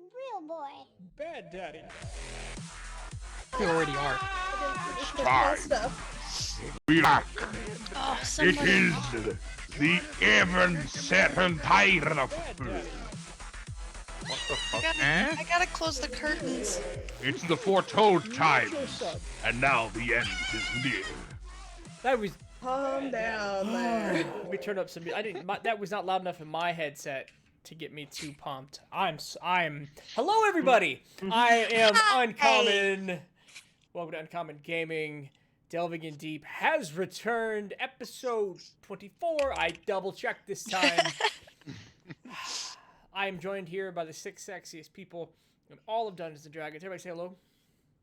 real boy. Bad daddy. You already are. Be back. Oh, It somebody. is the even second tire of What the fuck? I gotta close the curtains. It's the foretold time, and now the end is near. That was. Calm down there. Let me turn up some. I didn't. That was not loud enough in my headset to get me too pumped. I'm. Hello, everybody. I am Uncommon. Welcome to Uncommon Gaming. Delving in Deep has returned. Episode 24. I double checked this time. I am joined here by the 6 sexiest people in all of Dungeons and Dragons. Everybody say hello.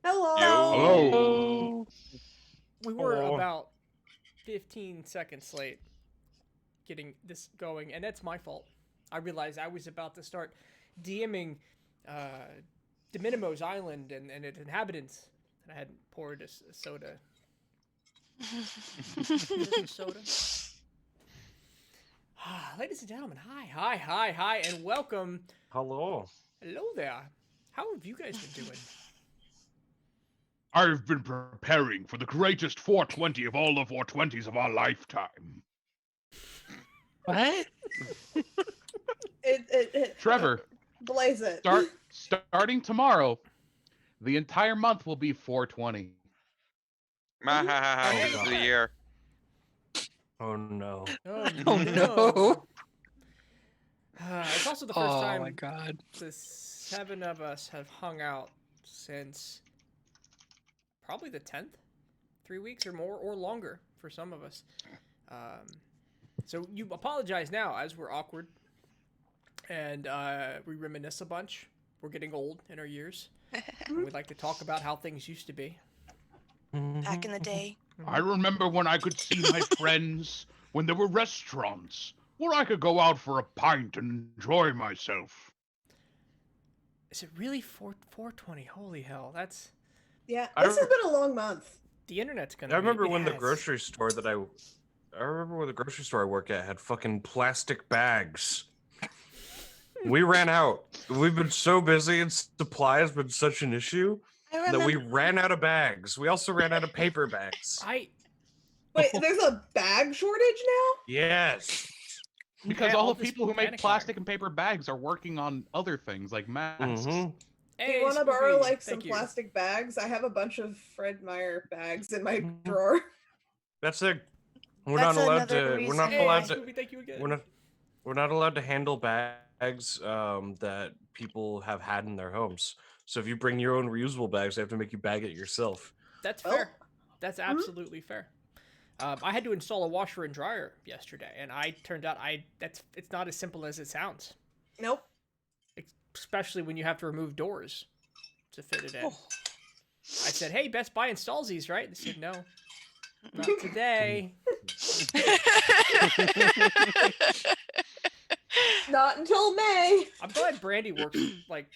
Hello. Hello. We were Hello. about 15 seconds late getting this going, and that's my fault. I realized I was about to start DMing Dominimo's Island and its inhabitants, and I hadn't poured a soda. Soda. Ladies and gentlemen, hi, and welcome. Hello. Hello there. How have you guys been doing? I've been preparing for the greatest 420 of all the 420s of our lifetime. What? Trevor, Blaze it. starting tomorrow, the entire month will be 420. Oh, This is the year. Oh no. Oh no. It's also the first Oh time my god. the 7 of us have hung out since probably the 10th. 3 weeks or more, or longer for some of us. So you apologize now as we're awkward and we reminisce a bunch. We're getting old in our years. We'd like to talk about how things used to be. Back in the day. I remember when I could see my friends, when there were restaurants, where I could go out for a pint and enjoy myself. Is it really 420? Holy hell, that's... Yeah, I this has been a long month. The internet's gonna I remember be... when the Yes. grocery store that I remember when the grocery store I work at had fucking plastic bags. We ran out. We've been so busy and supply has been such an issue I that remember. we ran out of bags. We also ran out of paper bags. Wait, there's a bag shortage now? Yes. Because Yeah, all all the this people who make panic plastic buying. and paper bags are working on other things like masks. Mhm. Do Hey, you want to borrow Spoopy, like some thank you. plastic bags? I have a bunch of Fred Meyer bags in my Mhm. drawer. That's it. We're That's not allowed another to. We're reason. not Hey, allowed to. Spoopy, thank you again. We're not allowed to handle bags that people have had in their homes. So if you bring your own reusable bags, they have to make you bag it yourself. That's Well, fair. That's absolutely fair. I had to install a washer and dryer yesterday, and turned out it's not as simple as it sounds. Nope. Especially when you have to remove doors to fit it in. Oh. I said, "Hey, Best Buy installs these, right?" They said, "No, not today." Not until May. I'm glad Brandy works like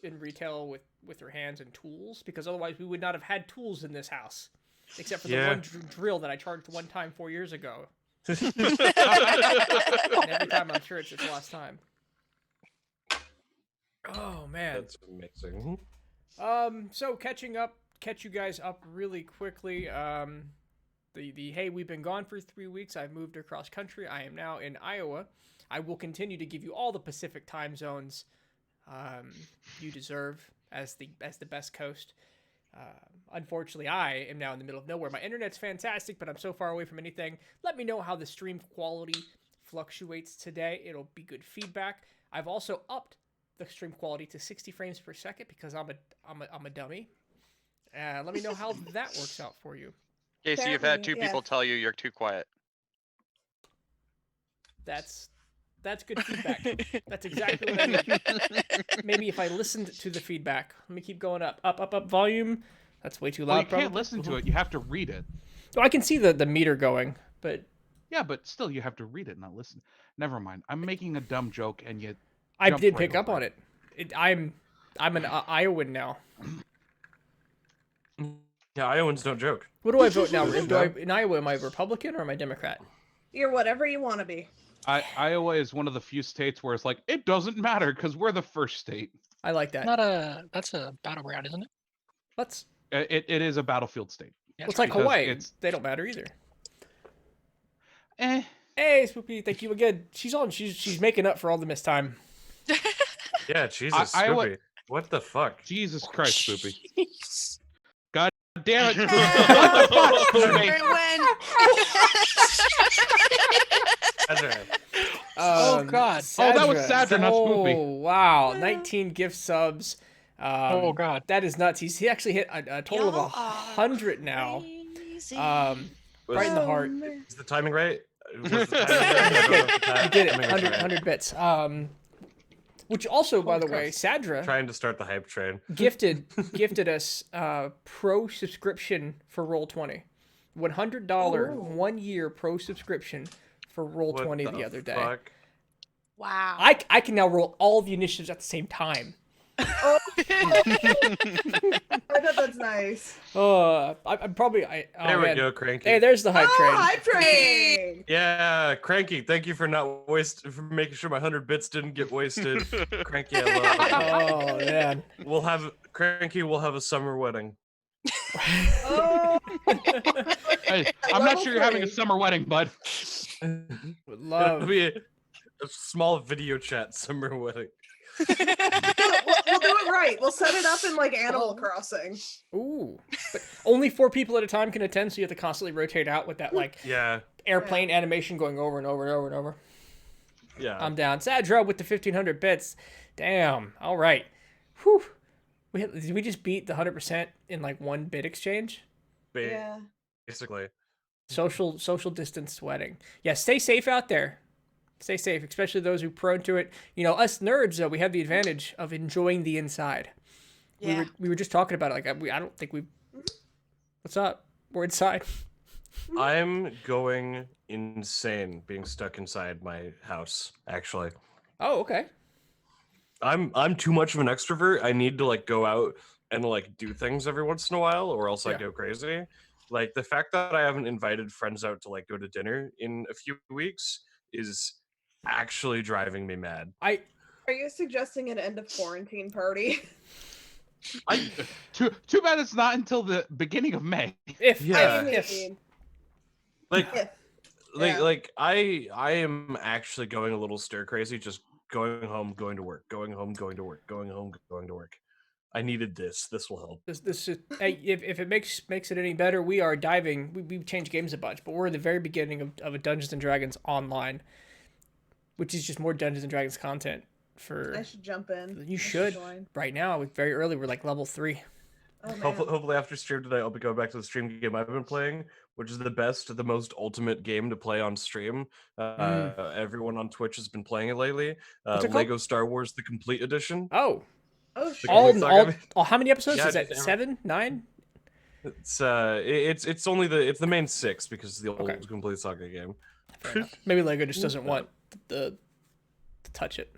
in retail with her hands and tools, because otherwise we would not have had tools in this house, except for the Yeah. one drill that I charged one time 4 years ago. And every time I'm sure it's its last time. Oh man. That's amazing. So catch you guys up really quickly. The hey, we've been gone for 3 weeks. I've moved across country. I am now in Iowa. I will continue to give you all the Pacific time zones you deserve as the best coast. Unfortunately, I am now in the middle of nowhere. My internet's fantastic, but I'm so far away from anything. Let me know how the stream quality fluctuates today. It'll be good feedback. I've also upped the stream quality to 60 frames per second because I'm a dummy. Let me know how that works out for you. Casey, you've had 2 Apparently, yeah. people tell you you're too quiet. That's good feedback. That's exactly what I need. Maybe if I listened to the feedback. Let me keep going up. Up, volume. That's way too loud. Well, you can't probably. listen to it. You have to read it. Oh, I can see the meter going, but Yeah, but still, you have to read it, not listen. Never mind. I'm making a dumb joke, and yet I jumped did right pick up over on it. I'm an Iowan now. Yeah, Iowans don't joke. What do I vote now? In Iowa, am I Republican or am I Democrat? You're whatever you want to be. Iowa is one of the few states where it's like, it doesn't matter because we're the first state. I like that. That's a battleground, isn't it? Let's. It is a battlefield state. Yeah, It's that's like right. Hawaii. They don't matter either. Eh. Hey, Spoopy, thank you again. She's making up for all the missed time. Yeah, Jesus, Iowa- Spoopy. What the fuck? Jesus Christ, Spoopy. Jeez. God damn it. Where What the fuck, Spoopy? it went. That's right. Oh, God. Oh, that was Sadra, not Spoopy. Oh, wow. 19 gift subs. Oh, God. That is nuts. He actually hit a total of Y'all are 100 now. crazy. Right in the heart. Is the timing right? Was the timing right? You did it. Timing was 100, right. 100 bits. Which also, by the way, Sadra Trying to start the hype train. gifted us pro subscription for Roll20. $100 Ooh. 1 year pro subscription for Roll20 the other day. Fuck? Wow. I can now roll all the initiatives at the same time. Oh. I bet that's nice. I'm probably. There we go, Cranky. Hey, there's the hype Oh, train. hype train! Yeah, Cranky. Thank you for making sure my 100 bits didn't get wasted. Cranky, I love Oh man. it. We'll have a summer wedding. Oh, Hey, I'm not Level sure you're having a 3. summer wedding, bud. Would It'll love. be a small video chat summer wedding. we'll do it right. We'll set it up in like Animal Crossing. Ooh. But only 4 people at a time can attend, so you have to constantly rotate out with that like Yeah, airplane animation going over and over and over and over. yeah. I'm down. Sadra with the 1500 bits. Damn. All right. Whew. Did we just beat the 100% in like 1 bit exchange? Yeah. Basically. Social distance wedding. Yeah, stay safe out there. Stay safe, especially those who are prone to it. You know, us nerds, we have the advantage of enjoying the inside. Yeah. We were just talking about it. Like, I don't think we. What's up? We're inside. I'm going insane being stuck inside my house, actually. Oh, okay. I'm too much of an extrovert. I need to like go out and like do things every once in a while or else I Yeah. go crazy. Like the fact that I haven't invited friends out to like go to dinner in a few weeks is actually driving me mad. I Are you suggesting an end of quarantine party? Too bad it's not until the beginning of May. if Yeah. if Like If. like Yeah. like I am actually going a little stir crazy just going home, going to work, going home, going to work, going home, going to work. I needed this. This will help. this is, hey, if it makes it any better, we are diving. We've changed games a bunch, but we're in the very beginning of a Dungeons and Dragons online, which is just more Dungeons and Dragons content for. I should jump in. You I should. join. Right now, it's very early. We're like level 3. Oh, man. Hopefully after stream tonight, I'll be going back to the stream game I've been playing, which is the most ultimate game to play on stream. Everyone on Twitch has been playing it lately. it called? Lego Star Wars: The Complete Edition. Oh, Oh, shit. Complete Saga? how many episodes Yeah, is that? just 7, 9? It's it's only the main 6 because it's the old Okay. Complete Saga game. Fair enough. Maybe Lego just doesn't want the to touch it.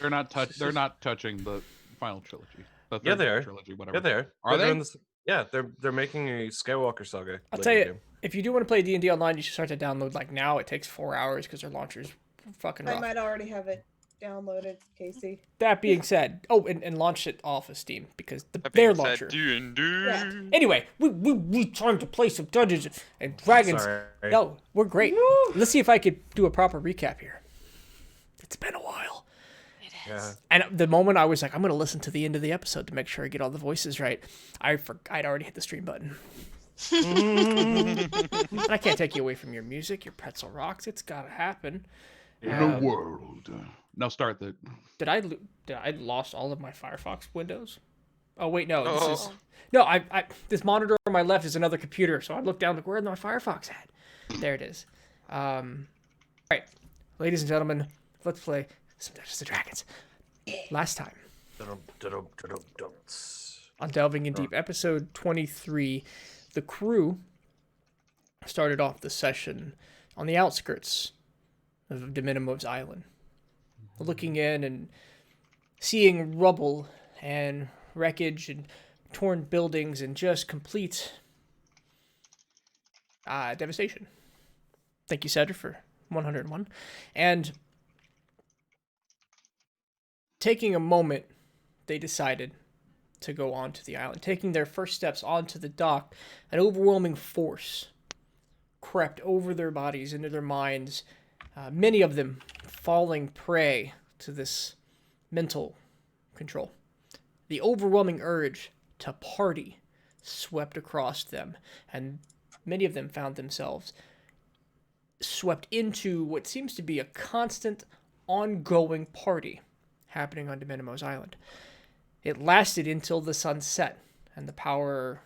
They're not touching the final trilogy. The Yeah, third they are. trilogy, whatever. Yeah, they are. Are They're they? doing this- yeah, they're making a Skywalker Saga. I'll Lego tell you, game. if you do want to play D&D online, you should start to download like now. It takes 4 hours because their launcher's fucking I rough. might already have it downloaded, Casey. That being said, and launch it off of Steam because That their being launcher. said, Yeah. Anyway, we time to play some Dungeons and Dragons. Sorry. No, we're great. Let's see if I could do a proper recap here. It's been a while. It is. Yeah. And the moment I was like, I'm going to listen to the end of the episode to make sure I get all the voices right, I'd already hit the stream button. And I can't take you away from your music, your pretzel rocks. It's got to happen. In a world. Now start the. Did I lost all of my Firefox windows? Oh wait, no. Oh. This is no. I this monitor on my left is another computer, so I look down like, where's my Firefox at? There it is. All right, ladies and gentlemen, let's play some Dungeons and Dragons. Last time on Delving in Deep, episode 23, the crew started off the session on the outskirts of Dominimov's island, looking in and seeing rubble and wreckage and torn buildings and just complete devastation. Thank you, Cedric, for 101. And taking a moment they decided to go onto the island. Taking their first steps onto the dock, an overwhelming force crept over their bodies, into their minds, many of them falling prey to this mental control. The overwhelming urge to party swept across them, and many of them found themselves swept into what seems to be a constant, ongoing party happening on Deminimo's Island. It lasted until the sun set and the power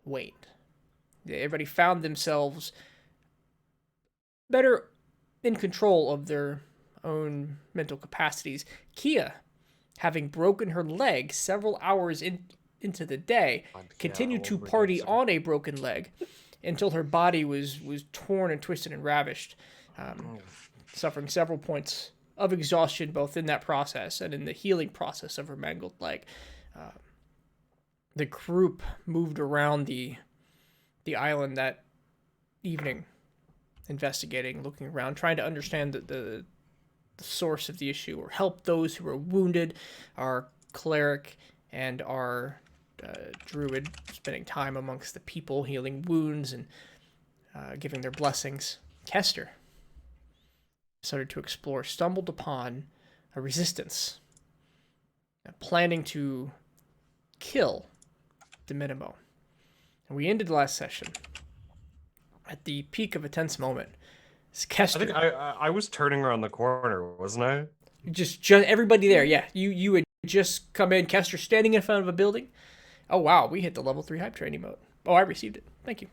waned. Everybody found themselves better in control of their own mental capacities. Kia, having broken her leg several hours into the day, continued to party on a broken leg until her body was torn and twisted and ravished, suffering several points of exhaustion both in that process and in the healing process of her mangled leg. The group moved around the island that evening, investigating, looking around, trying to understand the source of the issue, or help those who were wounded. Our cleric and our druid spending time amongst the people, healing wounds and giving their blessings. Kester started to explore, stumbled upon a resistance planning to kill Deminimo. And we ended last session at the peak of a tense moment. It's Kester. I think I was turning around the corner, wasn't I? Just everybody there, yeah. You had just come in, Kester standing in front of a building. Oh wow, we hit the level 3 hype training mode. Oh, I received it. Thank you.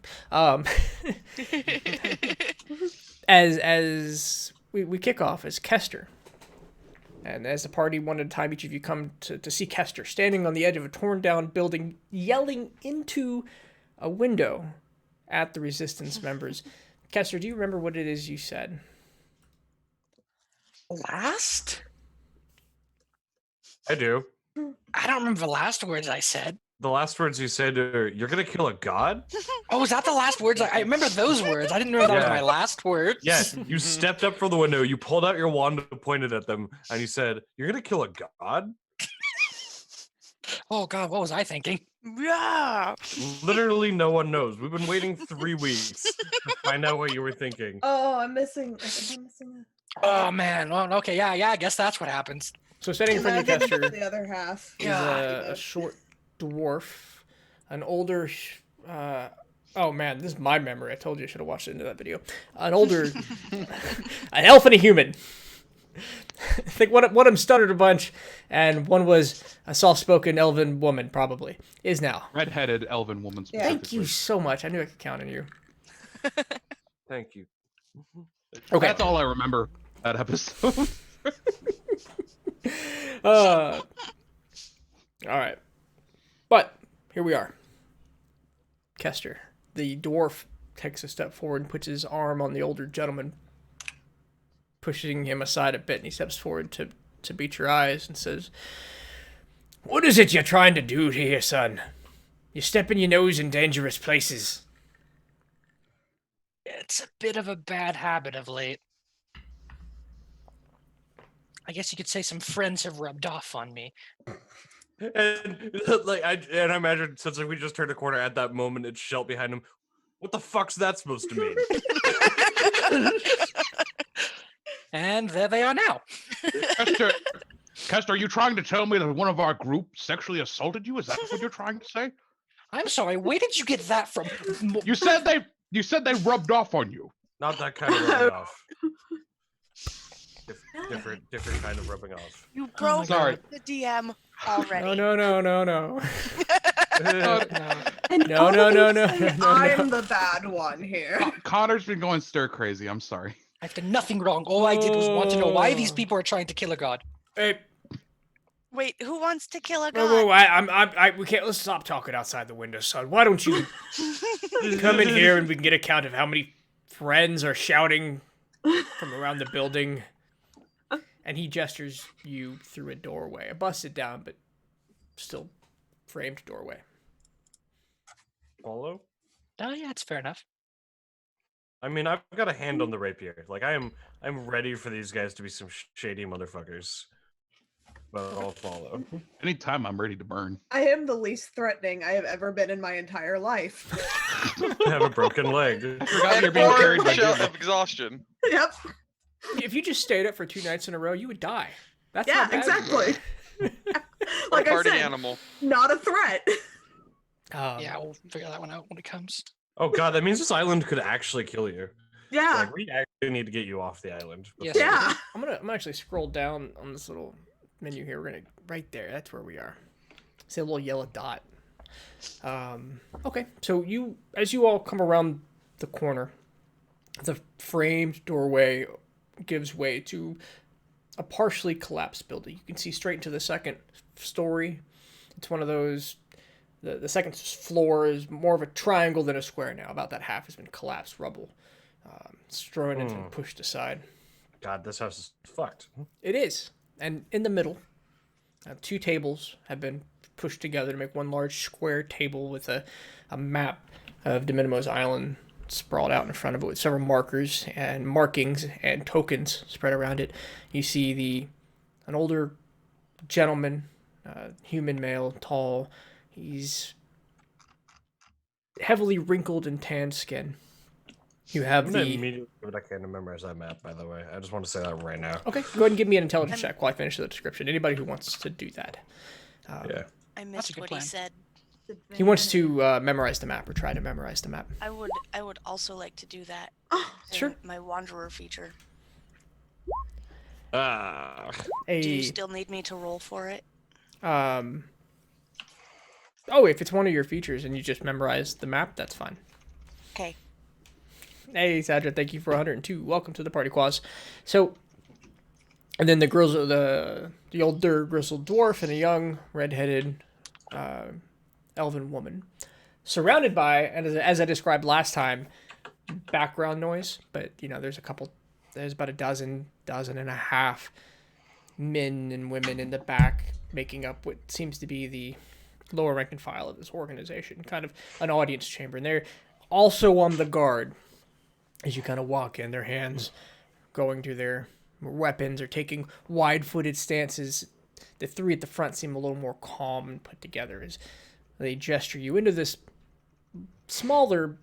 As we kick off as Kester, and as the party one at a time, each of you come to see Kester standing on the edge of a torn down building, yelling into a window at the resistance members. Kester, do you remember what it is you said? Last? I do. I don't remember the last words I said. The last words you said are, "You're gonna kill a god?" Oh, was that the last words? I remember those words. I didn't know that was Yeah. my last words. Yes. You stepped up from the window, you pulled out your wand and pointed at them, and you said, "You're gonna kill a god?" Oh God, what was I thinking? Yeah. Literally, no one knows. We've been waiting 3 weeks to find out what you were thinking. Oh, I'm missing. I think I'm missing Oh man. Well, okay, yeah. I guess that's what happens. So standing in front of you, Kester, the other half. is a short dwarf, an older. Oh man, this is my memory. I told you I should have watched it into that video. An older, an elf and a human. I think one of them stuttered a bunch, and one was a soft-spoken elven woman, probably. Is now. Red-headed elven woman. Yeah. Thank you so much. I knew I could count on you. Thank you. Okay. That's all I remember that episode. All right. But here we are. Kester, the dwarf, takes a step forward and puts his arm on the older gentleman, pushing him aside a bit, and he steps forward to beat your eyes and says, "What is it you're trying to do here, son? You're stepping your nose in dangerous places." It's a bit of a bad habit of late. I guess you could say some friends have rubbed off on me. And I imagine since we just turned a corner at that moment, it's Shelt behind him. What the fuck's that supposed to mean? And there they are now. Kester, are you trying to tell me that one of our group sexually assaulted you? Is that what you're trying to say? I'm sorry, where did you get that from? You said they rubbed off on you. Not that kind of rubbing off. Different kind of rubbing off. You broke Sorry. the DM already. No. And No, no, no, Owen no, said no, no. I'm the bad one here. Connor's been going stir crazy. I'm sorry. I've done nothing wrong. All I did was want to know why these people are trying to kill a god. Hey, Wait, who wants to kill a whoa, god? we can't. Let's stop talking outside the window, son. Why don't you come in here and we can get a count of how many friends are shouting from around the building? And he gestures you through a doorway, a busted down but still framed doorway. Follow? Oh yeah, it's fair enough. I mean, I've got a hand on the rapier. Like I'm ready for these guys to be some shady motherfuckers. but I'll follow. Anytime I'm ready to burn. I am the least threatening I have ever been in my entire life. I have a broken leg. I forgot you're being Or carried by shell Jimmy. of exhaustion. Yep. If you just stayed up for 2 nights in a row, you would die. That's Yeah, how bad you exactly. Or Like I party said, animal. not a threat. are. Yeah, we'll figure that one out when it comes. Oh god, that means this island could actually kill you. Yeah. Like we actually need to get you off the island. Yes. before- Yeah. I'm gonna actually scroll down on this little menu here. We're gonna right there. That's where we are. See a little yellow dot. Okay, so as you all come around the corner, the framed doorway gives way to a partially collapsed building. You can see straight into the second story. It's one of those. The second floor is more of a triangle than a square now. About that half has been collapsed rubble, strewn and been pushed aside. God, this house is fucked. It is. And in the middle, 2 tables have been pushed together to make one large square table with a map of De Minima's Island sprawled out in front of it with several markers and markings and tokens spread around it. You see an older gentleman, human male, tall. He's heavily wrinkled and tanned skin. You have I'm gonna the... immediately but I can't memorize that map, by the way. I just want to say that right now. Okay, go ahead and give me an intelligence check while I finish the description. Anybody who wants to do that. Yeah. I That's a missed good what plan. he said. He wants to memorize the map or try to memorize the map. I would also like to do that. Oh, Sure. In my wanderer feature. Ah. Do you A, still need me to roll for it? oh, if it's one of your features and you just memorize the map, that's fine. Okay. Hey, Sadra, thank you for 102. Welcome to the party, Quaz. So, and then the older grizzled dwarf and a young redheaded elven woman, surrounded by, and as I described last time, background noise. But there's about a dozen and a half men and women in the back, making up what seems to be the lower rank and file of this organization, kind of an audience chamber, and they're also on the guard. As you kind of walk in, their hands going to their weapons or taking wide-footed stances. The 3 at the front seem a little more calm and put together as they gesture you into this smaller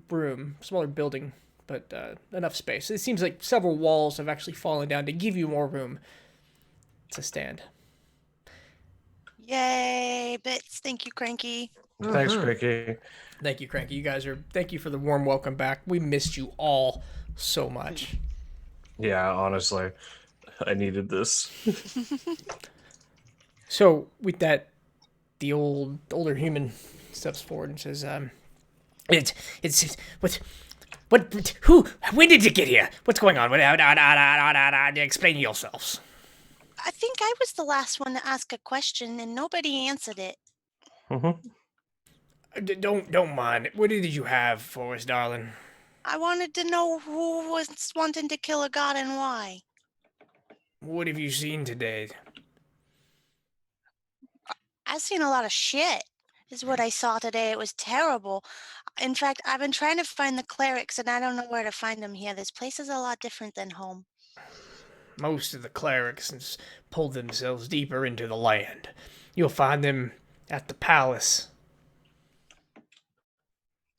building, but enough space. It seems like several walls have actually fallen down to give you more room to stand. Yay, bits. Thank you, Cranky. Thanks, Cricky. Thank you, Cranky. Thank you for the warm welcome back. We missed you all so much. Yeah, honestly. I needed this. So with that, the older human steps forward and says, "It's who? When did you get here? What's going on? Explain yourselves." I think I was the last one to ask a question and nobody answered it. Don't mind. What did you have for us, darling? I wanted to know who was wanting to kill a god and why. What have you seen today? I've seen a lot of shit, is what I saw today. It was terrible. In fact, I've been trying to find the clerics and I don't know where to find them here. This place is a lot different than home. Most of the clerics has pulled themselves deeper into the land. You'll find them at the palace.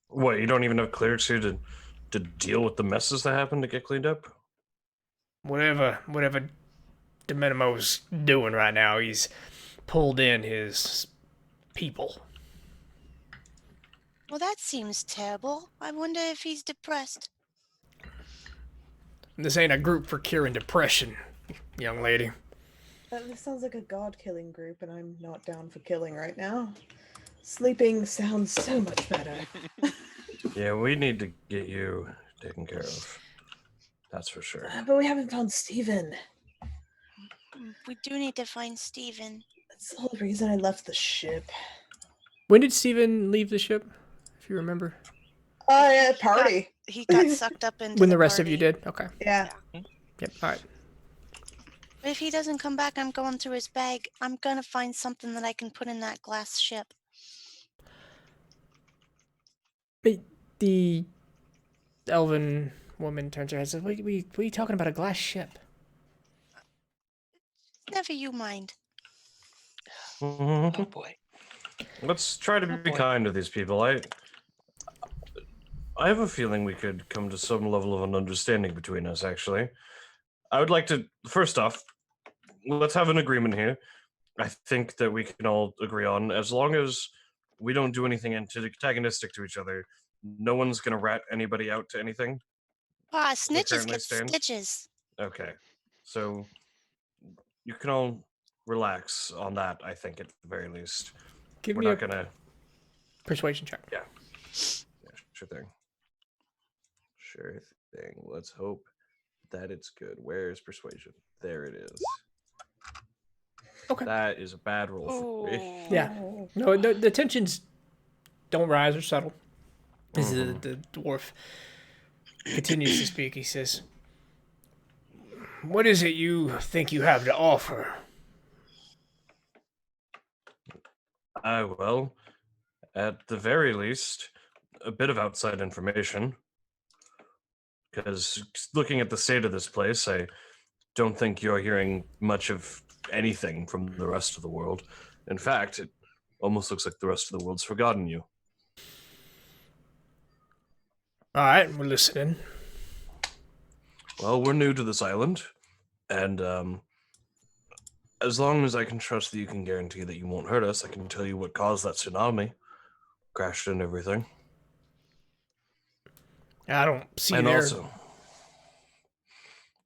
What, you don't even have clerics here to deal with the messes that happen to get cleaned up? Whatever De Minimo's doing right now, he's pulled in his people. Well, that seems terrible. I wonder if he's depressed. This ain't a group for curing depression, young lady. This sounds like a god-killing group, and I'm not down for killing right now. Sleeping sounds so much better. Yeah, we need to get you taken care of. That's for sure. But we haven't found Steven. We do need to find Steven. That's the whole reason I left the ship. When did Steven leave the ship, if you remember? Yeah, party. He got sucked up into When the rest of you party. did? Okay. Yeah. Yep, alright. But if he doesn't come back, I'm going through his bag. I'm gonna find something that I can put in that glass ship. The elven woman turns her head and says, what are you talking about, a glass ship? Never you mind. Oh boy. Let's try to Oh, be boy. kind to these people. I have a feeling we could come to some level of an understanding between us, actually. I would like to, first off, let's have an agreement here. I think that we can all agree on, as long as we don't do anything antagonistic to each other, no one's going to rat anybody out to anything. Ah, as I snitches currently get stand. stitches. Okay. So you can all relax on that, I think, at the very least. Give We're me a not going to. persuasion check. Yeah, sure thing. Sure thing. Let's hope that it's good. Where's persuasion? There it is. Okay. That is a bad roll for me. Yeah. No, the tensions don't rise or settle. As Mhm. the dwarf continues to speak, he says, "What is it you think you have to offer?" Well, at the very least, a bit of outside information. Because looking at the state of this place, I don't think you're hearing much of anything from the rest of the world. In fact, it almost looks like the rest of the world's forgotten you. All right, we're listening. Well, we're new to this island, and as long as I can trust that you can guarantee that you won't hurt us, I can tell you what caused that tsunami, crashed and everything. I don't see And there.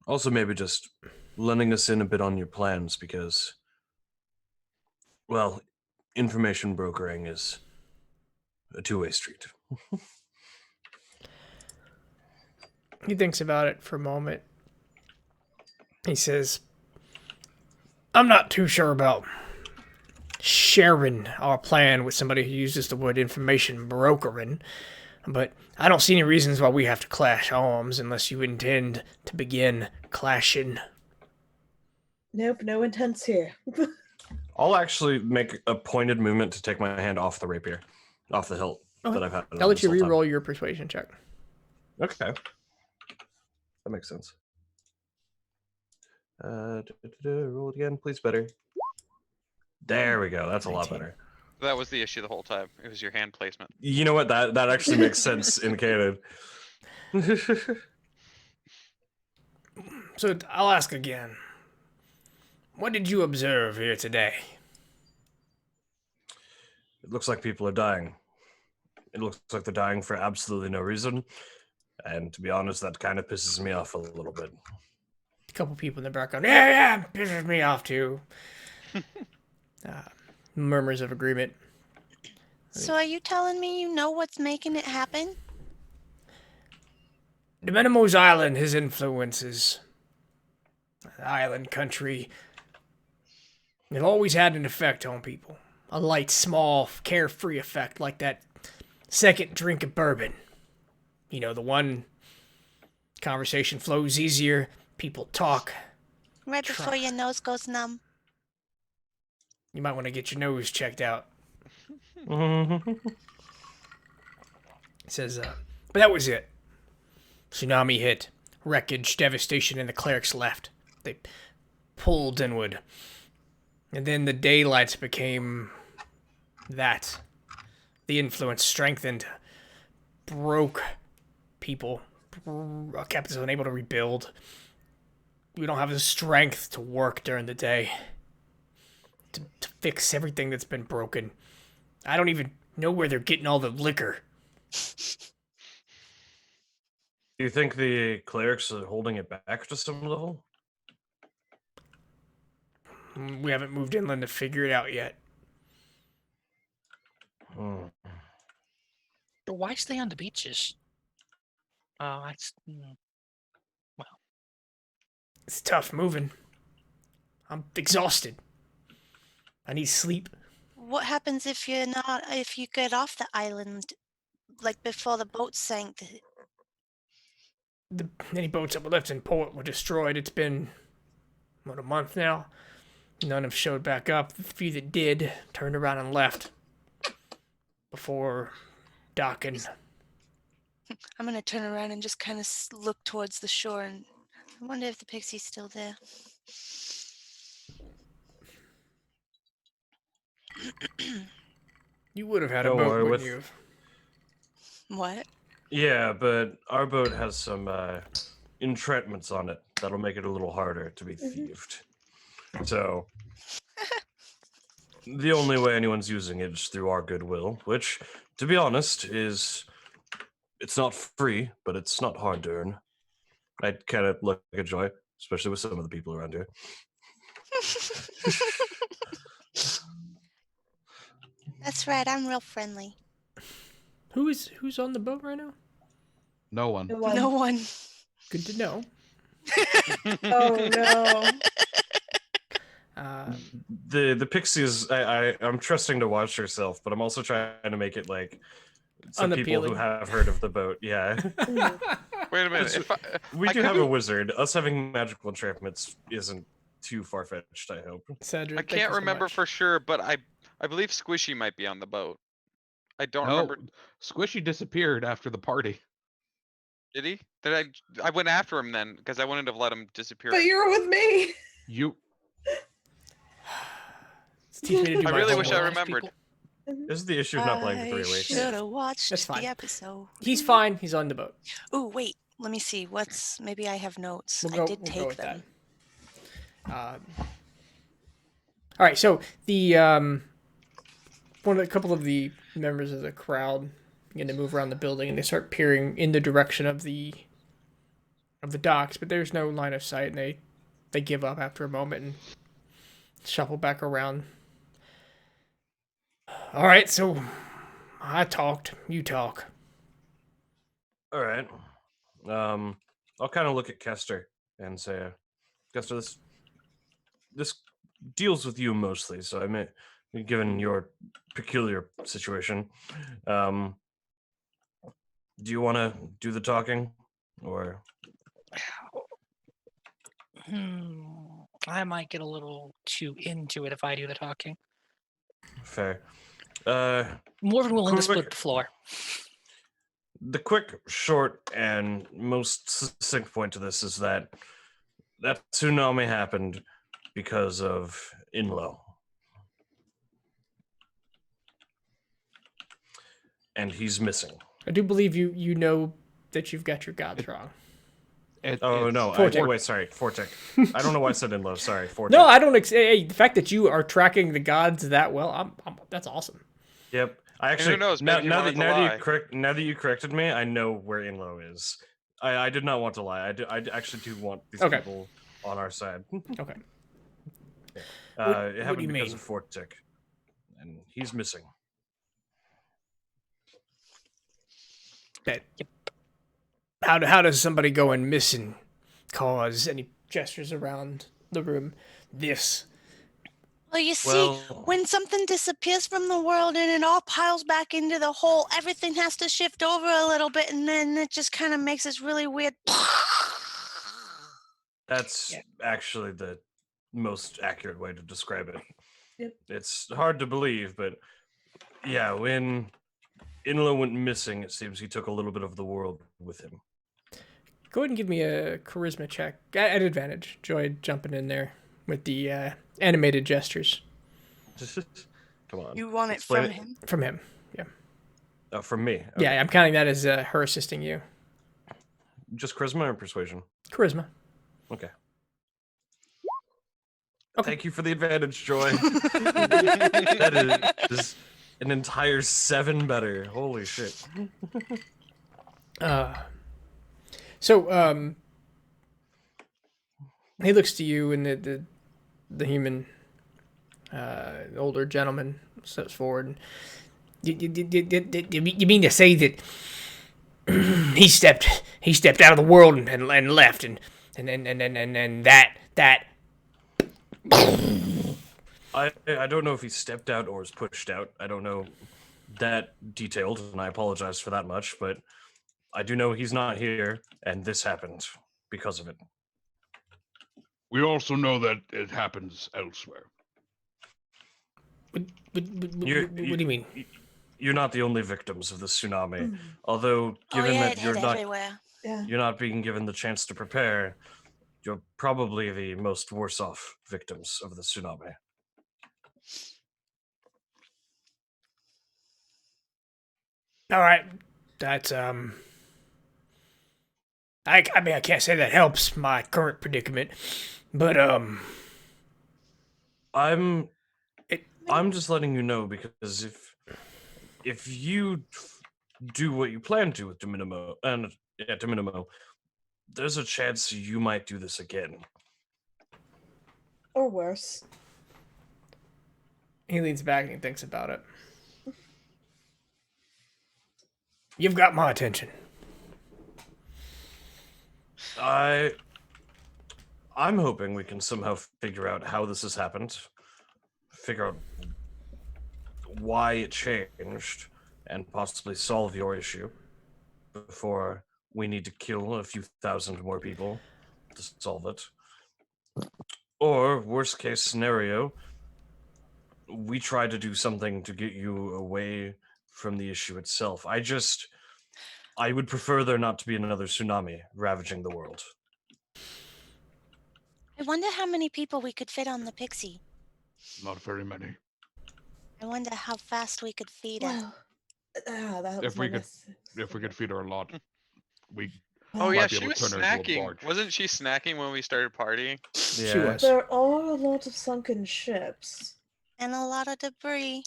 also maybe just letting us in a bit on your plans, because, well, information brokering is a two-way street. He thinks about it for a moment. He says, "I'm not too sure about sharing our plan with somebody who uses the word information brokering, but I don't see any reasons why we have to clash arms unless you intend to begin clashing." Nope, no intents here. I'll actually make a pointed movement to take my hand off the rapier, off the hilt Okay. that I've had. I'll let you this whole time. re-roll your persuasion check. Okay, that makes sense. Roll it again, please. Better. There we go. That's a lot 19. better. That was the issue the whole time. It was your hand placement. You know what? That actually makes sense in canon. So I'll ask again. What did you observe here today? It looks like people are dying. It looks like they're dying for absolutely no reason. And to be honest, that kind of pisses me off a little bit. A couple people in the background. Yeah, pisses me off too. Murmurs of agreement. So are you telling me you know what's making it happen? The Menemos Island, his influences, island country, they've always had an effect on people. A light, small, carefree effect, like that second drink of bourbon. You know, the one conversation flows easier, people talk. Right before your nose goes numb. You might want to get your nose checked out. It says, but that was it. Tsunami hit. Wreckage, devastation, and the clerics left. They pulled inward. And then the daylights became that. The influence strengthened. Broke people. Captains unable to rebuild. We don't have the strength to work during the day. To fix everything that's been broken. I don't even know where they're getting all the liquor. Do you think the clerics are holding it back to some level? We haven't moved inland to figure it out yet. Hmm. But why stay on the beaches? It's tough moving. I'm exhausted. I need sleep. What happens if you get off the island, like before the boat sank? Any boats that were left in port were destroyed. It's been, a month now? None have showed back up. The few that did turned around and left before docking. I'm gonna turn around and just kind of look towards the shore, and I wonder if the pixie's still there. You would have had Don't a boat, worry, wouldn't with- you have? What? Yeah, but our boat has some entrapments on it that'll make it a little harder to be thieved. So the only way anyone's using it is through our goodwill, which, to be honest, it's not free, but it's not hard to earn. I kind of look at Joy, especially with some of the people around here. That's right. I'm real friendly. Who's on the boat right now? No one. The one- No one. Good to know. Oh no. The pixies, I'm trusting to watch herself, but I'm also trying to make it like some people who Unappealing. have heard of the boat. Yeah, Wait a minute. It's- If I, we I do could have a be- wizard. Us having magical entrapments isn't too far fetched. I hope. Cedric, I thank you can't so remember much. for sure, but I believe Squishy might be on the boat. I don't No, remember. Squishy disappeared after the party. Did he? Did I went after him then because I wouldn't have let him disappear. But you were with me. You Teach me to do I my really wish I homework. remembered. This is the issue of not playing for 3 weeks. should have watched That's fine. the episode. He's fine. He's on the boat. Oh, wait. Let me see. Maybe I have notes. We'll I go, did we'll go take with them. that. All right. So the a couple of the members of the crowd begin to move around the building, and they start peering in the direction of the docks, but there's no line of sight, and they give up after a moment and shuffle back around. All right. So I talked. You talk. All right. I'll kind of look at Kester and say, Kester, this deals with you mostly. So I mean, given your peculiar situation, do you want to do the talking, or? I might get a little too into it if I do the talking. Fair. More than willing to split Quick- the floor. The quick, short, and most succinct point to this is that tsunami happened because of Inlo. And he's missing. I do believe you know that you've got your gods wrong. Oh it's- no! Fortic. Wait, sorry, Fortic. I don't know why I said Inlo. Sorry, Fortic. No, I don't. Hey, the fact that you are tracking the gods that well, that's awesome. Yep. I actually knows, now, maybe he now wanted that to lie. now that you corrected me, I know where Inlo is. I did not want to lie. I actually do want these Okay. people on our side. Okay. It what do happened you because mean? of Fortic, and he's missing. That. How does somebody go and miss and cause any gestures around the room? This. Well, you see, Well, when something disappears from the world and it all piles back into the hole, everything has to shift over a little bit, and then it just kind of makes this really weird. that's actually the most accurate way to describe it. Yep. It's hard to believe, but yeah, when Inlo went missing, it seems he took a little bit of the world with him. Go ahead and give me a charisma check at advantage. Joy jumping in there with the animated gestures Come on. You want it Explain from it. him? from him. Oh, from me. Okay. Yeah, I'm counting that as her assisting you. Just charisma or persuasion? Charisma. Okay. Okay. Thank you for the advantage, Joy. That is an entire 7 better. Holy shit. So he looks to you, and the human, older gentleman steps forward. You mean to say that he stepped out of the world and left, and that. I don't know if he stepped out or was pushed out. I don't know that detailed, and I apologize for that much, but I do know he's not here, and this happened because of it. We also know that it happens elsewhere. What do you mean? You're not the only victims of the tsunami. Although, given oh yeah, that it you're hit not everywhere. Yeah. you're not being given the chance to prepare, you're probably the most worse off victims of the tsunami. All right, that's I mean I can't say that helps my current predicament, but I'm It- I'm just letting you know because if you do what you plan to with Dominimo and Dominimo, there's a chance you might do this again. Or worse. he leans back and he thinks about it. You've got my attention. I'm hoping we can somehow figure out how this has happened, figure out why it changed, and possibly solve your issue before we need to kill a few thousand more people to solve it. Or, worst case scenario, we try to do something to get you away from the issue itself. I would prefer there not to be another tsunami ravaging the world. I wonder how many people we could fit on the pixie. Not very many. I wonder how fast we could feed it. Well, that was If we my could, if we could feed her a lot, we Oh might yeah, be she able was to turn her into a snacking. barge. Wasn't she snacking when we started partying? She was. There are a lot of sunken ships. And a lot of debris.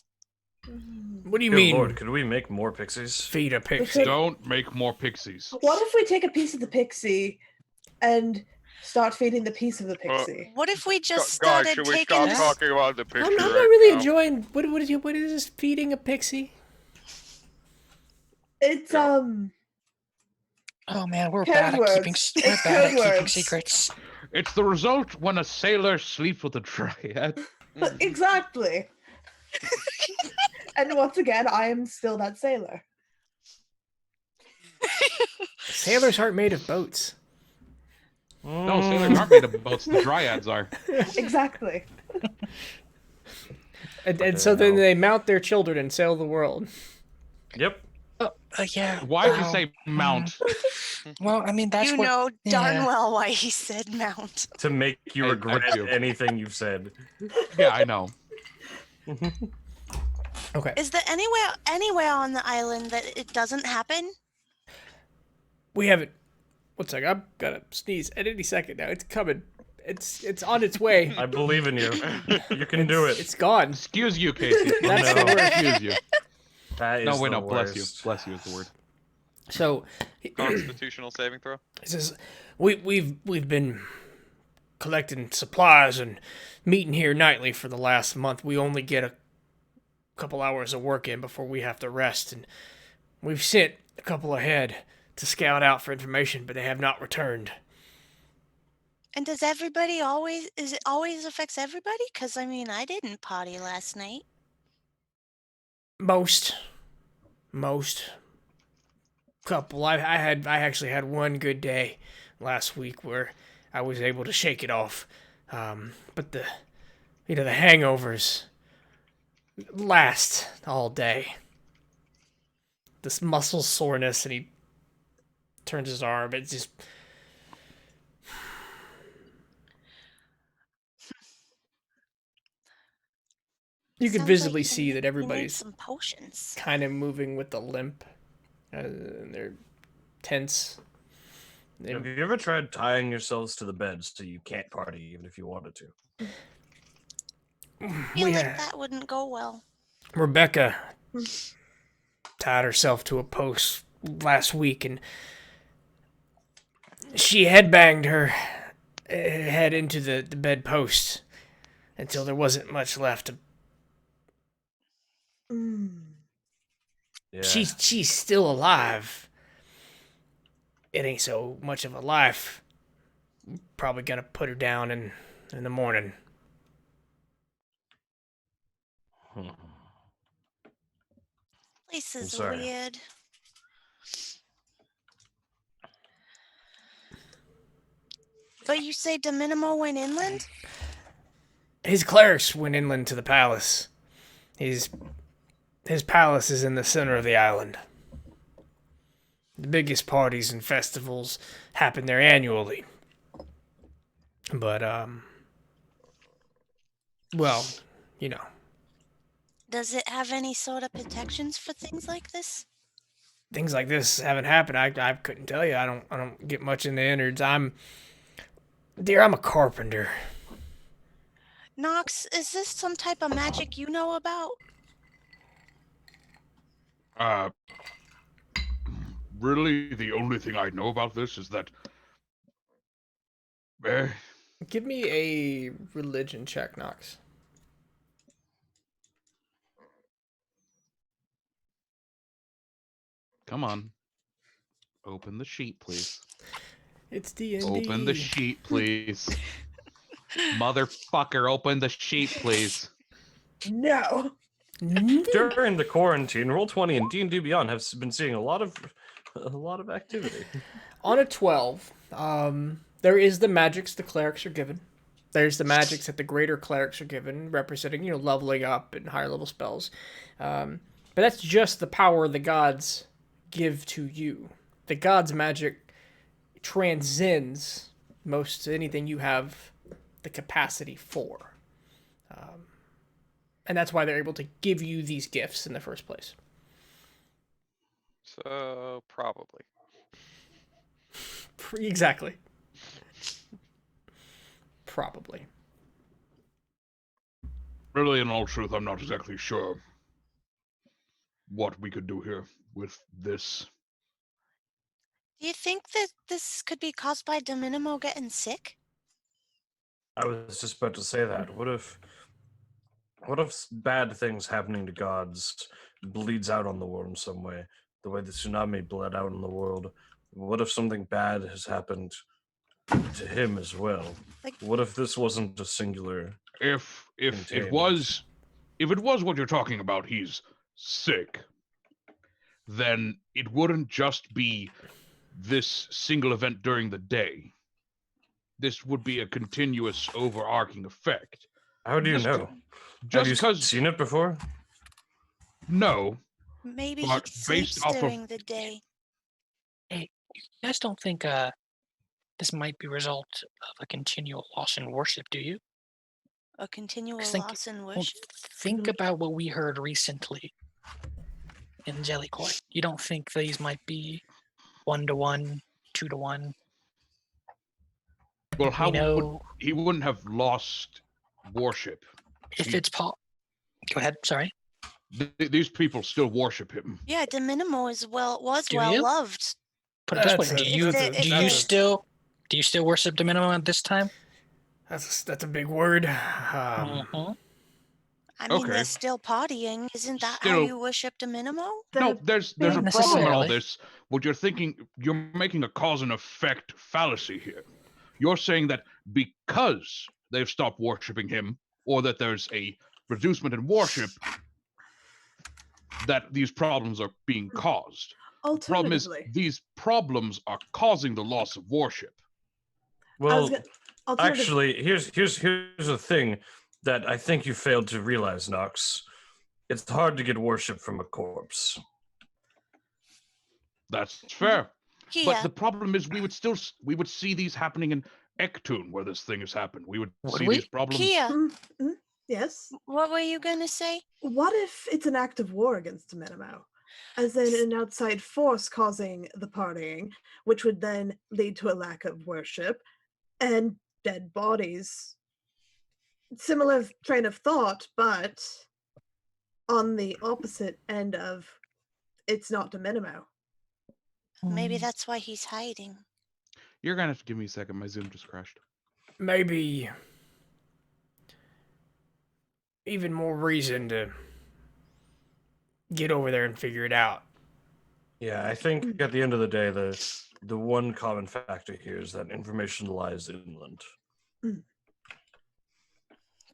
What do you Good mean? lord, could we make more pixies? Feed a pixie. Don't make more pixies. What if we take a piece of the pixie and start feeding the piece of the pixie? What if we just Guys, started should we taking stop s- talking about the picture I'm not right really now? enjoying. What is this feeding a pixie? It's Oh man, we're Code bad at keeping words. we're It's bad at code keeping words. secrets. It's the result when a sailor sleeps with a dryad. exactly. And once again, I am still that sailor. Sailors aren't made of boats. No, sailors aren't made of boats. The dryads are. Exactly. And so then they mount their children and sail the world. Yep. Yeah. Why'd you well, say mount? Well, I mean that's You what. know darn yeah. well why he said mount. To make you I regret do. anything you've said. Yeah, I know. Okay. Is there anywhere on the island that it doesn't happen? We haven't. One second. I'm gonna sneeze at any second now. It's coming. It's on its way. I believe in you. You can do it. It's gone. Excuse you, Casey. That's the word. Excuse you. That is No, wait, the no. Bless you. worst. Bless you is the word. So Constitutional saving throw. He says, we've been collecting supplies and meeting here nightly for the last month. We only get a couple hours of work in before we have to rest, and we've sent a couple ahead to scout out for information, but they have not returned. And does everybody always affects everybody? Because I mean, I didn't party last night. Most couple. I actually had one good day last week where I was able to shake it off, but the hangovers last all day. This muscle soreness, and he turns his arm. It's just you can Sounds visibly like see you that need everybody's some potions. kind of moving with a limp. And they're tense. Have you ever tried tying yourselves to the bed so you can't party even if you wanted to? I feel We like had- that wouldn't go well. Rebecca tied herself to a post last week, and she headbanged her head into the bedpost until there wasn't much left. Yeah. She's still alive. It ain't so much of a life. Probably gonna put her down in the morning. This I'm is sorry. weird. But you say Dominimo went inland? His clerics went inland to the palace. His palace is in the center of the island. The biggest parties and festivals happen there annually. But, well, you know. Does it have any sort of protections for things like this? things like this haven't happened. I couldn't tell you. I don't get much in the innards. I'm a carpenter. Nox, is this some type of magic you know about? Really, the only thing I know about this is that. Eh, Give me a religion check, Nox. come on. Open the sheet, please. It's D&D. Open the sheet, please. Motherfucker, open the sheet, please. No. During the quarantine, Roll20 and D&D Beyond have been seeing a lot of activity. On a 12, there is the magics the clerics are given. There's the magics that the greater clerics are given, representing, leveling up and higher level spells. But that's just the power the gods give to you. The gods' magic transcends most anything you have the capacity for. And that's why they're able to give you these gifts in the first place. So probably. Exactly. Probably. Really, in all truth, I'm not exactly sure what we could do here with this. Do you think that this could be caused by Dominimo getting sick? I was just about to say that. What if bad things happening to gods bleeds out on the world in some way? The way the tsunami bled out in the world. What if something bad has happened to him as well? What if this wasn't a singular? If it Containment. was what you're talking about, he's sick, then it wouldn't just be this single event during the day. This would be a continuous overarching effect. How do you Just- know? Just Have you because seen it before? no, Maybe he But based sleeps off of- during the day. Hey, you guys don't think this might be a result of a continual loss in worship, do you? A continual think- loss in Well, worship. think about what we heard recently in Jellycoin. You don't think these might be 1-to-1, 2-to-1? well, how You know, he wouldn't have lost worship. if he- it's Go ahead. Sorry. These people still worship him. Yeah, Dominimo was Do well you? loved. Put it this way: That's Do a- you that's a- do that's you a- still do you still worship Dominimo at this time? That's a big word. Mhm. I mean, Okay. they're still partying. Isn't that how Still- you worship Dominimo? No, The there's a big problem in all necessarily. this. What you're thinking, you're making a cause and effect fallacy here. You're saying that because they've stopped worshiping him, or that there's a reducement in worship, that these problems are being caused. The problem is Alternatively, these problems are causing the loss of worship. Well, alternatively, actually, here's a thing that I think you failed to realize, Nox. It's hard to get worship from a corpse. That's fair. Kia, But the problem is we would see these happening in Ektun, where this thing has happened. We would Would see we? these problems. Kia, yes. what were you gonna say? What if it's an act of war against Dominimo? As in an outside force causing the partying, which would then lead to a lack of worship and dead bodies. Similar train of thought, but on the opposite end of it's not Dominimo. Maybe that's why he's hiding. You're gonna have to give me a second. My Zoom just crashed. Maybe even more reason to get over there and figure it out. Yeah, I think at the end of the day, the one common factor here is that information lies inland.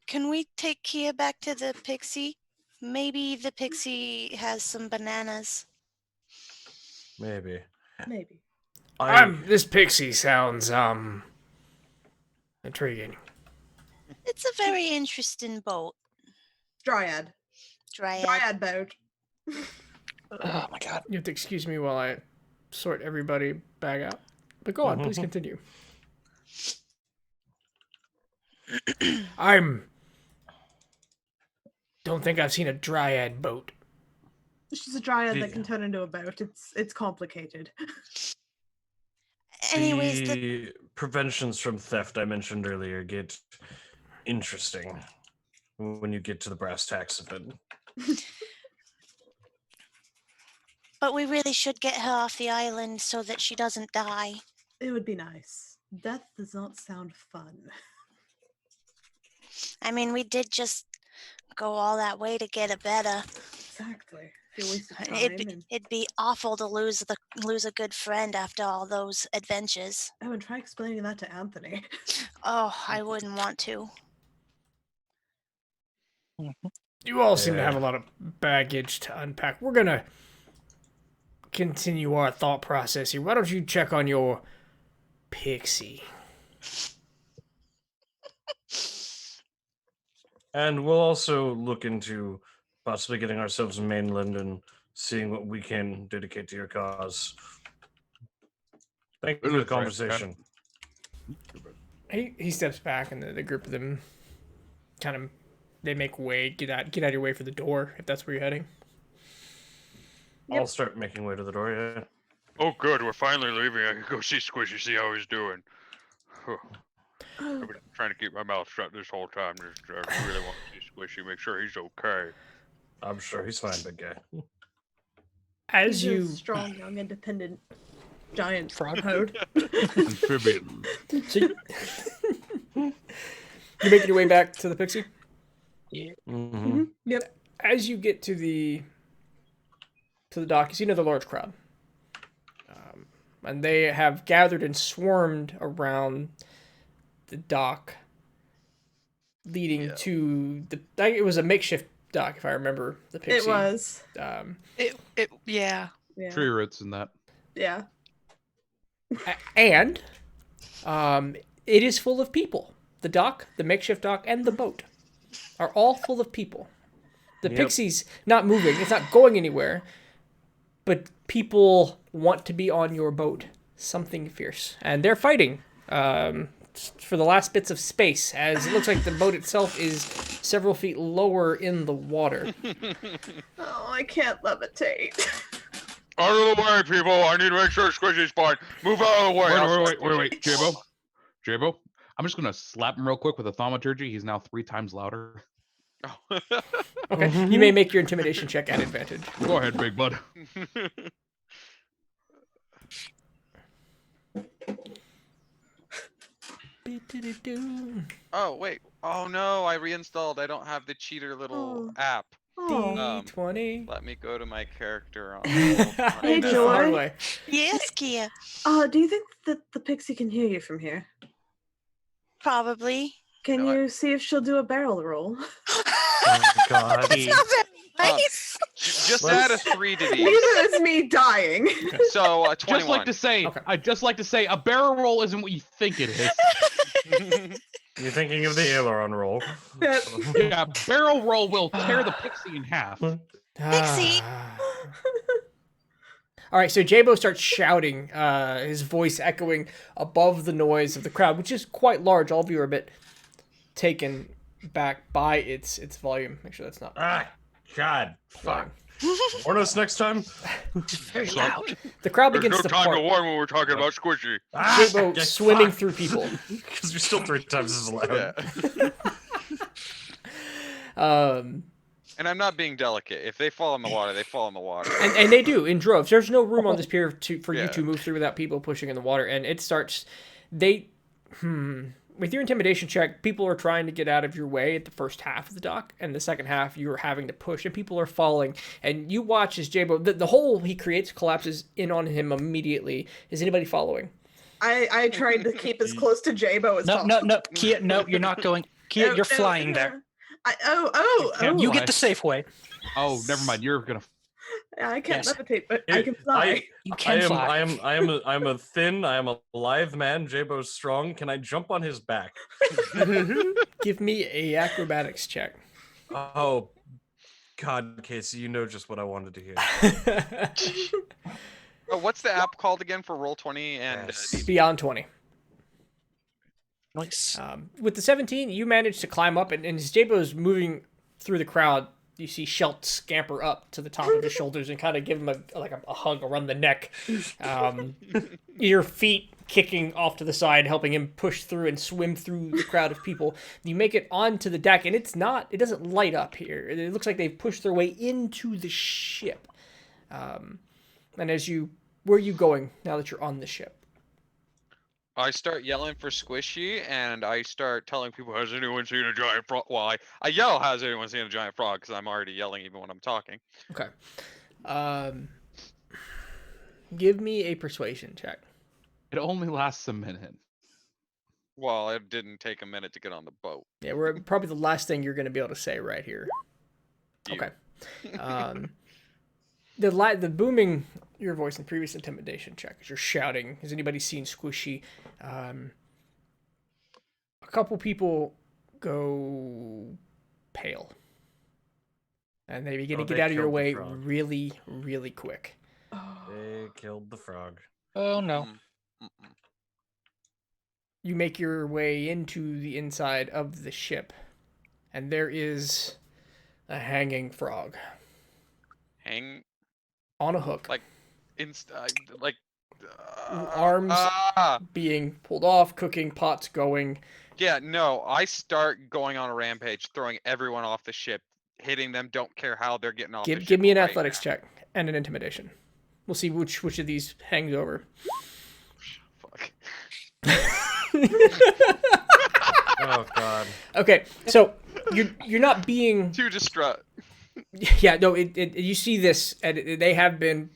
Can we take Kia back to the pixie? Maybe the pixie has some bananas. Maybe. Maybe. This pixie sounds intriguing. It's a very interesting boat. Dryad. Dryad. Dryad boat. Oh my god. You have to excuse me while I sort everybody back out. But go on, please continue. Don't think I've seen a dryad boat. She's a dryad that The- can turn into a boat. It's complicated. Anyways, The preventions from theft I mentioned earlier get interesting when you get to the brass tacks of it. but we really should get her off the island so that she doesn't die. It would be nice. Death does not sound fun. I mean, we did just go all that way to get a better. Exactly. It's a waste of time. It'd be awful to lose a good friend after all those adventures. Oh, and try explaining that to Anthony. Oh, I wouldn't want to. You all seem to Yeah. have a lot of baggage to unpack. We're gonna continue our thought process here. Why don't you check on your pixie? And we'll also look into possibly getting ourselves mainland and seeing what we can dedicate to your cause. Thank you for the conversation. He steps back, and the group of them kind of they make way, get out of your way for the door if that's where you're heading. I'll start making way to the door, yeah. Oh, good. We're finally leaving. I can go see Squishy, see how he's doing. I've been trying to keep my mouth shut this whole time. I really want to see Squishy, make sure he's okay. I'm sure he's fine, big guy. As He's you a strong, young, independent, giant Frog. toad. Amphibian. so you're making your way back to the pixie. Mm-hmm. Yep. As you get to the dock, you see another large crowd, and they have gathered and swarmed around the dock, leading to the. It was a makeshift dock, if I remember the pixie. It was. Yeah. Yeah. Tree roots and that. Yeah. And it is full of people. The dock, the makeshift dock, and the boat are all full of people. The Yep. pixie's not moving. It's not going anywhere. But people want to be on your boat. Something fierce. And they're fighting for the last bits of space, as it looks like the boat itself is several feet lower in the water. Oh, I can't levitate. Out of the way, people! I need to make sure Squishy's fine. Move out of the way. Wait, Jabo. I'm just gonna slap him real quick with a thaumaturgy. He's now 3 times louder. Okay, you may make your intimidation check at advantage. Go ahead, big bud. Oh wait. Oh no, I reinstalled. I don't have the cheater little app. Oh. D20. Let me go to my character on. Hey, The Joy. hard way. Yes, Kia. Do you think that the pixie can hear you from here? Probably. Can No, you see if she'll do a barrel roll? Oh, God. That's not very nice. Just Let's- add a 3 to these. Neither is me dying. So Just 21. like to say, Okay. I'd just like to say, a barrel roll isn't what you think it is. You're thinking of the aileron roll. Yep. Yeah, barrel roll will tear the pixie in half. Pixie. All right, so Jabo starts shouting, his voice echoing above the noise of the crowd, which is quite large. All of you are a bit taken back by its volume. Make sure that's not. God. Fuck. Warn us next time. Very loud. The crowd There's begins no to time part. to warn when we're talking about Squishy. Jabo swimming through people. Because you're still 3 times as loud. Yeah. And I'm not being delicate. If they fall in the water, they fall in the water. And they do in droves. There's no room on this pier for you Yeah. to move through without people pushing in the water. And it starts. With your intimidation check, people are trying to get out of your way at the first half of the dock, and the second half you're having to push, and people are falling. And you watch as Jabo, the hole he creates collapses in on him immediately. Is anybody following? I tried to keep as close to Jabo as possible. No, Kia, no, you're not going. Kia, No, you're no, flying no. there. can't You fly. get the safe way. Oh, never mind. You're gonna. I can't Yes. levitate, but I can fly. You can fly. I'm a thin, I am a live man. Jabo's strong. Can I jump on his back? Give me a acrobatics check. Oh, God, Casey, you know just what I wanted to hear. Oh, what's the app called again for Roll20 and Yes. Beyond 20. Nice. With the 17, you manage to climb up, and as Jabo's moving through the crowd, You see Shelt scamper up to the top of his shoulders and kind of give him a hug around the neck. Your feet kicking off to the side, helping him push through and swim through the crowd of people. You make it onto the deck, and it doesn't light up here. It looks like they've pushed their way into the ship. And where are you going now that you're on the ship? I start yelling for Squishy, and I start telling people, has anyone seen a giant frog? Well, I yell, has anyone seen a giant frog? Because I'm already yelling even when I'm talking. Okay. Give me a persuasion check. It only lasts a minute. Well, it didn't take a minute to get on the boat. Yeah, we're probably the last thing you're going to be able to say right here. You. Okay. The booming your voice in previous intimidation check as you're shouting. Has anybody seen Squishy? A couple people go pale, and they begin to get out of your killed the way frog. really, really quick. They killed the frog. Oh no. Mm-mm. You make your way into the inside of the ship, and there is a hanging frog Hang on a hook. like Arms Ah, being pulled off, cooking, pots going. yeah, no. I start going on a rampage, throwing everyone off the ship, hitting them. Don't care how they're getting off. the Give ship me an right athletics now. check and an intimidation. We'll see which of these hangs over. Fuck. Oh God. Okay, so you're not being. Too distraught. Yeah, no. You see this, and they have been.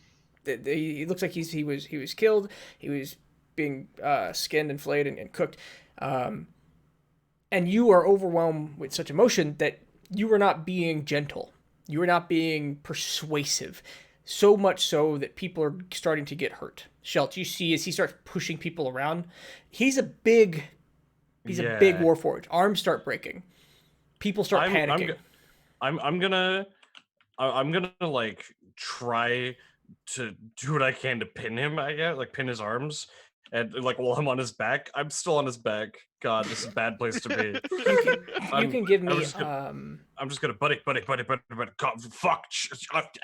It looks like he was killed. He was being skinned and flayed and cooked, and you are overwhelmed with such emotion that you are not being gentle. You are not being persuasive. So much so that people are starting to get hurt. Shelt, you see as he starts pushing people around. He's a big warforged. Arms start breaking. People start panicking. I'm gonna like try to do what I can to pin him. I guess like pin his arms, and like while I'm on his back, I'm still on his back. God, this is a bad place to be. You can give me. I'm just gonna buddy. Fuck!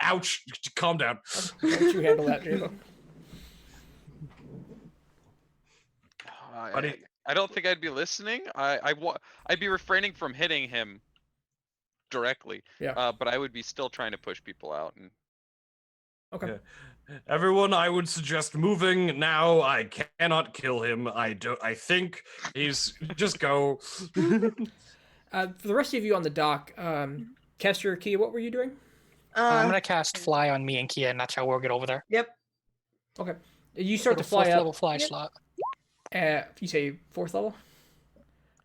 Ouch! Calm down. Why don't you handle that, Jabo? I don't think I'd be listening. I'd be refraining from hitting him directly. Yeah. But I would be still trying to push people out. And Okay. Yeah. Everyone, I would suggest moving now. I cannot kill him. I think he's just go. For the rest of you on the dock, Kester, Kia, what were you doing? I'm gonna cast fly on me and Kia, and that's how we'll get over there. Yep. Okay. You start to Little fly fourth up. level fly slot. You say 4th level?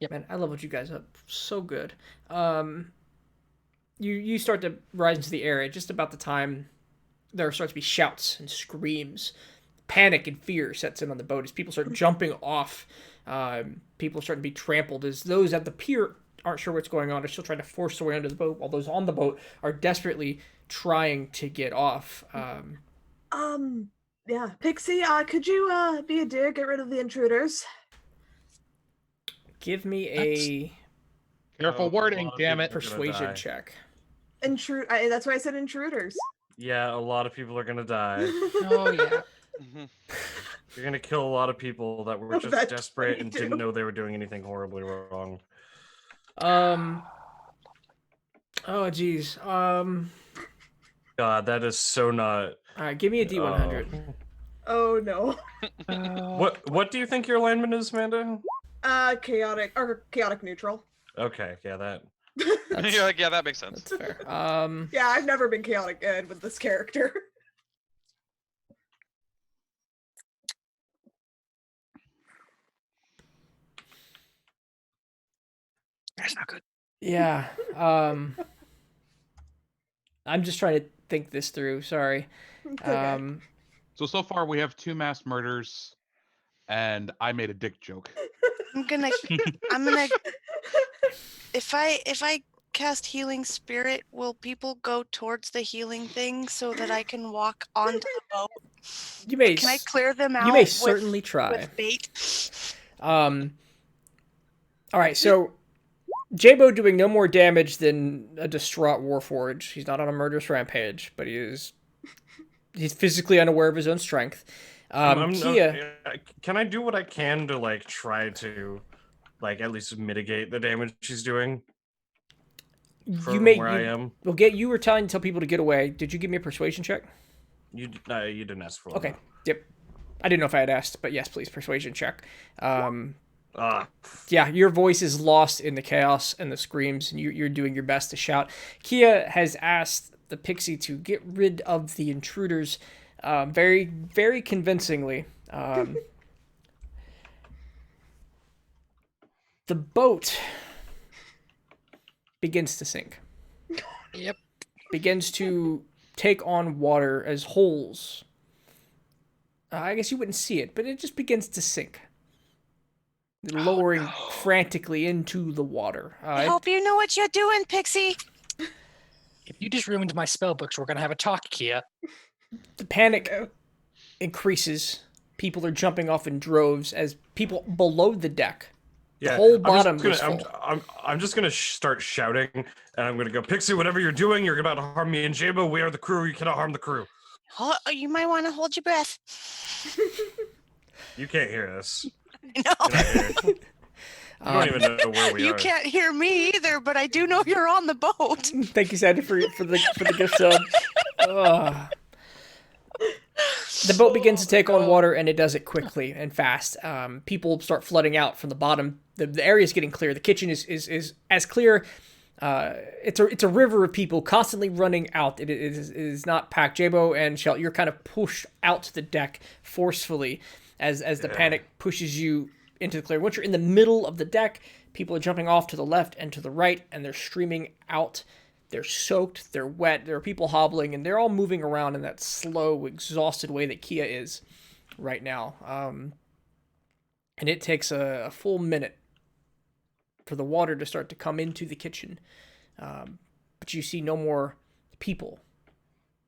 Yep. Man, I leveled you guys up so good. You start to rise into the air at just about the time there starts to be shouts and screams. Panic and fear sets in on the boat as people start jumping off. People are starting to be trampled as those at the pier aren't sure what's going on. Are still trying to force their way onto the boat, while those on the boat are desperately trying to get off. Yeah, Pixie, could you be a dear, get rid of the intruders? Give me a Careful wording, damn it. persuasion check. That's why I said intruders. Yeah, a lot of people are gonna die. Oh yeah. You're gonna kill a lot of people that were just That's desperate and me too. didn't know they were doing anything horribly wrong. Oh geez. God, that is so not. All right, give me a D100. Oh no. What do you think your alignment is, Amanda? Chaotic neutral. Okay, yeah, that. you're like, yeah, that makes sense. That's fair. Yeah, I've never been chaotic good with this character. That's not good. Yeah. I'm just trying to think this through. Sorry. Okay. So far we have 2 mass murders, and I made a dick joke. I'm gonna if I cast healing spirit, will people go towards the healing thing so that I can walk onto the boat? You may. Can I clear them out? You may with- certainly try. with bait. All right. So Jabo doing no more damage than a distraught Warforged. He's not on a murderous rampage, but he's physically unaware of his own strength. Kia, can I do what I can to like try to like at least mitigate the damage she's doing? From where I am. Well, you were tell people to get away. Did you give me a persuasion check? You didn't ask for one. Okay. Yep. I didn't know if I had asked, but yes, please, persuasion check. Yeah, your voice is lost in the chaos and the screams, and you're doing your best to shout. Kia has asked the pixie to get rid of the intruders very, very convincingly. The boat begins to sink. Yep. Begins to take on water as holes. I guess you wouldn't see it, but it just begins to sink. Lowering frantically into the water. I hope you know what you're doing, Pixie. If you just ruined my spell books, we're going to have a talk, Kia. The panic increases. People are jumping off in droves as people below the deck. Yeah, the whole bottom is full. I'm just gonna start shouting, and I'm gonna go, Pixie, whatever you're doing, you're about to harm me and Jabo. We are the crew. You cannot harm the crew. You might want to hold your breath. You can't hear us. No. You don't even know where we are. You can't hear me either, but I do know you're on the boat. Thank you, Sandra, for the gift sub. The boat begins to take on water, and it does it quickly and fast. People start flooding out from the bottom. The area is getting clear. The kitchen is as clear. It's a river of people constantly running out. It is not packed. Jabo and Shelt, you're kind of pushed out to the deck forcefully as the panic pushes you into the clear. Once you're in the middle of the deck, people are jumping off to the left and to the right, and they're streaming out. They're soaked, they're wet, there are people hobbling, and they're all moving around in that slow, exhausted way that Kia is right now. And it takes a full minute for the water to start to come into the kitchen. But you see no more people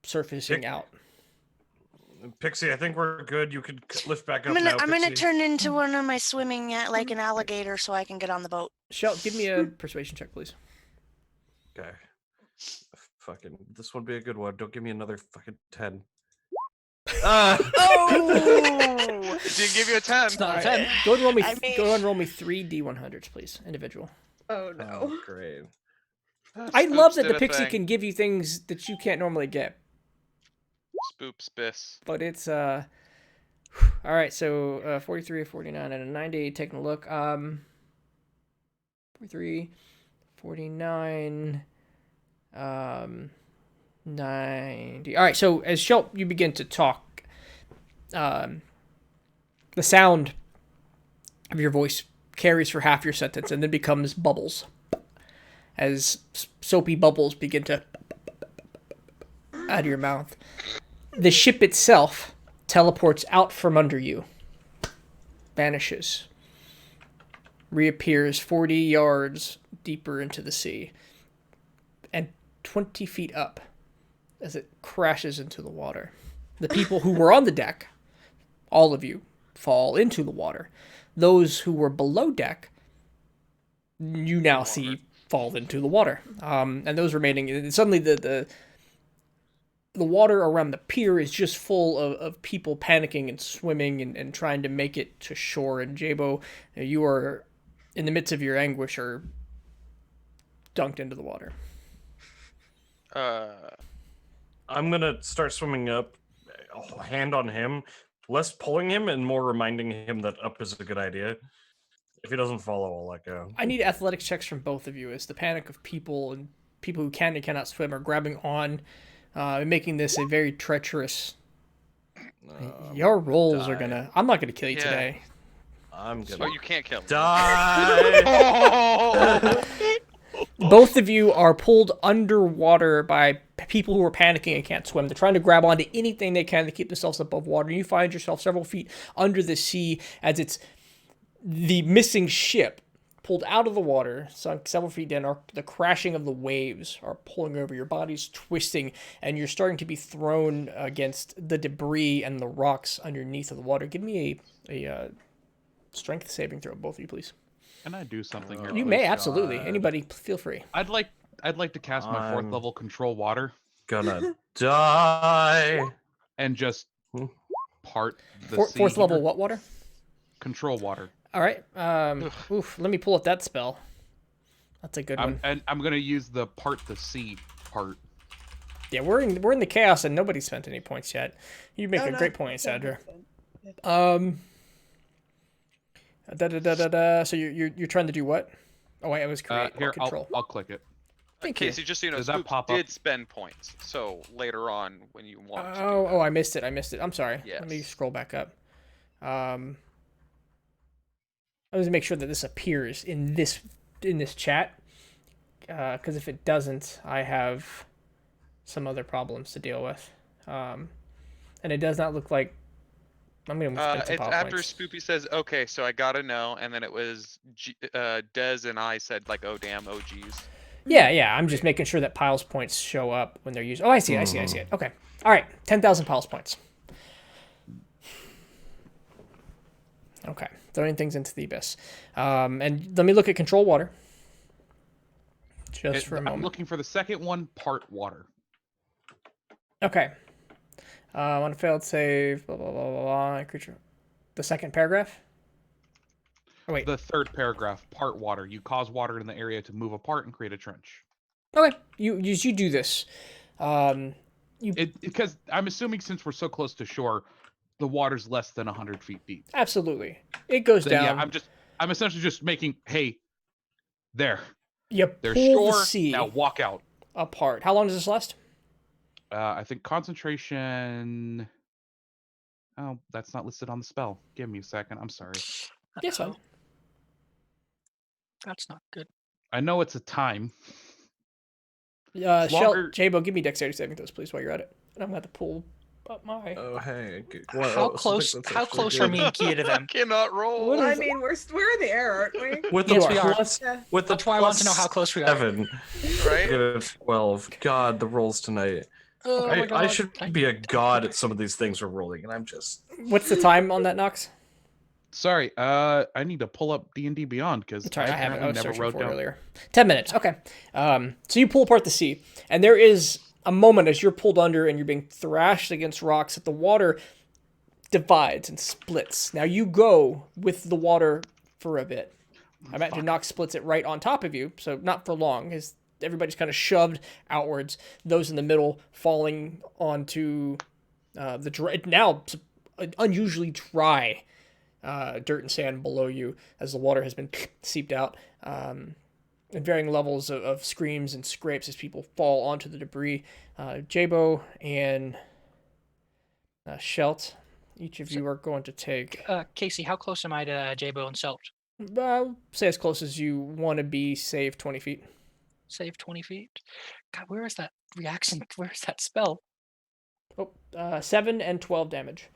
surfacing out. Pixie, I think we're good. You could lift back up now, I'm gonna Pixie. turn into one of my swimming like an alligator so I can get on the boat. Shelt, give me a persuasion check, please. Okay. Fucking, this would be a good one. Don't give me another fucking 10. Oh! Didn't give you a 10. It's not a 10. Go ahead and roll me 3 D100s, please, individual. Oh no. Oh, great. I love that the pixie can give you things that you can't normally get. Spoops bis. But it's all right, so 43, 49 out of 90, taking a look. 43, 49, 90. All right, so as Shelt, you begin to talk, the sound of your voice carries for half your sentence and then becomes bubbles as soapy bubbles begin to out of your mouth. The ship itself teleports out from under you, vanishes, reappears 40 yards deeper into the sea, and 20 feet up as it crashes into the water. The people who were on the deck, all of you, fall into the water. Those who were below deck, you now see fall into the water. And those remaining, suddenly the water around the pier is just full of people panicking and swimming and trying to make it to shore. And Jabo, you are in the midst of your anguish, are dunked into the water. I'm gonna start swimming up, hand on him, less pulling him and more reminding him that up is a good idea. If he doesn't follow, I'll let go. I need athletics checks from both of you as the panic of people and people who can and cannot swim are grabbing on, making this a very treacherous. Your rolls are gonna. I'm not gonna kill you today. I'm gonna. Oh, you can't kill me. Die. Both of you are pulled underwater by people who are panicking and can't swim. They're trying to grab onto anything they can to keep themselves above water. And you find yourself several feet under the sea as it's the missing ship pulled out of the water, sunk several feet down. The crashing of the waves are pulling over. Your body's twisting, and you're starting to be thrown against the debris and the rocks underneath of the water. Give me a strength saving throw, both of you, please. Can I do something here? You Oh, may, please? absolutely. God. Anybody, feel free. I'd like to cast my 4th I'm- level control water Gonna die. and just Hmm. part the Fourth sea level here. what water? Control water. All right. Ugh. Let me pull up that spell. That's a good one. And I'm gonna use the part the sea part. Yeah, we're in the chaos and nobody spent any points yet. You make Oh, a no, great point, that's Sadra. fine. So you're trying to do what? Oh wait, I was create Here, control. I'll click it. Thank you. Casey, just so you know, Does that Scoops pop up? did spend points. So later on, when you want to do Oh, that. I missed it. I'm sorry. Let me Yes. scroll back up. I was to make sure that this appears in this chat, because if it doesn't, I have some other problems to deal with. And it does not look like I'm gonna spend some It's after PowerPoints. Spoopy says, "Okay, so I gotta know," and then it was Dez and I said like, "Oh damn, oh geez." Yeah. I'm just making sure that Piles points show up when they're used. Oh, I see it. Okay. All right. 10,000 Piles points. Okay. Throwing things into the abyss. And let me look at control water. Just for a I'm moment. looking for the second one, part water. Okay. On a failed save, blah, blah, blah, blah, blah, creature. The second paragraph? Oh, wait. The 3rd paragraph, part water. You cause water in the area to move apart and create a trench. Okay. You do this. Because I'm assuming since we're so close to shore, the water's less than 100 feet deep. Absolutely. It goes Then, down. yeah, I'm essentially just making, hey, there. You There's pull the shore. sea Now walk out. apart. How long does this last? I think concentration. Oh, that's not listed on the spell. Give me a second. I'm sorry. Yes, fine. Uh-oh. That's not good. I know it's a time. Shell, longer- Jabo, give me dexterity saving throws, please, while you're at it. And I'm going to pull up my... Oh, hey. How close are me and Kia to I them? cannot roll. What I is- mean, we're in the air, aren't we? With Yes, the we are. plus, Yeah. with the That's why I want to know plus how close we are. 7, Right? get a 12. God, the rolls tonight. Oh my I God. should be a god at some of these things we're rolling, and I'm just. What's the time on that, Nox? Sorry. I need to pull up D&D Beyond because That's right, I have it. I was never searching wrote for it down. earlier. 10 minutes. Okay. So you pull apart the sea, and there is a moment as you're pulled under and you're being thrashed against rocks that the water divides and splits. Now you go with the water for a bit. I imagine Nox splits it right on top of you, so not for long. Everybody's kind of shoved outwards. Those in the middle falling onto now unusually dry dirt and sand below you as the water has been seeped out. And varying levels of screams and scrapes as people fall onto the debris. Jabo and Shelt, each of you are going to take... Casey, how close am I to Jabo and Selt? say as close as you want to be, save 20 feet. Save 20 feet. God, where is that reaction? Where's that spell? 7 and 12 damage.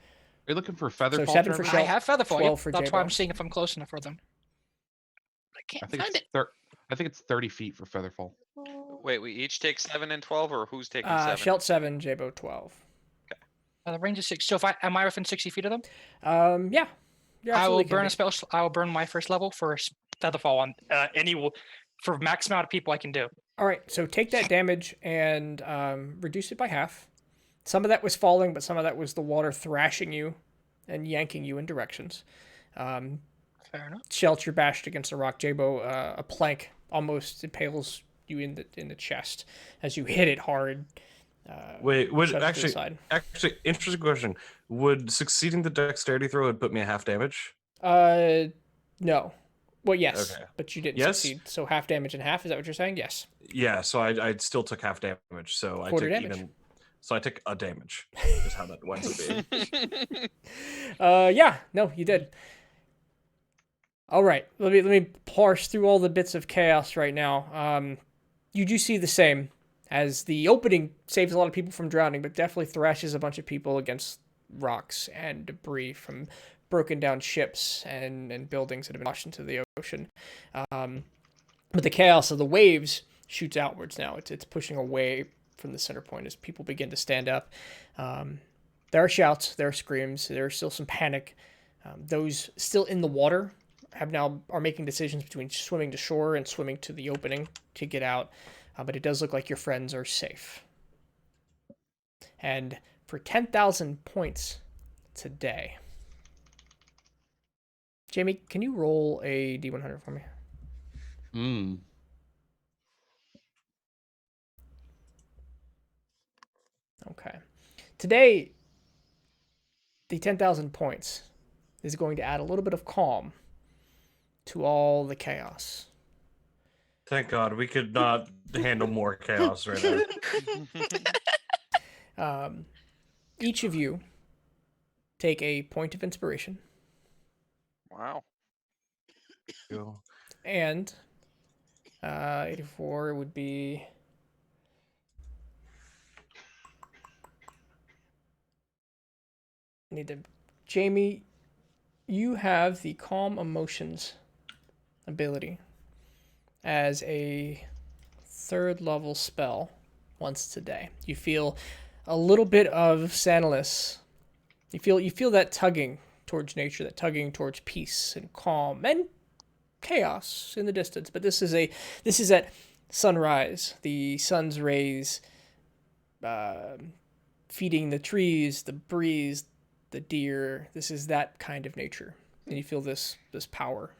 Are you looking for feather So fall? 7 for Trevor? I Shelt, have Featherfall. 12 Yep. for That's why I'm Jabo. seeing if I'm close enough for them. I I can't think find it's it. I think it's 30 feet for featherfall. Wait, we each take 7 and 12, or who's taking 7? Shelt 7, Jabo 12. The range is 6. So if am I within 60 feet of them? Yeah. You're I will absolutely burn can a be. spell. I will burn my first level for Featherfall on for max amount of people I can do. All right, so take that damage and reduce it by half. Some of that was falling, but some of that was the water thrashing you and yanking you in directions. Fair enough. Shelt, you're bashed against a rock. Jabo, a plank almost impales you in the chest as you hit it hard. Wait, would shoved to the actually, side. interesting question. Would succeeding the dexterity throw would put me at half damage? No. Well, yes, Okay. but you didn't Yes? succeed. So half damage and half. Is that what you're saying? Yes. Yeah, so I still took half damage, so I Quarter took damage. even. So I took a damage. Is how that winds up being. Yeah. No, you did. All right. Let me parse through all the bits of chaos right now. You do see the same as the opening saves a lot of people from drowning, but definitely thrashes a bunch of people against rocks and debris from broken down ships and buildings that have been washed into the ocean. But the chaos of the waves shoots outwards now. It's pushing away from the center point as people begin to stand up. There are shouts, there are screams, there's still some panic. Those still in the water are making decisions between swimming to shore and swimming to the opening to get out. But it does look like your friends are safe. And for 10,000 points today, Jamie, can you roll a D100 for me? Mm. Okay. Today, the 10,000 points is going to add a little bit of calm to all the chaos. Thank God we could not handle more chaos right now. Each of you take a point of inspiration, Wow. Go. and 84 would be Jamie, you have the calm emotions ability as a 3rd level spell once today. You feel a little bit of Sanilis. You feel that tugging towards nature, that tugging towards peace and calm and chaos in the distance. But this is at sunrise. The sun's rays feeding the trees, the breeze, the deer. This is that kind of nature, and you feel this power.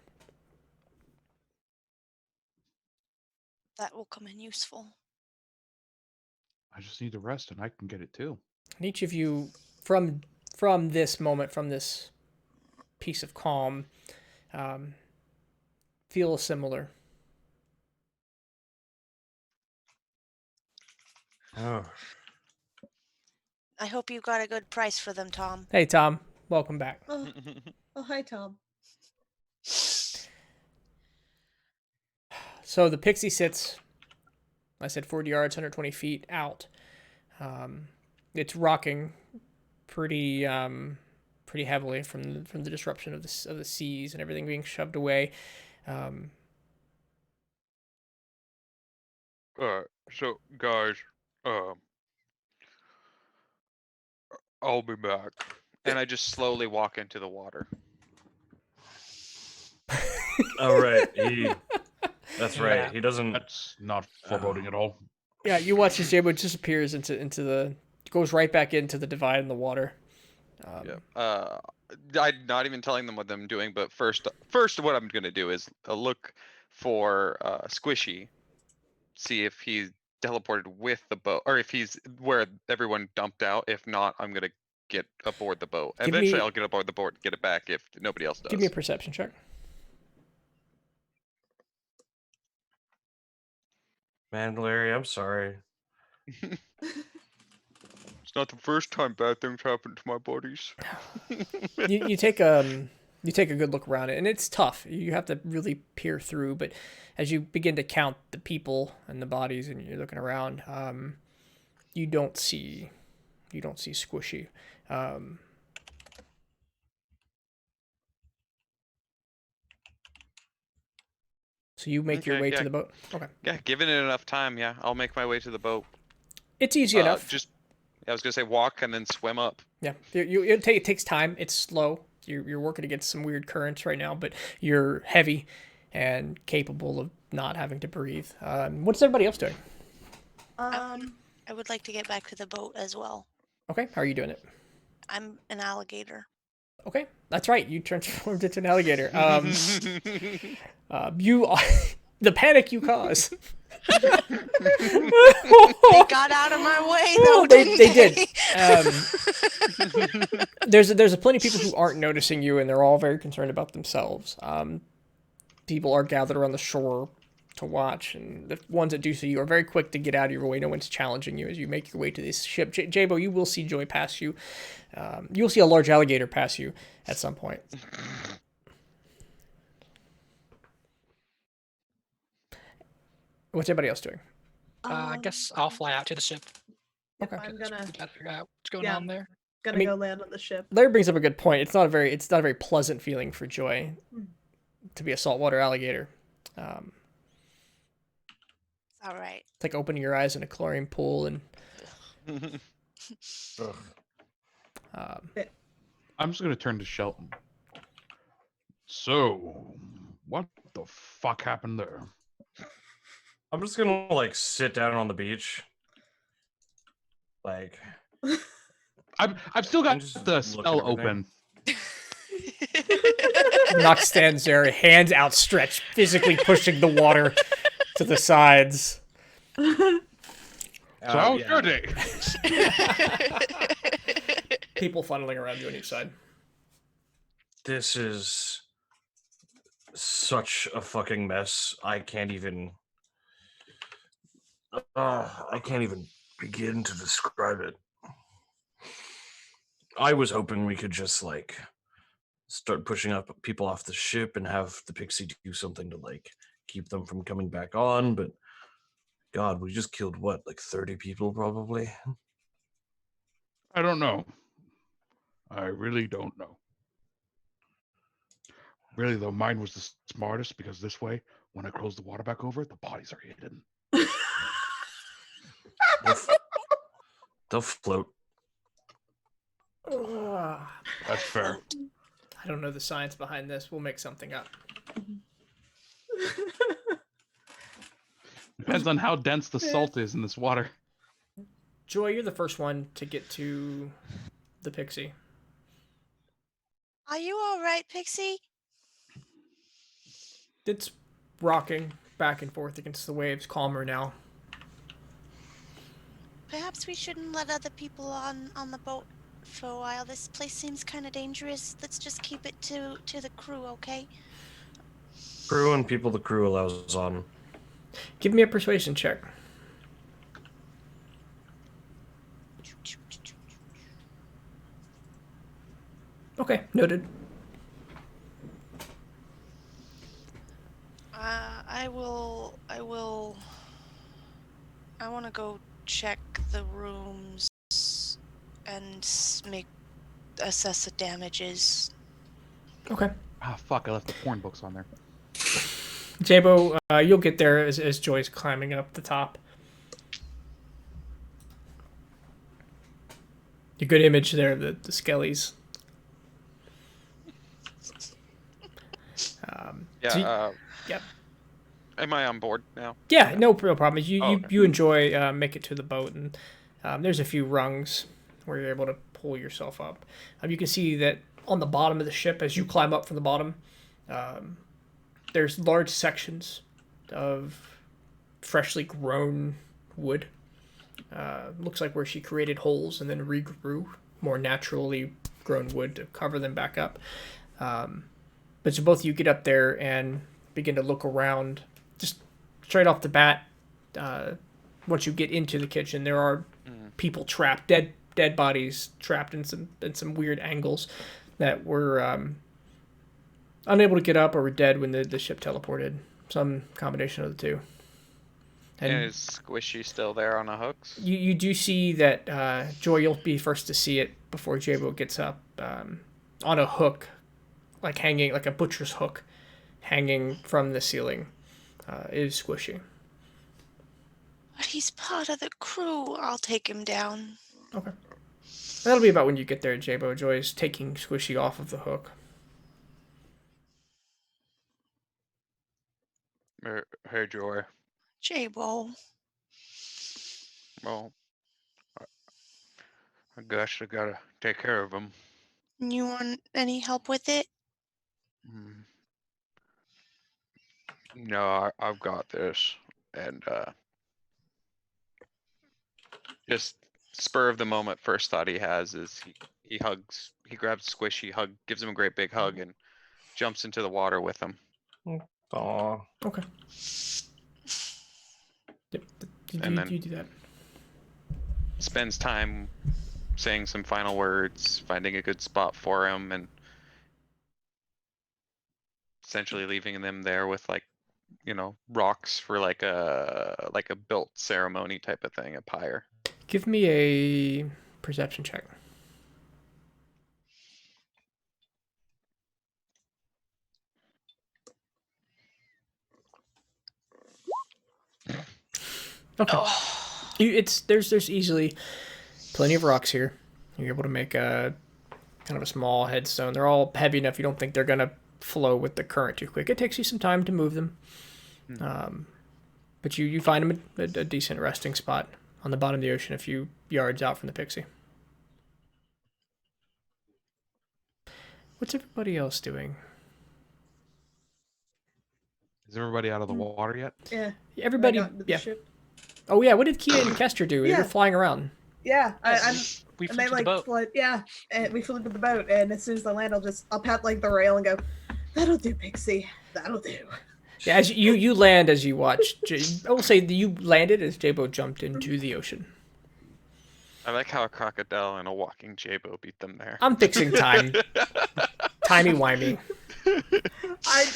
That will come in useful. I just need to rest, and I can get it too. And each of you, from this moment, from this piece of calm, feel similar. Oh. I hope you got a good price for them, Tom. Hey, Tom. Welcome back. Oh, hi, Tom. So the pixie sits, I said 40 yards, 120 feet out. It's rocking pretty heavily from the disruption of the seas and everything being shoved away. So guys, I'll be back. And I just slowly walk into the water. All right. That's Yeah. right. He doesn't. That's not foreboding at all. Yeah, you watch as Jabo disappears into goes right back into the divide in the water. I'm not even telling them what I'm doing, but first what I'm gonna do is look for Squishy, see if he's teleported with the boat, or if he's where everyone dumped out. If not, I'm gonna get aboard the boat. Give Eventually, me- I'll get aboard the boat and get it back if nobody else does. Give me a perception check. Man, Larry, I'm sorry. It's not the first time bad things happen to my buddies. You take a good look around it, and it's tough. You have to really peer through, but as you begin to count the people and the bodies, and you're looking around, you don't see Squishy. So you make your Okay, way yeah. to the boat. Okay, Yeah, given it enough time, yeah, I'll make my way to the boat. it's easy enough. I was gonna say walk and then swim up. Yeah, it takes time. It's slow. You're working against some weird currents right now, but you're heavy and capable of not having to breathe. What's everybody else doing? I would like to get back to the boat as well. Okay, how are you doing it? I'm an alligator. Okay, that's right. You transformed into an alligator. You the panic you caused. They got out of my way, though, didn't they did. There's plenty of people who aren't noticing you, and they're all very concerned about themselves. People are gathered around the shore to watch, and the ones that do see you are very quick to get out of your way. No one's challenging you as you make your way to this ship. Jabo, you will see Joy pass you. You'll see a large alligator pass you at some point. What's everybody else doing? I guess I'll fly out to the ship. Okay. I'm gonna Gotta figure out what's going Yeah. on there. gonna go land on the ship. Larry brings up a good point. It's not a very pleasant feeling for Joy to be a saltwater alligator. All right. It's like opening your eyes in a chlorine pool, and Ugh. I'm just gonna turn to Shelton. So, what the fuck happened there? I'm just gonna like sit down on the beach. Like I've still got and just the look at spell everything. open. Nox stands there, hands outstretched, physically pushing the water to the sides. So how was your day? People funneling around you on each side. This is such a fucking mess. I can't even begin to describe it. I was hoping we could just like start pushing up people off the ship and have the pixie do something to like keep them from coming back on, but God, we just killed what, like 30 people probably? I don't know. I really don't know. Really, though, mine was the smartest because this way, when I close the water back over, the bodies are hidden. They'll float. That's fair. I don't know the science behind this. We'll make something up. Depends on how dense the salt is in this water. Joy, you're the first one to get to the pixie. Are you all right, Pixie? It's rocking back and forth against the waves, calmer now. Perhaps we shouldn't let other people on the boat for a while. This place seems kind of dangerous. Let's just keep it to the crew, okay? Crew and people the crew allows on. Give me a persuasion check. Okay, noted. I want to go check the rooms and assess the damages. Okay. Ah, fuck, I left the porn books on there. Jabo, you'll get there as Joy's climbing up the top. A good image there of the skellies. Yep. Am I on board now? Yeah, no real problem. Okay. You enjoy make it to the boat, and there's a few rungs where you're able to pull yourself up. You can see that on the bottom of the ship, as you climb up from the bottom, there's large sections of freshly grown wood. Looks like where she created holes and then regrew more naturally grown wood to cover them back up. But so both of you get up there and begin to look around. Just straight off the bat, once you get into the kitchen, there are people trapped, dead bodies trapped in some weird angles that were unable to get up or were dead when the ship teleported. Some combination of the two. And is Squishy still there on the hooks? You do see that Joy, you'll be first to see it before Jabo gets up, on a hook, like hanging, like a butcher's hook, hanging from the ceiling, is Squishy. But he's part of the crew. I'll take him down. Okay. That'll be about when you get there, Jabo. Joy is taking Squishy off of the hook. Hey, Joy. Jabo. Well, I guess I gotta take care of him. You want any help with it? No, I've got this. And just spur of the moment, first thought he has is he grabs Squishy, gives him a great big hug, and jumps into the water with him. Aw. Okay. Yep. You do that. Spends time saying some final words, finding a good spot for him, and essentially leaving them there with rocks for like a built ceremony type of thing, a pyre. Give me a perception check. Okay. There's easily plenty of rocks here. You're able to make a kind of a small headstone. They're all heavy enough you don't think they're gonna flow with the current too quick. It takes you some time to move them. But you find them a decent resting spot on the bottom of the ocean a few yards out from the Pixie. What's everybody else doing? Is everybody out of the water yet? Yeah. Everybody, I got into the yeah. ship. Oh yeah, what did Kia and Kester do? They Yeah. were flying around. Yeah, We and flew they to the like boat. flood, yeah, and we flew to the boat, and as soon as they land, I'll pat like the rail and go, "That'll do, Pixie. That'll do." Yeah, as you land as you watch. I will say that you landed as J-Bo jumped into the ocean. I like how a crocodile and a walking J-Bo beat them there. I'm fixing time. Timey-wimey.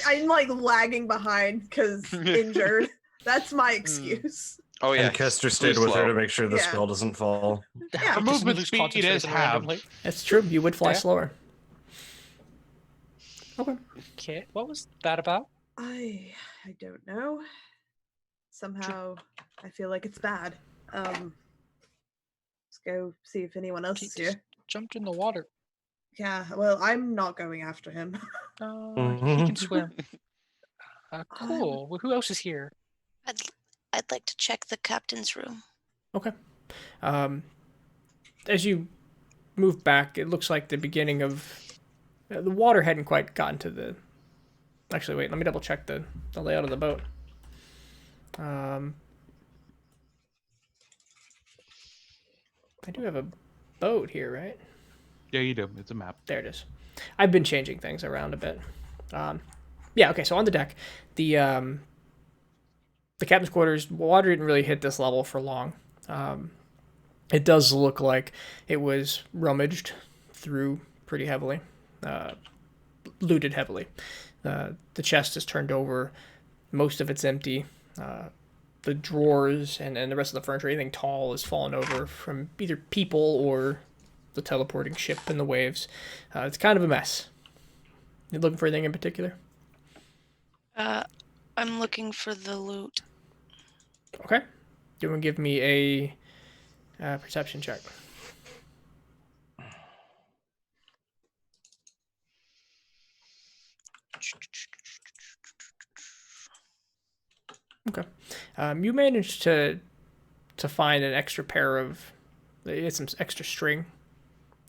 I'm like lagging behind because injured. That's my excuse. Oh yeah. And Kester flew stayed with her slow. to make sure the Yeah. spell doesn't fall. Yeah. Her Doesn't movement lose speed concentration is halved. randomly. That's true. You would fly Yeah. slower. Okay. Okay, what was that about? I don't know. Somehow I feel like it's bad. Let's go see if anyone else He is just here. jumped in the water. Yeah, well, I'm not going after him. He Mhm. can swim. Cool. Well, who else is here? I'd like to check the captain's room. Okay. As you move back, it looks like the beginning of the water hadn't quite gotten to the. Actually, wait. Let me double check the layout of the boat. I do have a boat here, right? Yeah, you do. It's a map. There it is. I've been changing things around a bit. Yeah. Okay. So on the deck, the captain's quarters. Water didn't really hit this level for long. It does look like it was rummaged through pretty heavily, looted heavily. The chest is turned over. Most of it's empty. The drawers and the rest of the furniture, anything tall, is fallen over from either people or the teleporting ship and the waves. It's kind of a mess. You looking for anything in particular? I'm looking for the loot. Okay. You want to give me a perception check? Okay. You managed to find an extra pair of, it's some extra string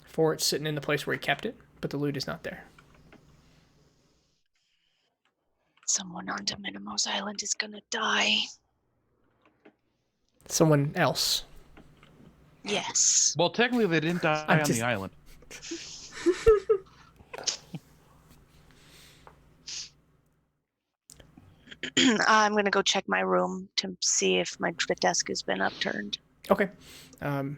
for it sitting in the place where he kept it, but the loot is not there. Someone on Dominimo's Island is gonna die. Someone else. Yes. Well, technically, they didn't die I'm on just- the island. I'm gonna go check my room to see if my desk has been upturned. Okay. So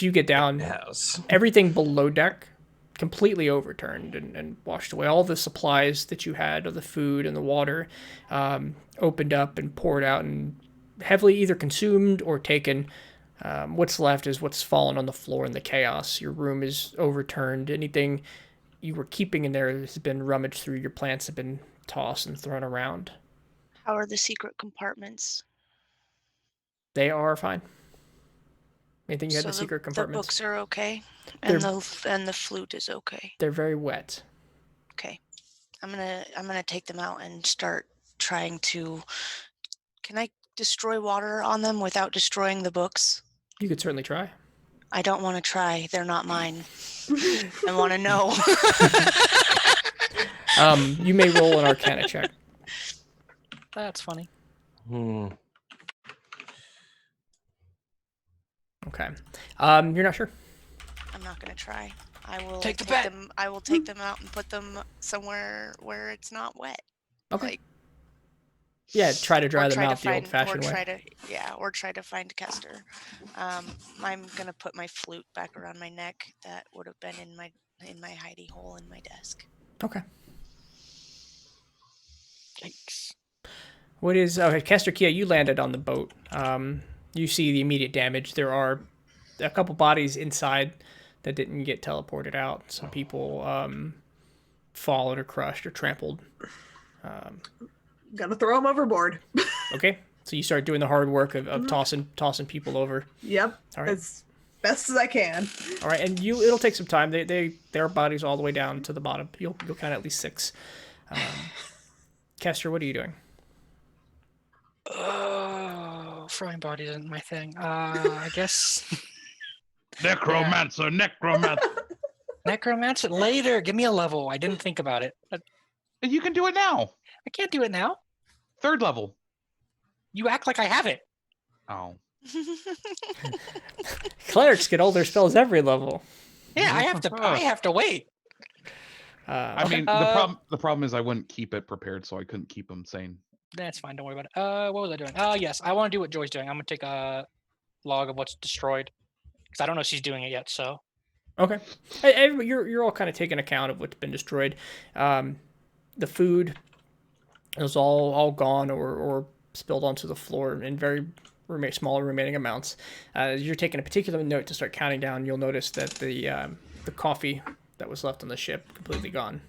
you get down. Yes. Everything below deck completely overturned and washed away. All the supplies that you had of the food and the water opened up and poured out and heavily either consumed or taken. What's left is what's fallen on the floor in the chaos. Your room is overturned. Anything you were keeping in there has been rummaged through. Your plants have been tossed and thrown around. How are the secret compartments? They are fine. Anything you had in the So secret compartments? The books are okay, They're- and the flute is okay. They're very wet. Okay, I'm gonna take them out and start trying to. Can I destroy water on them without destroying the books? You could certainly try. I don't want to try. They're not mine. I want to know. You may roll an Arcana check. That's funny. Hmm. Okay. You're not sure. I'm not gonna try. I will Take the bet. them. I will take them out and put them somewhere where it's not wet. Okay. Like, Yeah, try to dry or them try to out the find, old-fashioned or way. try to, yeah, or try to find Kester. I'm gonna put my flute back around my neck. That would have been in my hidey hole in my desk. Okay. Yikes. What is okay, Kester Kia, you landed on the boat. You see the immediate damage. There are a couple bodies inside that didn't get teleported out. Some people fallen or crushed or trampled. Gotta throw him overboard. Okay. So you start doing the hard work of tossing people over. Yep, All right. as best as I can. All right, and it'll take some time. There are bodies all the way down to the bottom. You'll count at least 6. Kester, what are you doing? Oh, frying body isn't my thing. I guess Necromancer, necromancer. necromancer later. Give me a level. I didn't think about it. You can do it now. I can't do it now. 3rd level. You act like I have it. Oh. Clerics get all their spells every level. Yeah, I have to. I have to wait. I mean, the problem is I wouldn't keep it prepared, so I couldn't keep them sane. That's fine. Don't worry about it. What was I doing? Yes, I want to do what Joy's doing. I'm gonna take a log of what's destroyed because I don't know if she's doing it yet. So Okay. You're all kind of taking account of what's been destroyed. The food is all gone or spilled onto the floor in very small remaining amounts. You're taking a particular note to start counting down. You'll notice that the coffee that was left on the ship completely gone.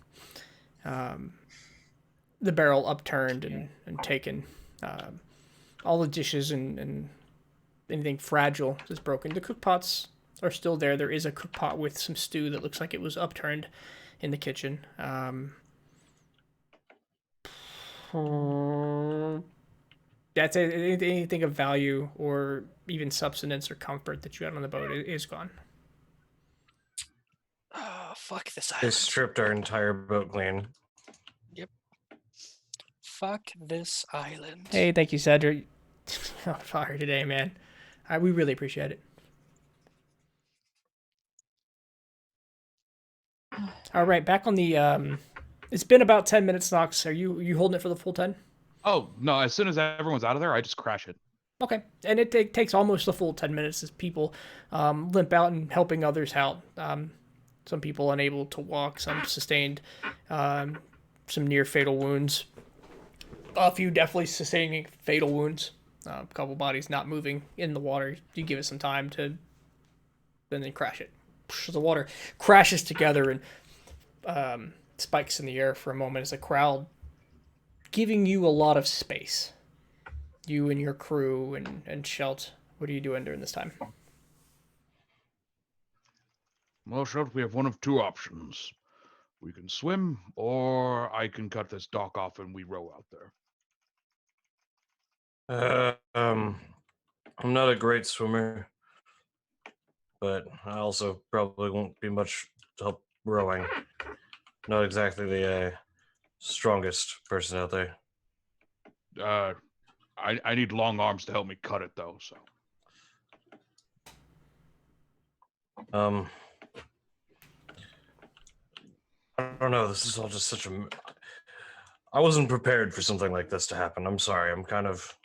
The barrel upturned and taken. All the dishes and anything fragile is broken. The cook pots are still there. There is a cook pot with some stew that looks like it was upturned in the kitchen. That's it. Anything of value or even substance or comfort that you had on the boat is gone. oh, fuck this They island. stripped our entire boat clean. Fuck this island. Hey, thank you, Cedric. On fire today, man. We really appreciate it. All right, back on the. It's been about 10 minutes, Nox. Are you holding it for the full 10? Oh, no, as soon as everyone's out of there, I just crash it. Okay, and it takes almost the full 10 minutes as people limp out and helping others out. Some people unable to walk, some sustained some near fatal wounds. A few definitely sustaining fatal wounds. A couple bodies not moving in the water. You give it some time to, and then crash it. The water crashes together and spikes in the air for a moment as a crowd, giving you a lot of space. You and your crew and Shelt, what are you doing during this time? Well, Short, we have one of 2 options. We can swim, or I can cut this dock off and we row out there. I'm not a great swimmer, but I also probably won't be much help rowing. Not exactly the strongest person out there. I need long arms to help me cut it, though, so. I don't know. This is all just such a. I wasn't prepared for something like this to happen. I'm sorry. I'm kind of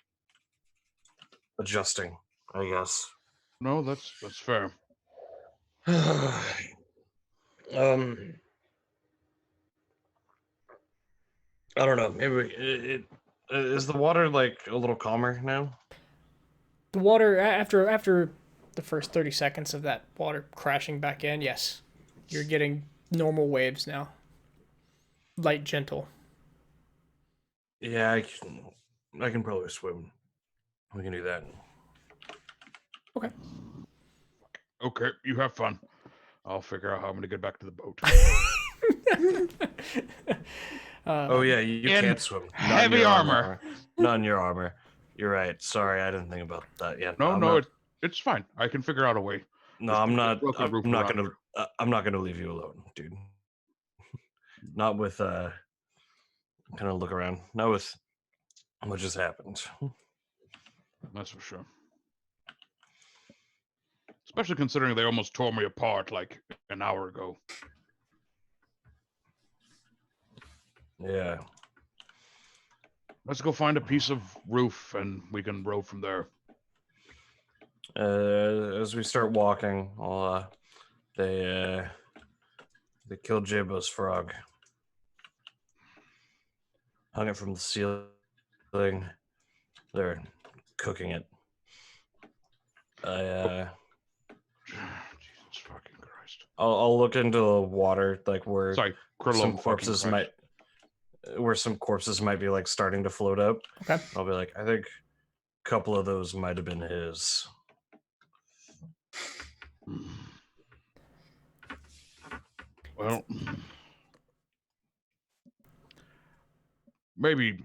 adjusting, I guess. No, that's fair. I don't know. Maybe is the water like a little calmer now? The water after the first 30 seconds of that water crashing back in, yes, you're getting normal waves now. Light, gentle. Yeah, I can probably swim. We can do that. Okay. Okay, you have fun. I'll figure out how I'm going to get back to the boat. Oh yeah, you in can't swim. Not in heavy your armor. Not in your armor. You're right. Sorry, I didn't think about that yet. I'm No, not, it's fine. I can figure out a way. no, Just I'm need a not. broken roof I'm not around gonna. I'm not gonna leave you alone, dude. Not with. Kind of look around. Not with what just happened. That's for sure. Especially considering they almost tore me apart like an hour ago. Yeah. Let's go find a piece of roof and we can row from there. As we start walking, they killed Jabo's frog. Hung it from the ceiling. They're cooking it. Jesus fucking Christ. I'll look into the water, like where Sorry, some Chrolome corpses fucking Christ. where some corpses might be like starting to float up. Okay. I'll be like, I think a couple of those might have been his. Well, maybe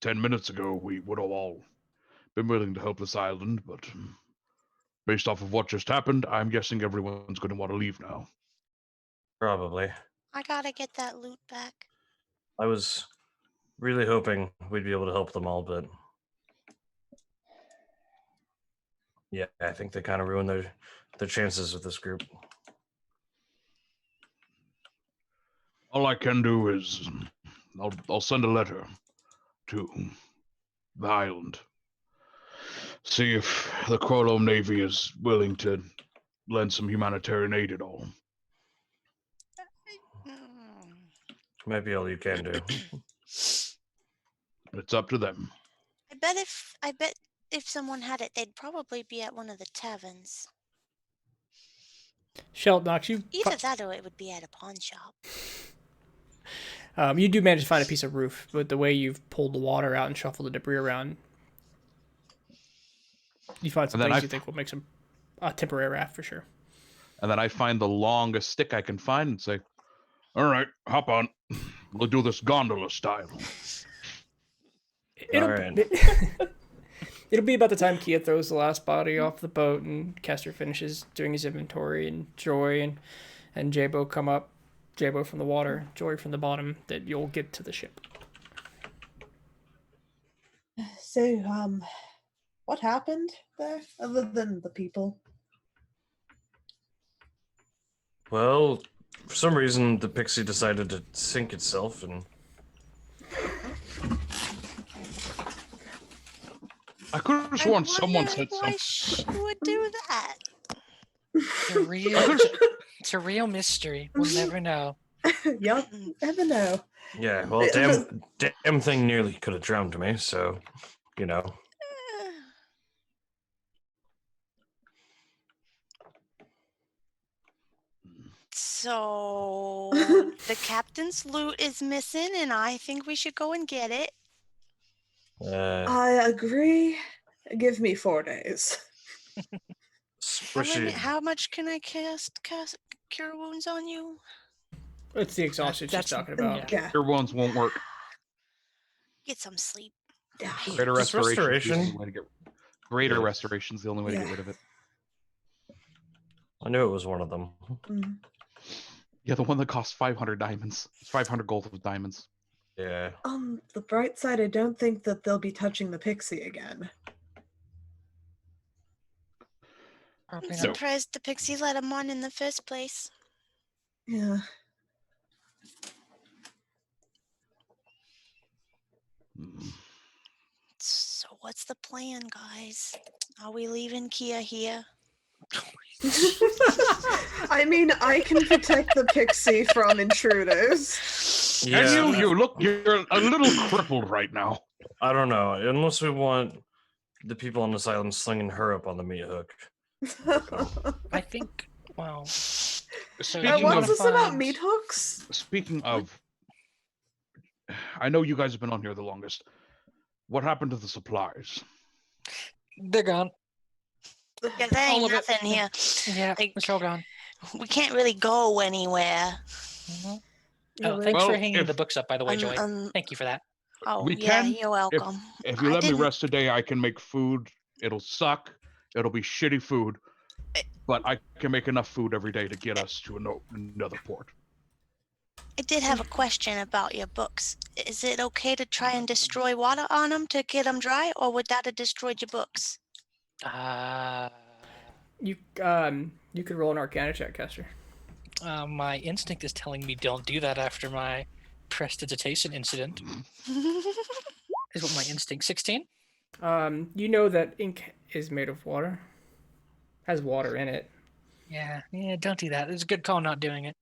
10 minutes ago, we would have all been willing to help this island, but based off of what just happened, I'm guessing everyone's going to want to leave now. Probably. I gotta get that loot back. I was really hoping we'd be able to help them all, but yeah, I think they kind of ruined their chances with this group. All I can do is I'll send a letter to the island. See if the Chrolome Navy is willing to lend some humanitarian aid at all. Mm. Might be all you can do. It's up to them. I bet if someone had it, they'd probably be at one of the taverns. Shell knocks you. Either that or it would be at a pawn shop. You do manage to find a piece of roof, but the way you've pulled the water out and shuffled the debris around, you find some And then things you think will make some a temporary raft for sure. And then I find the longest stick I can find and say, all right, hop on. We'll do this gondola style. It'll, Alright. it'll be about the time Kia throws the last body off the boat and Kester finishes doing his inventory, and Joy and Jabo come up. Jabo from the water, Joy from the bottom, that you'll get to the ship. So, what happened there other than the people? Well, for some reason, the Pixie decided to sink itself, and I could have sworn someone said why something. she would do that. It's a real mystery. We'll never know. Yup, never know. yeah, well, damn thing nearly could have drowned me, so, you know. So the captain's loot is missing, and I think we should go and get it. I agree. Give me 4 days. Squishy. How much can I cast cure wounds on you? It's the exhaustion she's That's- talking about. Yeah. Your ones won't work. Get some sleep. Yeah. Greater Just restoration. restoration? Is the only way to get, greater Yeah. restoration's the only way to get Yeah. rid of it. I knew it was one of them. Mm. Yeah, the one that costs 500 diamonds. It's 500 gold with diamonds. Yeah. On the bright side, I don't think that they'll be touching the pixie again. I'm Probably not. surprised the pixie let him on in the first place. Yeah. Mm. So what's the plan, guys? Are we leaving Kia here? I mean, I can protect the pixie from intruders. Yeah. And you look, you're a little crippled right now. I don't know. Unless we want the people on this island slinging her up on the meat hook. I think. Well. So Speaking you What's wanna this about find- meat hooks? Speaking of, I know you guys have been on here the longest. What happened to the supplies? They're gone. Yeah, there All ain't of it. nothing here. Yeah, Like- it's all gone. We can't really go anywhere. Mhm. Yeah, Oh, right. thanks for Well, hanging if- the books up, by the way, Joy. Thank you for that. Oh, We yeah, can, you're welcome. If you I let me didn't- rest today, I can make food. It'll suck. It'll be shitty food. But I can make enough food every day to get us to another port. I did have a question about your books. Is it okay to try and destroy water on them to get them dry, or would that have destroyed your books? You could roll an Arcana check, Kester. My instinct is telling me don't do that after my prestidigitation incident. Is what my instinct. 16? You know that ink is made of water. Has water in it. Yeah, don't do that. It's a good call not doing it.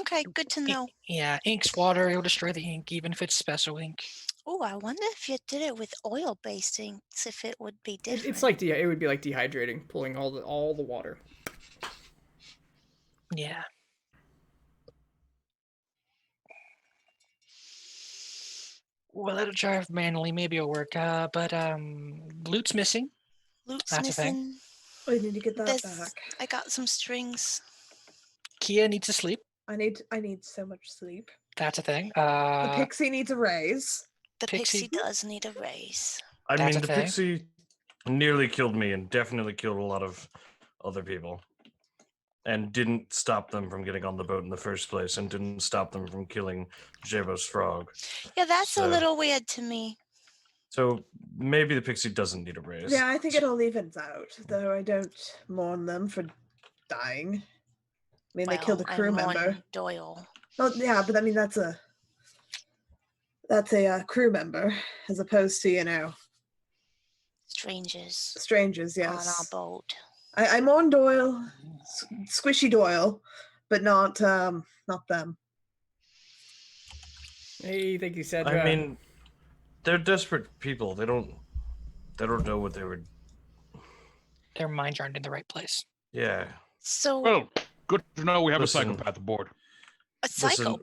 Okay, good to know. Yeah, ink's water. It'll destroy the ink, even if it's special ink. Oh, I wonder if you did it with oil-based inks, if it would be different. It's like it would be like dehydrating, pulling all the water. Yeah. Well, it'll drive manually. Maybe it'll work. But loot's missing. Loot's that's a thing. missing. I need to get that There's- back. I got some strings. Kia needs to sleep. I need so much sleep. That's a thing. The pixie needs a raise. The Pixie- pixie does need a raise. I That's mean, a the thing. pixie nearly killed me and definitely killed a lot of other people. And didn't stop them from getting on the boat in the first place, and didn't stop them from killing Jebo's frog. Yeah, that's a So- little weird to me. So maybe the pixie doesn't need a raise. Yeah, I think it all evens out, though I don't mourn them for dying. I mean, they killed a Well, crew I mourn member. Doyle. Oh, yeah, but I mean, that's a crew member as opposed to, Strangers strangers, on our yes. boat. I mourn Doyle, Squishy Doyle, but not them. Hey, thank you, Zezzap. I mean, they're desperate people. They don't know what they were. Their minds aren't in the right place. Yeah. So Well, good to know we have Listen. a psychopath aboard. a psycho.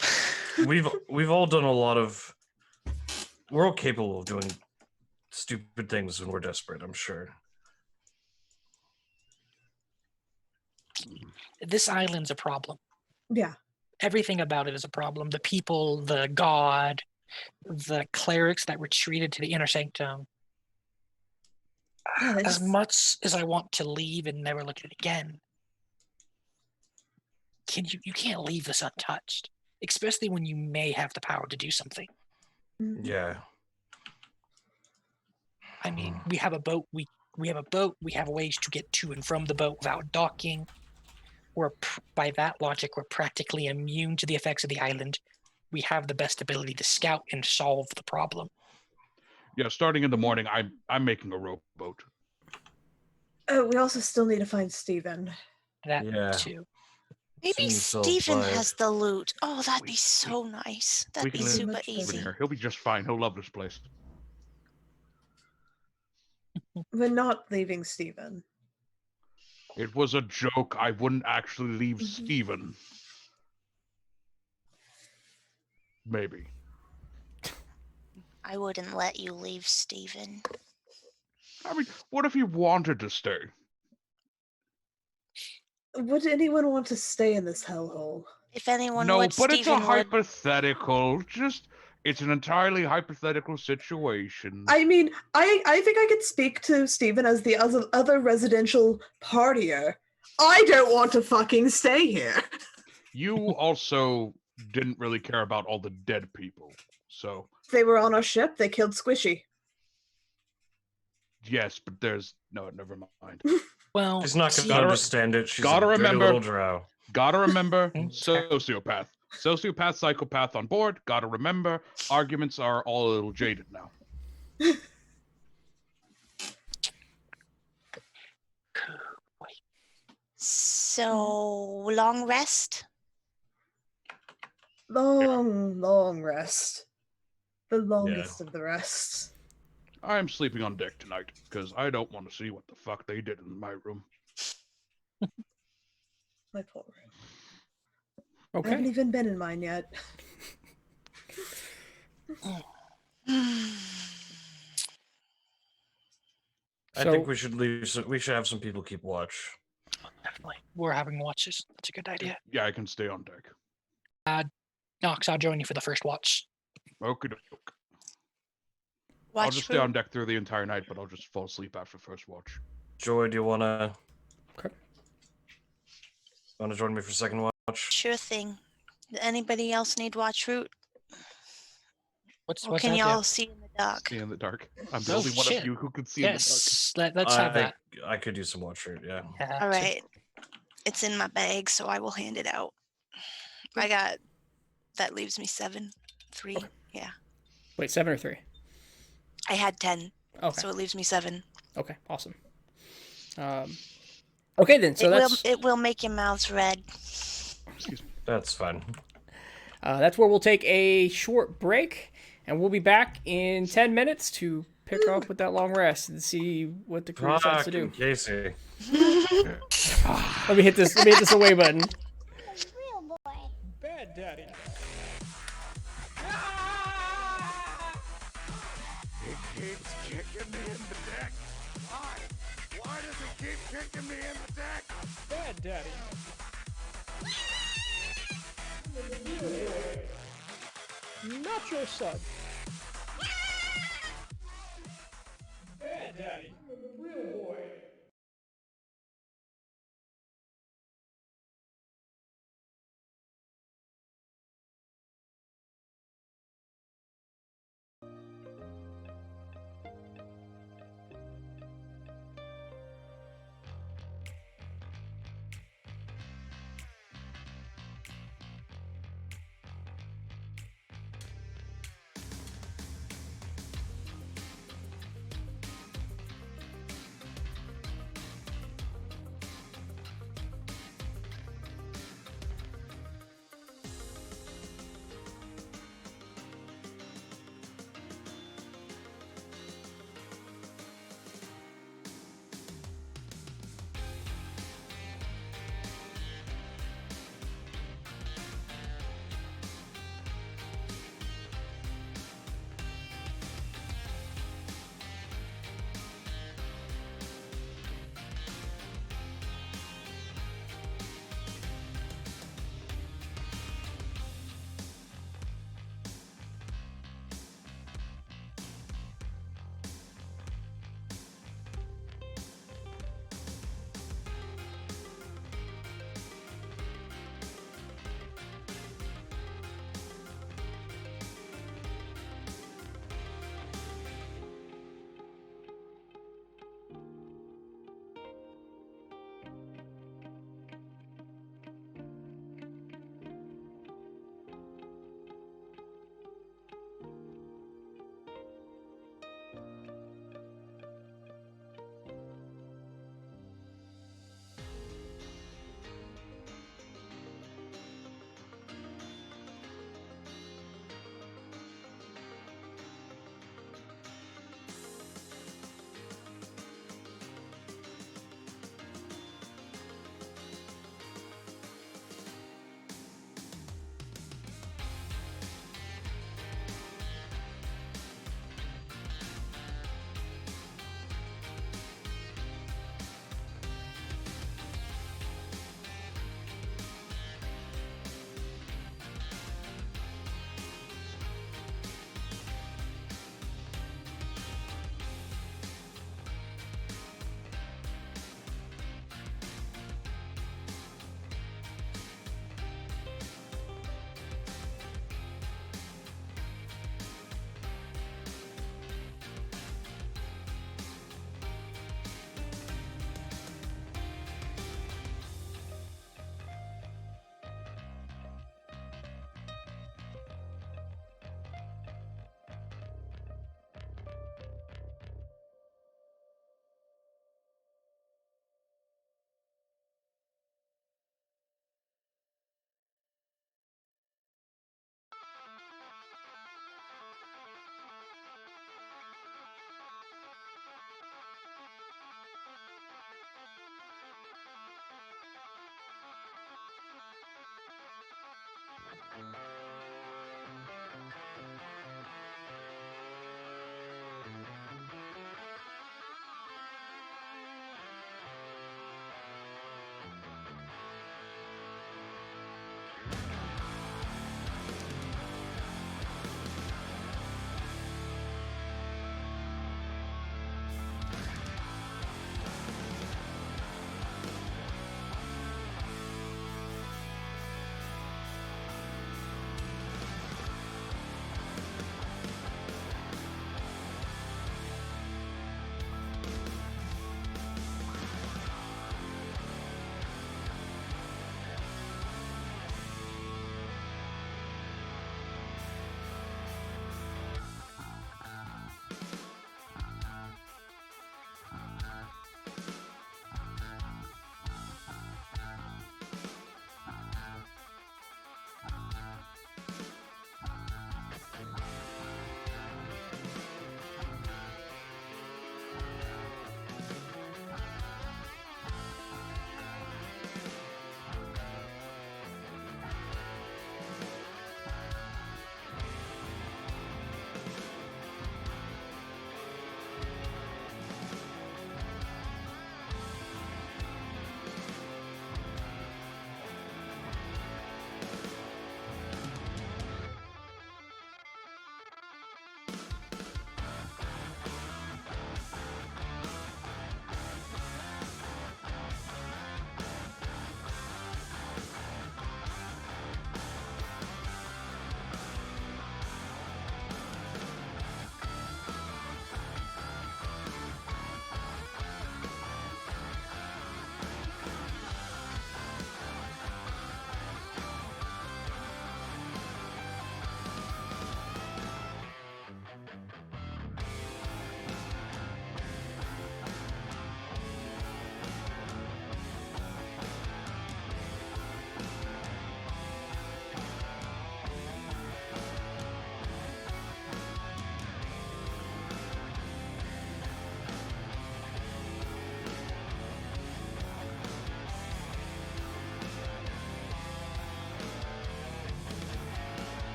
We've all done a lot of. We're all capable of doing stupid things when we're desperate. I'm sure. This island's a problem. Yeah. Everything about it is a problem. The people, the god, the clerics that retreated to the inner sanctum. Yeah, they As just- much as I want to leave and never look at it again, you can't leave this untouched, especially when you may have the power to do something. Yeah. I mean, we have a boat. We have a boat. We have ways to get to and from the boat without docking. By that logic, we're practically immune to the effects of the island. We have the best ability to scout and solve the problem. Yeah, starting in the morning, I'm making a rowboat. Oh, we also still need to find Steven. That Yeah. too. Maybe Seems so Stephen bad. has the loot. Oh, that'd be We- so nice. we That'd be can live super much better. easy. Here, he'll be just fine. He'll love this place. We're not leaving Steven. It was a joke. I wouldn't actually leave Mhm. Steven. Maybe. I wouldn't let you leave, Stephen. I mean, what if he wanted to stay? Would anyone want to stay in this hellhole? If anyone No, would, but it's a Stephen would. hypothetical. It's an entirely hypothetical situation. I mean, I think I could speak to Steven as the other residential partier. I don't want to fucking stay here. You also didn't really care about all the dead people. So, They were on our ship. They killed Squishy. yes, but there's no, never mind. Well, She's not see, gonna understand it. She's gotta a dirty remember- little drow. Gotta remember, Hmm, sociopath. Sociopath, psychopath on board. Gotta remember, arguments are all a little jaded now. So long rest. Long rest. The longest of the rests. I'm sleeping on deck tonight because I don't want to see what the fuck they did in my room. My poor room. I haven't Okay. even been in mine yet. I So- think we should leave. We should have some people keep watch. definitely, we're having watches. That's a good idea. Yeah, I can stay on deck. Knox, I'll join you for the first watch. Okay, doke. Watch I'll just stay room. on deck through the entire night, but I'll just fall asleep after first watch. Joy, do you wanna Okay. join me for second watch? Sure thing. Anybody else need watch route? What's Or what's can that? y'all see in the dark? See in the dark. I'm the Oh, only one shit. of you who can see in the dark. Yes, let's have that. I could use some watch route. Yeah. Yeah, All so- right. It's in my bag, so I will hand it out. I got. That leaves me 7. 3. Yeah. Wait, 7 or 3? I had 10, Okay. so it leaves me 7. Okay. Awesome. Okay then. So It will make your mouths red. Excuse me. That's fine. that's where we'll take a short break, and we'll be back in 10 minutes to pick up with that long rest and see what the crew decides to do. Casey. Let me hit this. Let me hit this away button. Bad daddy. It keeps kicking me in the deck. Why? Why does it keep kicking me in the deck? Bad daddy. Not your son. Bad daddy. Real boy.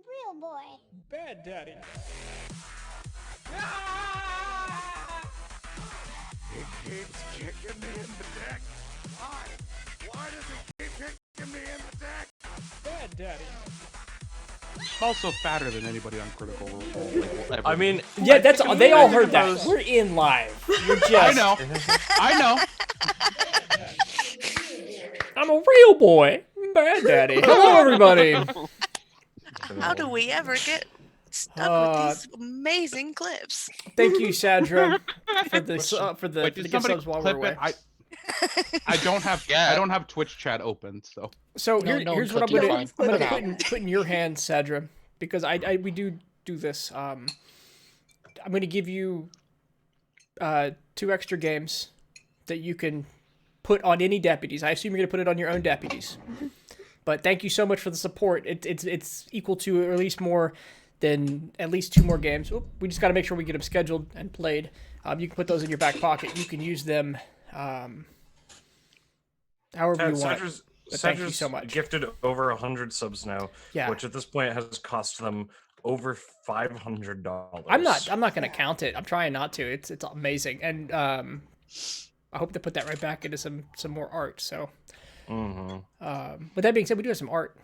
Real boy. Bad daddy. He keeps kicking me in the dick. Why? Why does he keep kicking me in the dick? Bad daddy. It's also fatter than anybody on Critical Role. will ever I be. mean, Yeah, that's all. They all heard suppose- that. We're in live. You're just. I know. I know. I'm a real boy. Bad daddy. Hello, everybody. How do we ever get stuck with these amazing clips? Thank you, Sadra, for this for the Wait, for the did gift somebody subs while we're clip away. it? I don't have Yeah. I don't have Twitch chat open, so So No, no, here's what I'm clip it, gonna fine. I'm gonna Put it put in your hands, Sadra, because we do this. I'm gonna give you 2 extra games that you can put on any deputies. I assume you're gonna put it on your own deputies. But thank you so much for the support. It's equal to, or at least more than at least 2 more games. Oop, we just got to make sure we get them scheduled and played. You can put those in your back pocket. You can use them however you want. But thank you so much. Gifted over 100 subs now, Yeah. which at this point has cost them over $500. I'm not gonna count it. I'm trying not to. It's amazing, and I hope to put that right back into some more art. So, with that being said, we do have some art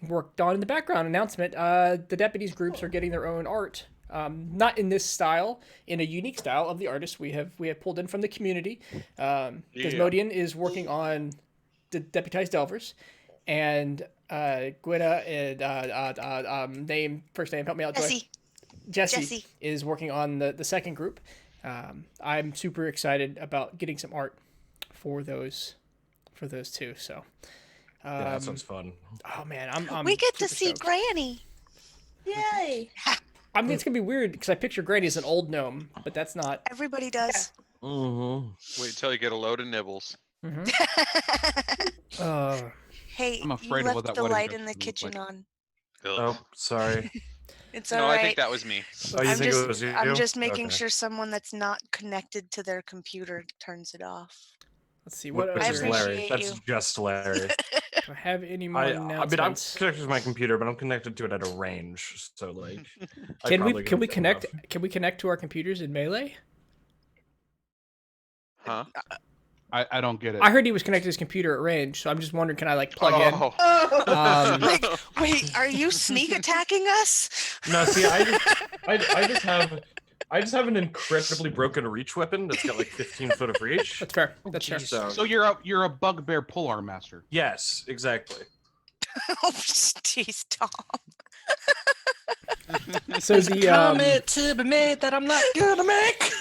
worked on in the background. Announcement: the deputies groups are getting their own art. Not in this style, in a unique style of the artists we have pulled in from the community. Desmodian is working on the deputized delvers, and Gwida and first name, help me out, Joy. Jesse is working on the second group. I'm super excited about getting some art for those two. So Yeah, that sounds fun. oh man, I'm We get to super see stoked. Granny. Yay! I mean, it's gonna be weird because I picture Granny as an old gnome, but that's not. Everybody does. Wait till you get a load of nibbles. Hey, I'm you afraid of what left that the wedding light dress in the is gonna look kitchen like. on. Oh, sorry. It's No, alright. I think that was me. Oh, you I'm think just, it was you? I'm just making Okay. sure someone that's not connected to their computer turns it off. Let's see what Which I is other. Larry. appreciate That's you. just Larry. Do I have any more I mean, I'm announcements? connected to my computer, but I'm connected to it at a range. So like, I Can we probably can we couldn't connect? enough. Can we connect to our computers in Melee? Huh? I don't get it. I heard he was connected to his computer at range, so I'm just wondering, can I like plug in? Oh. Like, wait, are you sneak attacking us? No, see, I just have an incredibly broken reach weapon that's got like 15 foot of reach. That's fair. That's fair. jeez. So you're a bugbear pull-arm master. Yes, exactly. Oh, jeez, Tom. So the Comment to be made that I'm not gonna make.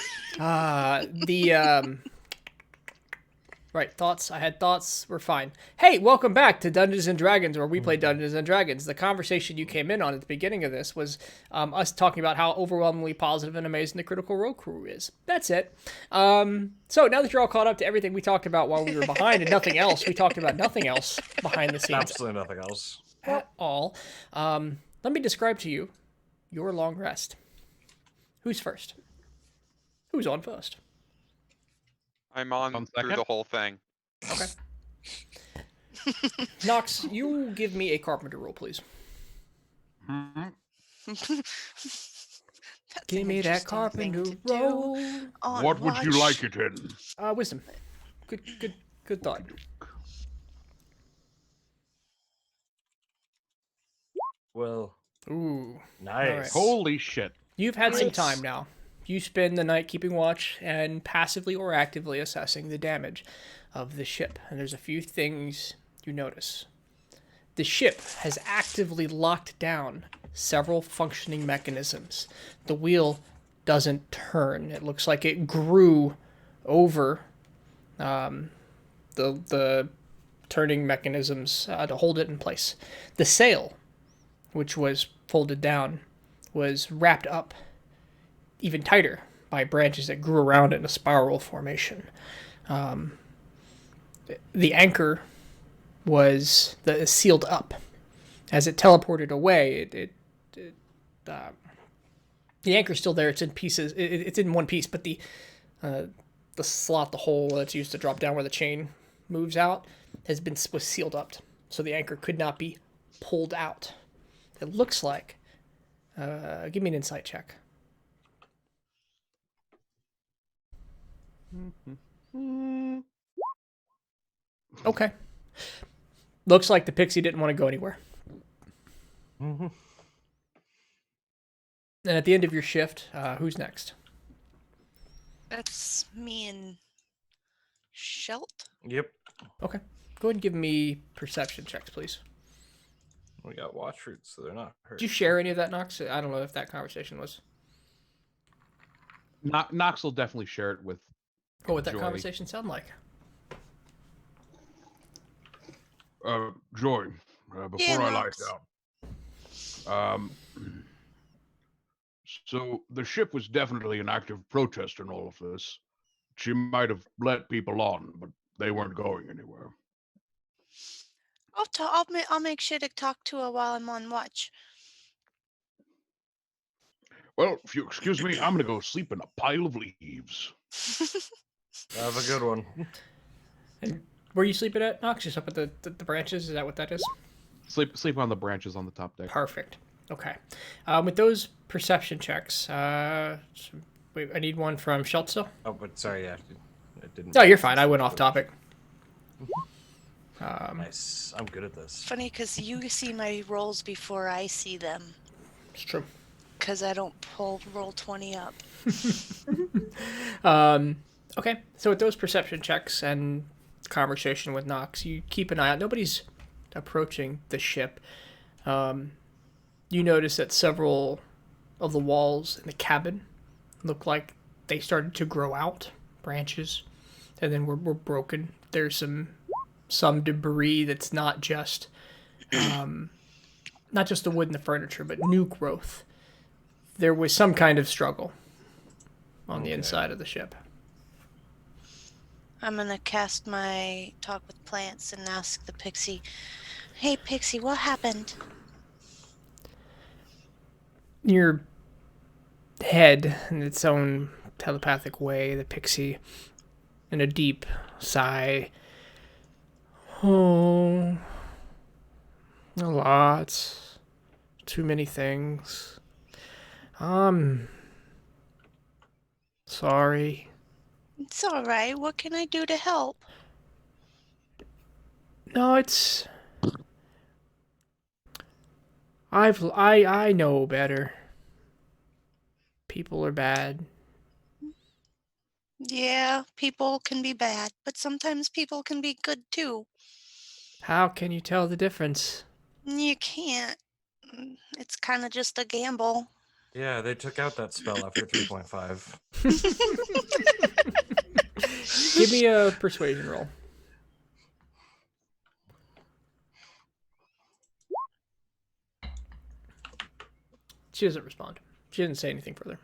right, thoughts. I had thoughts. We're fine. Hey, welcome back to Dungeons and Dragons, where we play Dungeons and Dragons. The conversation you came in on at the beginning of this was us talking about how overwhelmingly positive and amazing the Critical Role crew is. That's it. So now that you're all caught up to everything we talked about while we were behind and nothing else, we talked about nothing else behind the scenes Absolutely nothing else. at all. Let me describe to you your long rest. Who's first? Who's on first? I'm on One through second. the whole thing. Okay. Nox, you give me a carpenter roll, please. Mhm. That's Give an me that interesting carpenter thing to do roll. on What would you watch. like it in? Wisdom. Good thought. Well, Ooh. nice. Holy shit. You've had some Nice. time now. You spend the night keeping watch and passively or actively assessing the damage of the ship. And there's a few things you notice. The ship has actively locked down several functioning mechanisms. The wheel doesn't turn. It looks like it grew over the turning mechanisms to hold it in place. The sail, which was folded down, was wrapped up even tighter by branches that grew around it in a spiral formation. The anchor was sealed up. As it teleported away, the anchor's still there. It's in pieces. It's in one piece, but the slot, the hole that's used to drop down where the chain moves out, was sealed up, so the anchor could not be pulled out. It looks like Give me an insight check. Okay. Looks like the pixie didn't want to go anywhere. Mm-hmm. And at the end of your shift, who's next? That's me and Shelt. Yep. Okay. Go ahead and give me perception checks, please. We got watch roots, so they're not hurt. Did you share any of that, Nox? I don't know if that conversation was. Knox will definitely share it with. What would that Joy. conversation sound like? Joy, before Yeah, I lie Knox. down. So the ship was definitely an active protest in all of this. She might have let people on, but they weren't going anywhere. I'll make sure to talk to her while I'm on watch. Well, if you excuse me, I'm gonna go sleep in a pile of leaves. Have a good one. And where are you sleeping at, Nox? Just up at the branches? Is that what that is? Sleep on the branches on the top deck. Perfect. Okay. With those perception checks, wait, I need one from Schultzel. Oh, but sorry, yeah. It didn't. No, you're fine. I went off topic. Nice. I'm good at this. Funny, because you see my rolls before I see them. It's true. Because I don't pull roll 20 up. Okay. So with those perception checks and conversation with Nox, you keep an eye out. Nobody's approaching the ship. You notice that several of the walls in the cabin look like they started to grow out, branches, and then were broken. There's some debris that's not just the wood and the furniture, but new growth. There was some kind of struggle on the inside of the ship. I'm going to cast my talk with plants and ask the pixie, hey, pixie, what happened? Your head, in its own telepathic way, the pixie, in a deep sigh. Oh, a lot. Too many things. Sorry. It's all right. What can I do to help? No, it's... I know better. People are bad. Yeah, people can be bad, but sometimes people can be good too. How can you tell the difference? You can't. It's kind of just a gamble. Yeah, they took out that spell after 3.5. Give me a persuasion roll. She doesn't respond. She didn't say anything further.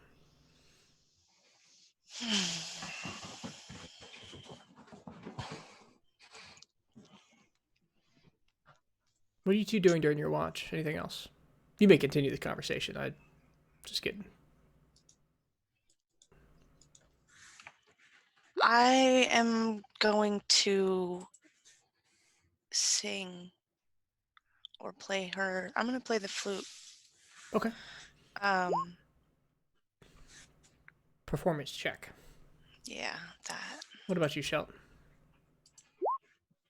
What are you two doing during your watch? Anything else? You may continue the conversation. I just kidding. I am going to sing or play her. I'm going to play the flute. Okay. Um, Performance check. yeah, that. What about you, Shelton?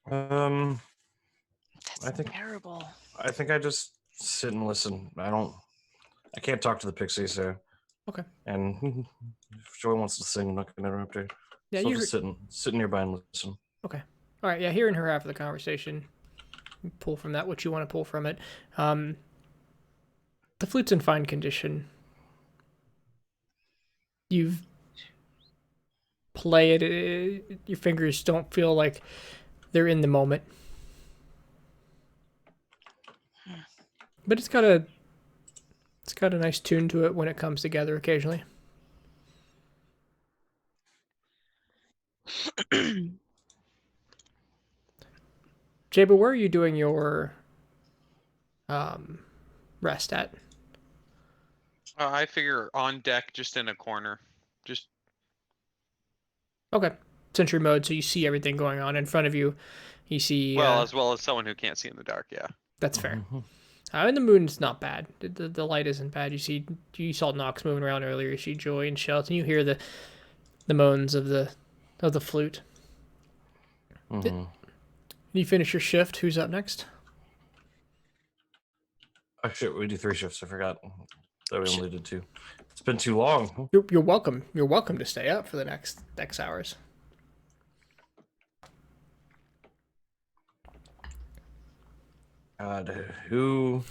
That's I think- terrible. I think I just sit and listen. I can't talk to the pixie, so. Okay. And if Joy wants to sing, I'm not going to interrupt her. Yeah, so I'll you just sit nearby and listen. Okay. All right. Yeah, hearing her after the conversation, you pull from that what you want to pull from it. The flute's in fine condition. You've play it. Your fingers don't feel like they're in the moment. But it's got a nice tune to it when it comes together occasionally. Jay, but where are you doing your rest at? I figure on deck, just in a corner. Just Okay. Sentry mode, so you see everything going on in front of you. You see... as well as someone who can't see in the dark, yeah. That's fair. And the moon's not bad. The light isn't bad. You saw Nox moving around earlier. You see Joy and Shelton. You hear the moans of the flute. Mhm. You finish your shift. Who's up next? Oh shit, we do 3 shifts. I forgot that we only did 2. It's been too long. You're welcome. You're welcome to stay up for the next X hours. God, who?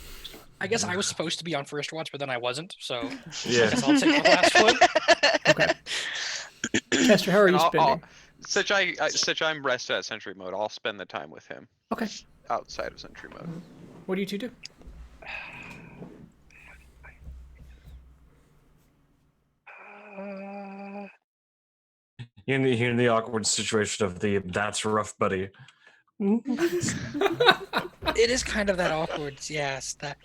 I guess I was supposed to be on first watch, but then I wasn't. So I Yeah. guess I'll take the last one. Okay. Chester, how are you spending? Since I'm rested at sentry mode, I'll spend the time with him Okay. outside of sentry mode. What do you two do? You're in the awkward situation of the "that's rough, buddy." It is kind of that awkward. Yes, that.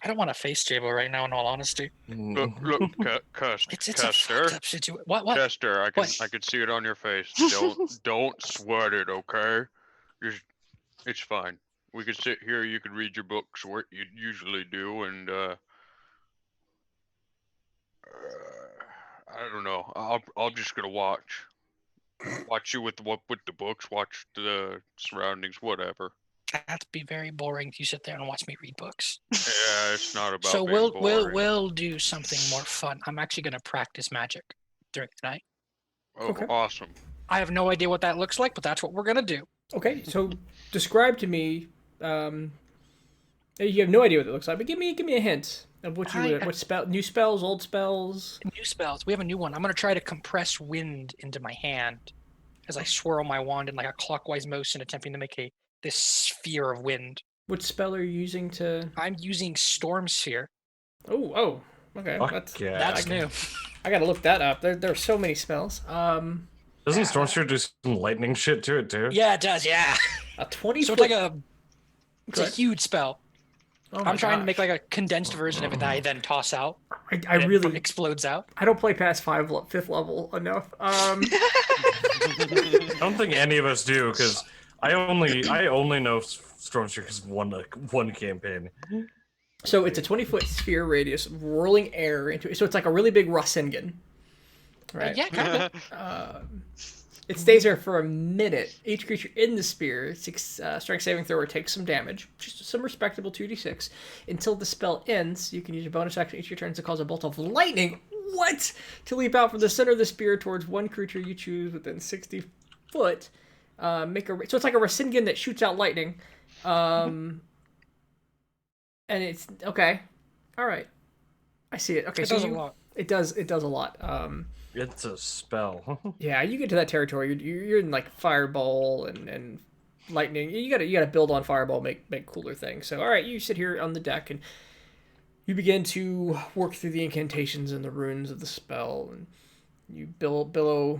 I don't want to face Jabo right now, in all honesty. Look, It's a Custer. fucked up situation. What? Chester, I What? can see it on your face. Don't sweat it, okay? It's fine. We could sit here. You could read your books where you usually do, and I don't know. I'm just gonna watch you with the books. Watch the surroundings, whatever. That'd be very boring if you sit there and watch me read books. Yeah, it's not about. So being boring. we'll do something more fun. I'm actually gonna practice magic during the night. Oh, Okay. awesome. I have no idea what that looks like, but that's what we're gonna do. Okay, so describe to me. You have no idea what it looks like, but give me a hint of what what spell, new spells, old spells. New spells. We have a new one. I'm gonna try to compress wind into my hand as I swirl my wand in like a clockwise motion, attempting to make this sphere of wind. What spell are you using to? I'm using Storm Sphere. Oh, okay. Fuck yeah. That's new. I gotta look that up. There are so many spells. Doesn't Storm Sphere do some lightning shit to it too? Yeah, it does. Yeah. A 20. So it's like it's a huge spell. Oh my I'm trying to gosh. make like a condensed version of it that I then toss out. I and it really explodes out. I don't play past 5th level enough. I don't think any of us do, because I only know Storm Sphere because one campaign. So it's a 20-foot sphere radius, rolling air into it. So it's like a really big Rasengan, right? Yeah, kind of. It stays there for a minute. Each creature in the sphere, strength saving thrower, takes some damage, just some respectable 2d6. Until the spell ends, you can use your bonus action each of your turns to cause a bolt of lightning. What? To leap out from the center of the sphere towards one creature you choose within 60 foot. So it's like a Rasengan that shoots out lightning. And it's okay. All right. I see it. Okay, It does a lot. It does a lot. It's a spell. Yeah, you get to that territory, you're in like fireball and lightning. You gotta build on fireball, make cooler things. So all right, you sit here on the deck and you begin to work through the incantations and the runes of the spell, and you billow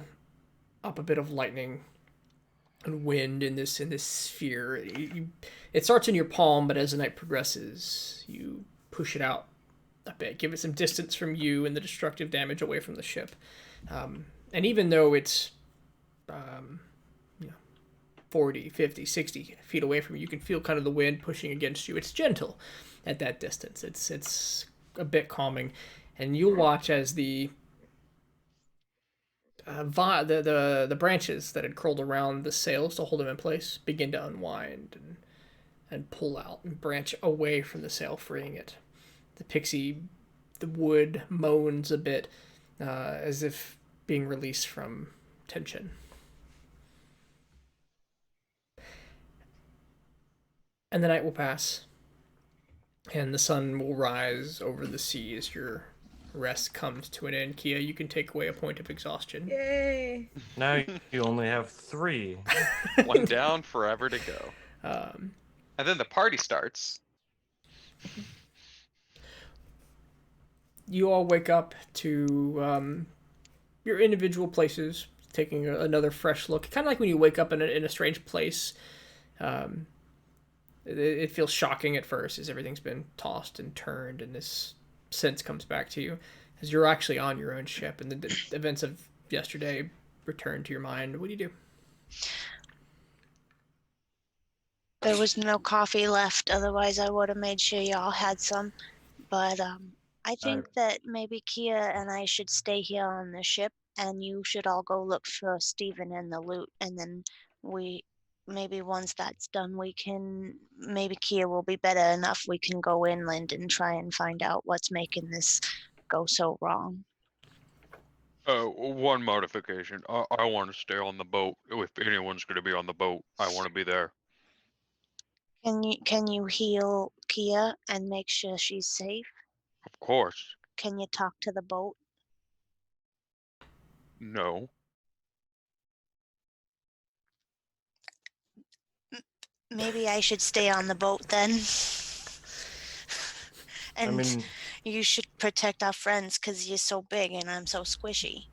up a bit of lightning and wind in this sphere. It starts in your palm, but as the night progresses, you push it out a bit, give it some distance from you and the destructive damage away from the ship. And even though it's 40, 50, 60 feet away from you, you can feel kind of the wind pushing against you. It's gentle at that distance. It's a bit calming, and you'll watch as the branches that had curled around the sails to hold them in place begin to unwind and pull out and branch away from the sail, freeing it. The wood moans a bit, as if being released from tension. And the night will pass, and the sun will rise over the sea as your rest comes to an end. Kia, you can take away a point of exhaustion. Yay! Now you only have 3. One down, forever to go. And then the party starts. You all wake up to your individual places, taking another fresh look. Kind of like when you wake up in a strange place. It feels shocking at first as everything's been tossed and turned, and this sense comes back to you as you're actually on your own ship, and the events of yesterday return to your mind. What do you do? There was no coffee left, otherwise I would have made sure y'all had some. But I think that maybe Kia and I should stay here on the ship, and you should all go look for Steven and the loot, and then maybe once that's done, maybe Kia will be better enough, we can go inland and try and find out what's making this go so wrong. One modification. I want to stay on the boat. If anyone's going to be on the boat, I want to be there. Can you heal Kia and make sure she's safe? Of course. Can you talk to the boat? No. Maybe I should stay on the boat then. And I mean, you should protect our friends because you're so big and I'm so squishy.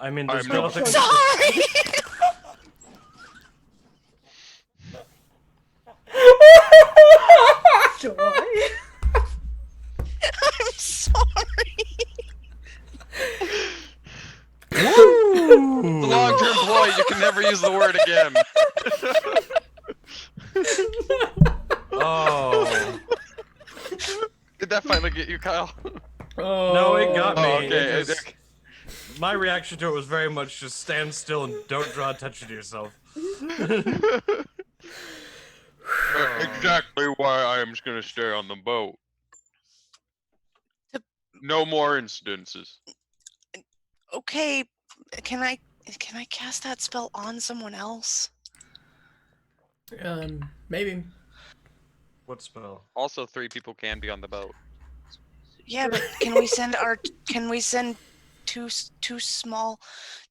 There's I'm nothing. Sorry! Joy. I'm sorry. It's a long-term ploy. You can never use the word again. Oh. Did that finally get you, Kyle? Oh. No, it got me. Oh, okay. It just- my reaction to it was very much just stand still and don't draw attention to yourself. Exactly why I am just going to stay on the boat. No more incidences. Okay, can I cast that spell on someone else? Maybe. What spell? Also, 3 people can be on the boat. Yeah, but can we send two small,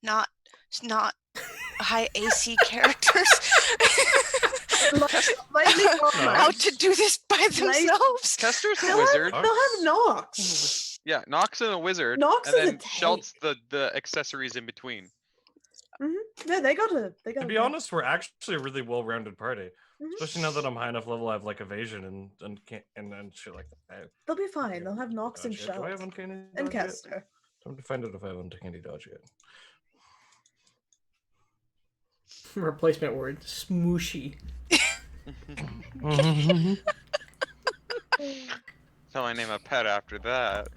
not high AC characters out to do this by themselves? Kester's a They'll wizard. have Nox. Yeah, Nox and a wizard. Nox and is a then Shelt's the accessories in between. Yeah, they got To be honest, we're actually a really well-rounded party. Especially now that I'm high enough level, I have like evasion and shit like that. They'll be fine. They'll have Nox and Dodge yet? Do I have Shell uncanny and dodge yet? Kester. Time to find out if I have uncanny dodge yet. Replacement word: smooshy. So I name a pet after that.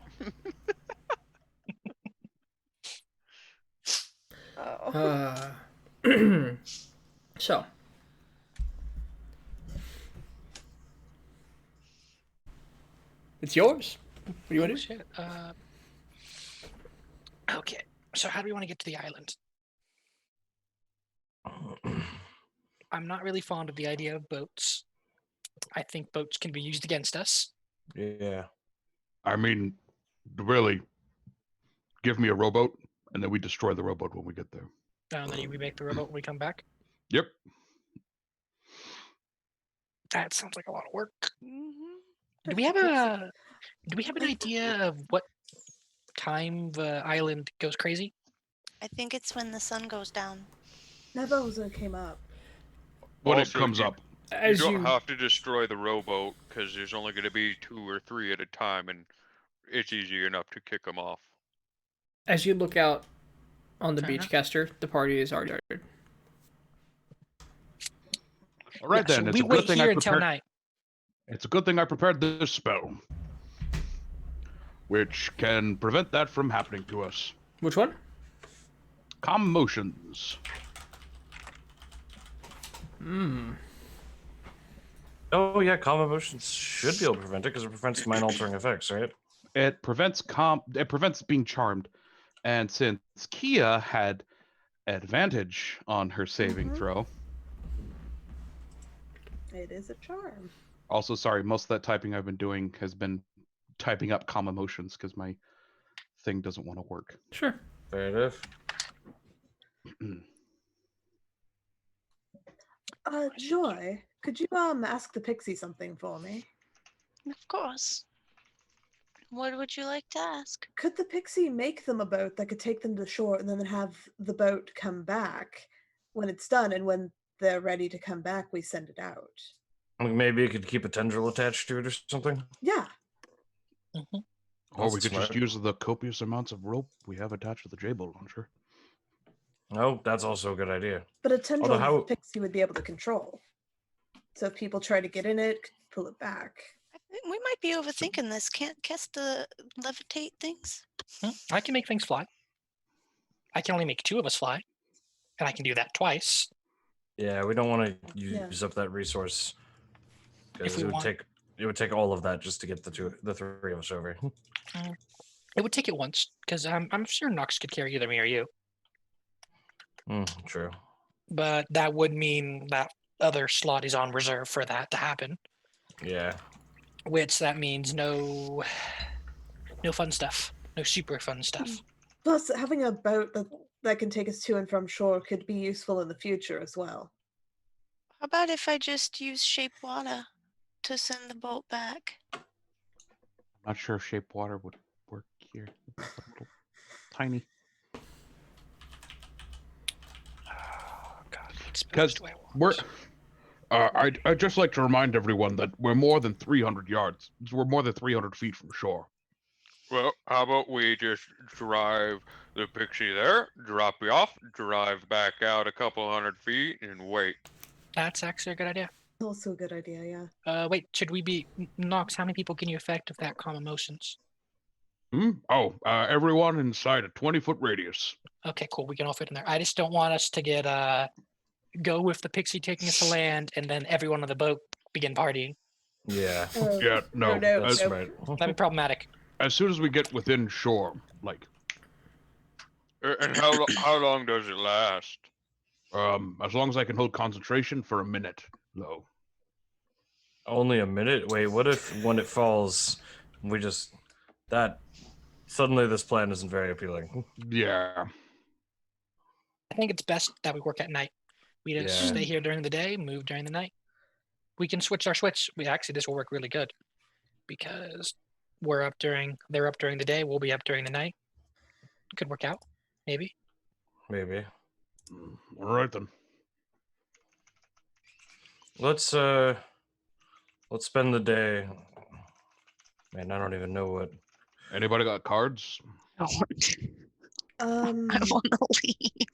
So. It's yours. What do you want to do? Shit. Okay. So how do we want to get to the island? I'm not really fond of the idea of boats. I think boats can be used against us. Yeah. I mean, really, give me a rowboat, and then we destroy the rowboat when we get there. And then we make the rowboat when we come back. Yep. That sounds like a lot of work. Mm-hmm. Do we have an idea of what time the island goes crazy? I think it's when the sun goes down. Never came up. When it Also, comes you- up. As you don't have to destroy the rowboat because there's only going to be 2 or 3 at a time, and it's easy enough to kick them off. As you look out on the Fair beach, enough. Kester, the party is already started. All right, Yeah, then. so It's we a good wait thing here I until prepared. night. It's a good thing I prepared this spell, which can prevent that from happening to us. Which one? Calm motions. Oh yeah, calm emotions should be able to prevent it because it prevents mind-altering effects, right? It prevents It prevents being charmed, and since Kia had advantage on her saving throw. It is a charm. Also, sorry, most of that typing I've been doing has been typing up calm emotions because my thing doesn't want to work. Sure. Fair enough. Joy, could you ask the pixie something for me? Of course. What would you like to ask? Could the pixie make them a boat that could take them to shore and then have the boat come back when it's done, and when they're ready to come back, we send it out? Like maybe it could keep a tendril attached to it or something. Yeah. Or we That's could just smart. use the copious amounts of rope we have attached to the J-bolt launcher. Oh, that's also a good idea. But a tendril how- the pixie would be able to control. So if people try to get in it, pull it back. We might be overthinking this. Can't Kesta levitate things? I can make things fly. I can only make 2 of us fly, and I can do that twice. Yeah, we don't want to use up that resource because we want- it would take all of that just to get the 3 of us over. It would take it once, because I'm sure Nox could carry either me or you. True. But that would mean that other slot is on reserve for that to happen. Yeah. Which that means no fun stuff. No super fun stuff. Plus, having a boat that can take us to and from shore could be useful in the future as well. How about if I just use shape water to send the boat back? I'm not sure if shape water would work here. It's a little tiny. Because I'd just like to remind everyone that we're more than 300 yards. We're more than 300 feet from shore. Well, how about we just drive the Pixie there, drop you off, drive back out a couple hundred feet, and wait. That's actually a good idea. Also a good idea, yeah. Wait, should we be... Nox, how many people can you affect with that calm emotions? Everyone inside a 20-foot radius. Okay, cool. We can all fit in there. I just don't want us to get go with the Pixie taking us to land and then everyone on the boat begin partying. Yeah. Yeah, no. That's right. That'd be problematic. As soon as we get within shore, like... And how long does it last? As long as I can hold concentration for a minute, though. Only a minute? Wait, what if when it falls, we just... Suddenly this plan isn't very appealing. Yeah. I think it's best that we work at night. We just stay here during the day, move during the night. We can switch our switch. This will work really good. Because they're up during the day, we'll be up during the night. Could work out, maybe. Maybe. All right then. Let's spend the day. Man, I don't even know what. Anybody got cards? I want to leave.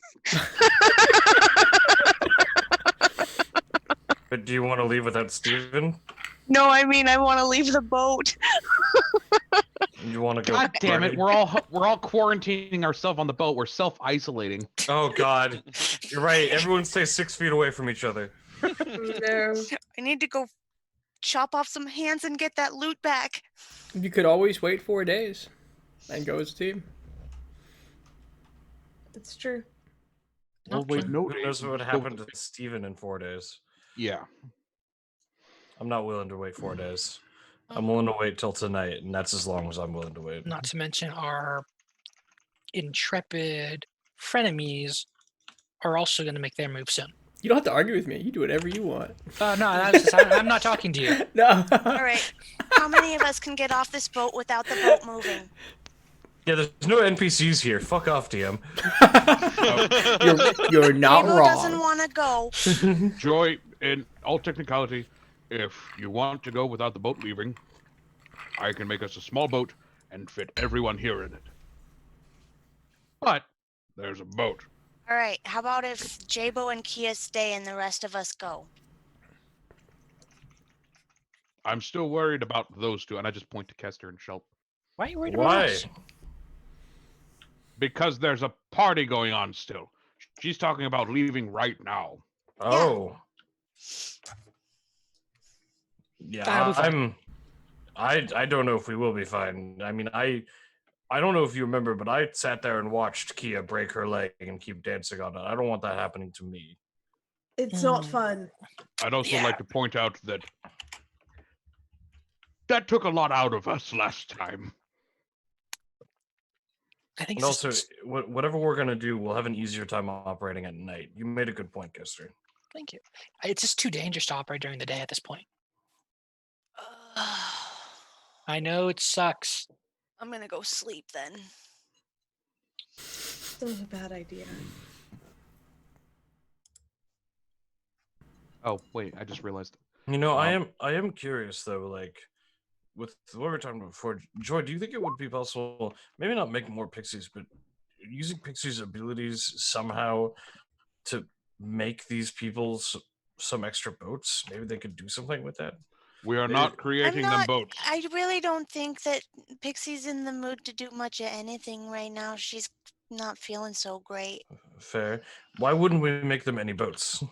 But do you want to leave without Steven? No, I mean I want to leave the boat. You want to go? God damn it! We're all quarantining ourselves on the boat. We're self-isolating. Oh God, you're right. Everyone stay 6 feet away from each other. No. I need to go chop off some hands and get that loot back. You could always wait 4 days and go as a team. It's true. Well, wait, no. Who knows what would happen to Steven in 4 days? Yeah. I'm not willing to wait 4 days. I'm willing to wait till tonight, and that's as long as I'm willing to wait. Not to mention our intrepid frenemies are also going to make their move soon. You don't have to argue with me. You do whatever you want. No, I'm not talking to you. No. All right. How many of us can get off this boat without the boat moving? Yeah, there's no NPCs here. Fuck off, DM. You're not Abo wrong. doesn't want to go. Joy, in all technicality, if you want to go without the boat leaving, I can make us a small boat and fit everyone here in it. But there's a boat. All right. How about if Jabo and Kia stay and the rest of us go? I'm still worried about those two, and I just point to Kester and Shelp. Why are you worried about Why? us? Because there's a party going on still. She's talking about leaving right now. Oh. Yeah, That'll be fine. I don't know if we will be fine. I mean, I don't know if you remember, but I sat there and watched Kia break her leg and keep dancing on it. I don't want that happening to me. It's not fun. I'd also like to point out that took a lot out of us last time. I think And it's also, just, whatever we're gonna do, we'll have an easier time operating at night. You made a good point, Kester. thank you. It's just too dangerous to operate during the day at this point. I know it sucks. I'm gonna go sleep then. It's not a bad idea. Oh, wait, I just realized. You know, I am curious though, like with what we were talking about before. Joy, do you think it would be possible, maybe not make more pixies, but using pixies' abilities somehow to make these people's some extra boats. Maybe they could do something with that. We are Maybe- not I'm creating them not. boats. I really don't think that Pixie's in the mood to do much of anything right now. She's not feeling so great. Fair. Why wouldn't we make them any boats?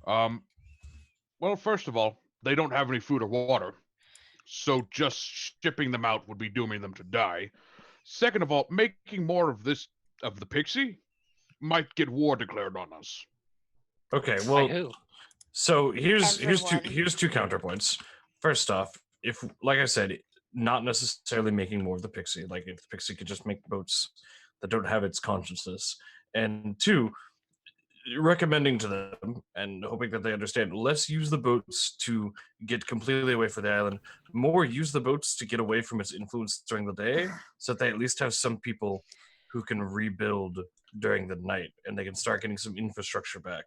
Well, first of all, they don't have any food or water, so just shipping them out would be dooming them to die. Second of all, making more of the pixie might get war declared on us. Okay, By well, who? so here's Everyone. two counterpoints. First off, if like I said, not necessarily making more of the pixie, like if the pixie could just make boats that don't have its consciousness, and two, recommending to them and hoping that they understand, less use the boats to get completely away from the island, more use the boats to get away from its influence during the day, so that they at least have some people who can rebuild during the night and they can start getting some infrastructure back.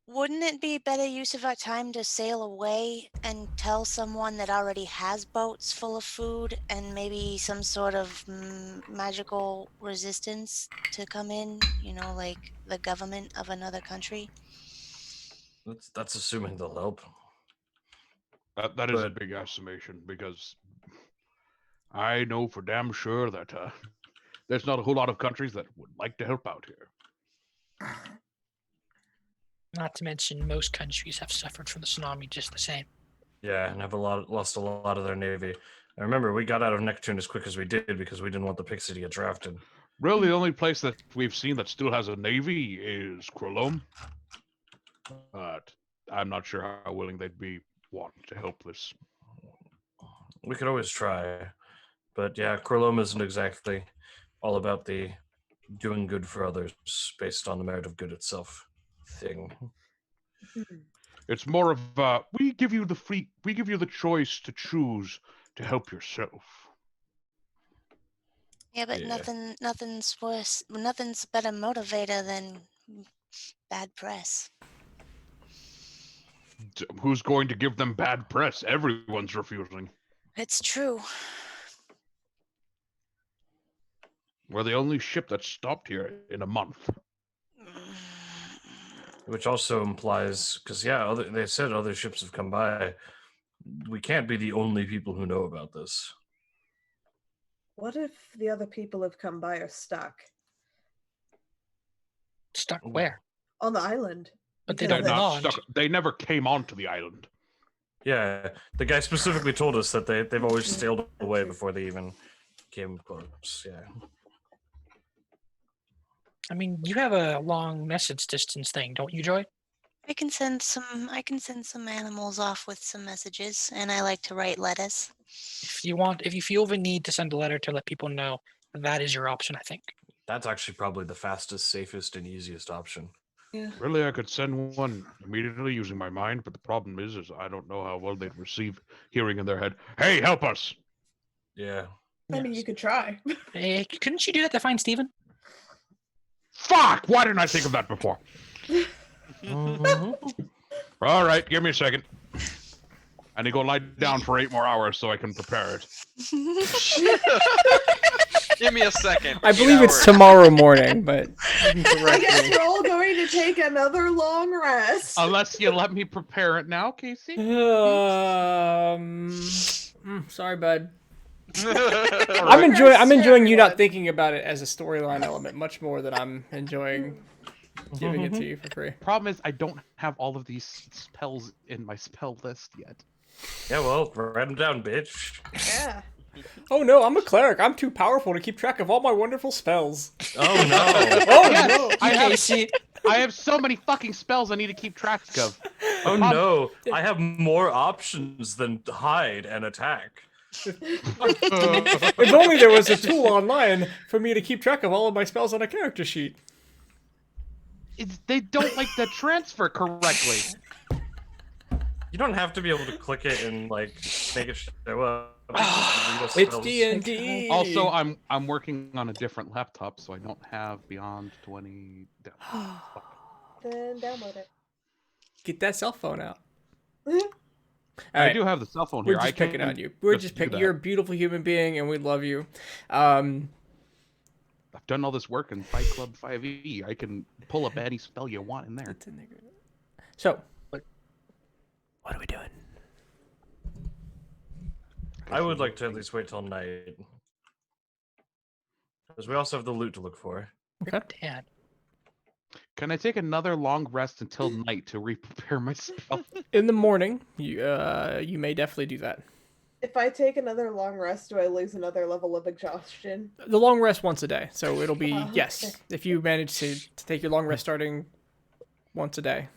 Wouldn't it be better use of our time to sail away and tell someone that already has boats full of food and maybe some sort of magical resistance to come in? You know, like the government of another country. That's assuming they'll help. That is a But- big estimation, because I know for damn sure that there's not a whole lot of countries that would like to help out here. Not to mention, most countries have suffered from the tsunami just the same. Yeah, and have lost a lot of their navy. I remember we got out of Neptune as quick as we did because we didn't want the Pixie to get drafted. Really, the only place that we've seen that still has a navy is Chrolome. But I'm not sure how willing they'd be wanting to help this. We could always try, but yeah, Chrolome isn't exactly all about the doing good for others based on the merit of good itself thing. It's more of we give you the choice to choose to help yourself. Yeah, but Yeah. nothing's worse. Nothing's a better motivator than bad press. Who's going to give them bad press? Everyone's refusing. It's true. We're the only ship that stopped here in a month. Which also implies, because yeah, they said other ships have come by. We can't be the only people who know about this. What if the other people have come by are stuck Stuck where? on the island? But they Because don't They're not launch. stuck. They never came onto the island. Yeah, the guy specifically told us that they've always Yeah, sailed that's away true. before they even came close. Yeah. I mean, you have a long message distance thing, don't you, Joy? I can send some animals off with some messages, and I like to write letters. If you feel the need to send a letter to let people know, that is your option, I think. That's actually probably the fastest, safest, and easiest option. Yeah. Really, I could send one immediately using my mind, but the problem is I don't know how well they'd receive hearing in their head, "Hey, help us!" Yeah. I mean, you could try. Hey, couldn't you do that to find Steven? Fuck! Why didn't I think of that before? Mhm. All right, give me a second. I need to go lie down for 8 more hours so I can prepare it. Give me a second. I 8 believe it's hours. tomorrow morning, but you can I correct guess me. we're all going to take another long rest. Unless you let me prepare it now, Casey. Sorry, bud. Alright. I'm enjoying Everyone. you not thinking about it as a storyline element much more than I'm enjoying giving it to you for free. Problem is, I don't have all of these spells in my spell list yet. Yeah, well, write them down, bitch. Yeah. Oh no, I'm a cleric. I'm too powerful to keep track of all my wonderful spells. Oh no. Oh Yes, no. I have so many fucking spells I need to keep track of. Oh no. I have more options than hide and attack. If only there was a tool online for me to keep track of all of my spells on a character sheet. They don't like the transfer correctly. You don't have to be able to click it and like make it show up. It's D&D. Also, I'm working on a different laptop, so I don't have Beyond 20. Then download it. Get that cell phone out. I Alright, do have the cell phone we're here. just I can picking on you. We're just do picking. that. You're a beautiful human being, and we love you. I've done all this work in Fight Club 5e. I can pull up any spell you want in there. So, what are we doing? I would like to at least wait till night. Because we also have the loot to look for. Okay. Dad. Can I take another long rest until night to re-prepare my spell? In the morning, you may definitely do that. If I take another long rest, do I lose another level of exhaustion? The long rest once a day, so it'll be Oh, yes. okay. If you manage to take your long rest starting once a day.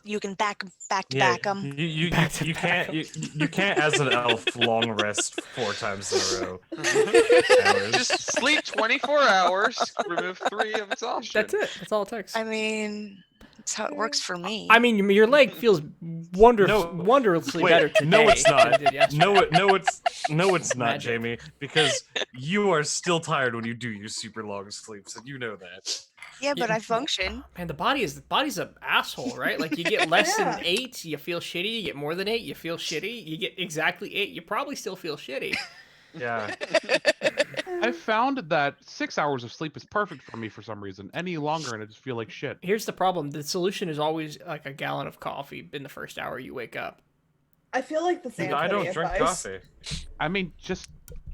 You can back to back them. You Back to can't back. you can't as an elf long rest 4 times in a row. Just sleep 24 hours, remove 3 of exhaustion. That's it. That's all it takes. I mean, that's how it works for me. I mean, your leg feels wondrously better today. No, it's than not. it did yesterday. No, it's not, Magic. Jamie. Because you are still tired when you do your super long sleeps, and you know that. Yeah, but I function. Man, the body's an asshole, right? Like you get less Yeah. than 8, you feel shitty. You get more than 8, you feel shitty. You get exactly 8, you probably still feel shitty. Yeah. I found that 6 hours of sleep is perfect for me for some reason. Any longer and I just feel like shit. Here's the problem: the solution is always like a gallon of coffee in the first hour you wake up. I feel like the same. I don't drink coffee. I mean, just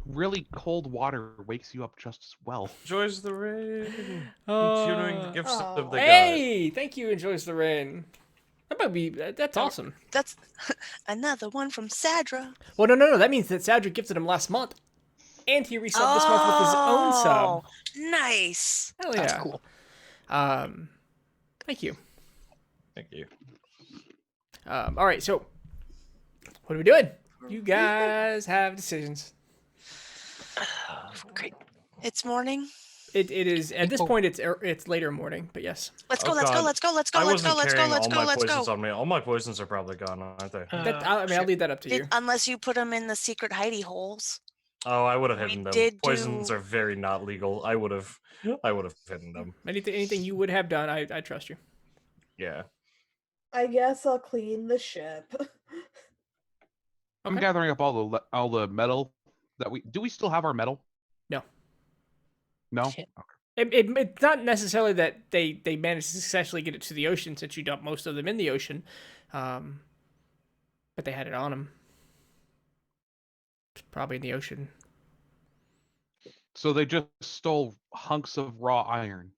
really cold water wakes you up just as well. Enjoys the rain. Continuing the gifts of the Hey, thank you. Enjoys the rain. That might be. That's awesome. That's another one from Sadra. Well, no. That means that Sadra gifted him last month, and he resubbed this month with his own sub. Nice. Hell yeah. That's cool. Thank you. Thank you. All right. So, what are we doing? You guys have decisions. Great. It's morning. It is at this point. It's later morning, but yes. Let's go. Oh, Let's go. God. Let's go. Let's go. I Let's go. wasn't Let's go. carrying Let's all go. my Let's poisons go. on me. All my poisons are probably gone, aren't they? I'll leave that up to you. Unless you put them in the secret hidey holes. Oh, I would have We hidden them. did Poisons do- are very not legal. I would have hidden them. Anything you would have done, I trust you. Yeah. I guess I'll clean the ship. I'm Okay. gathering up all the metal that we still have our metal? No. No? Shit. It's not necessarily that they managed to successfully get it to the ocean since you dumped most of them in the ocean, but they had it on them. It's probably in the ocean. So they just stole hunks of raw iron.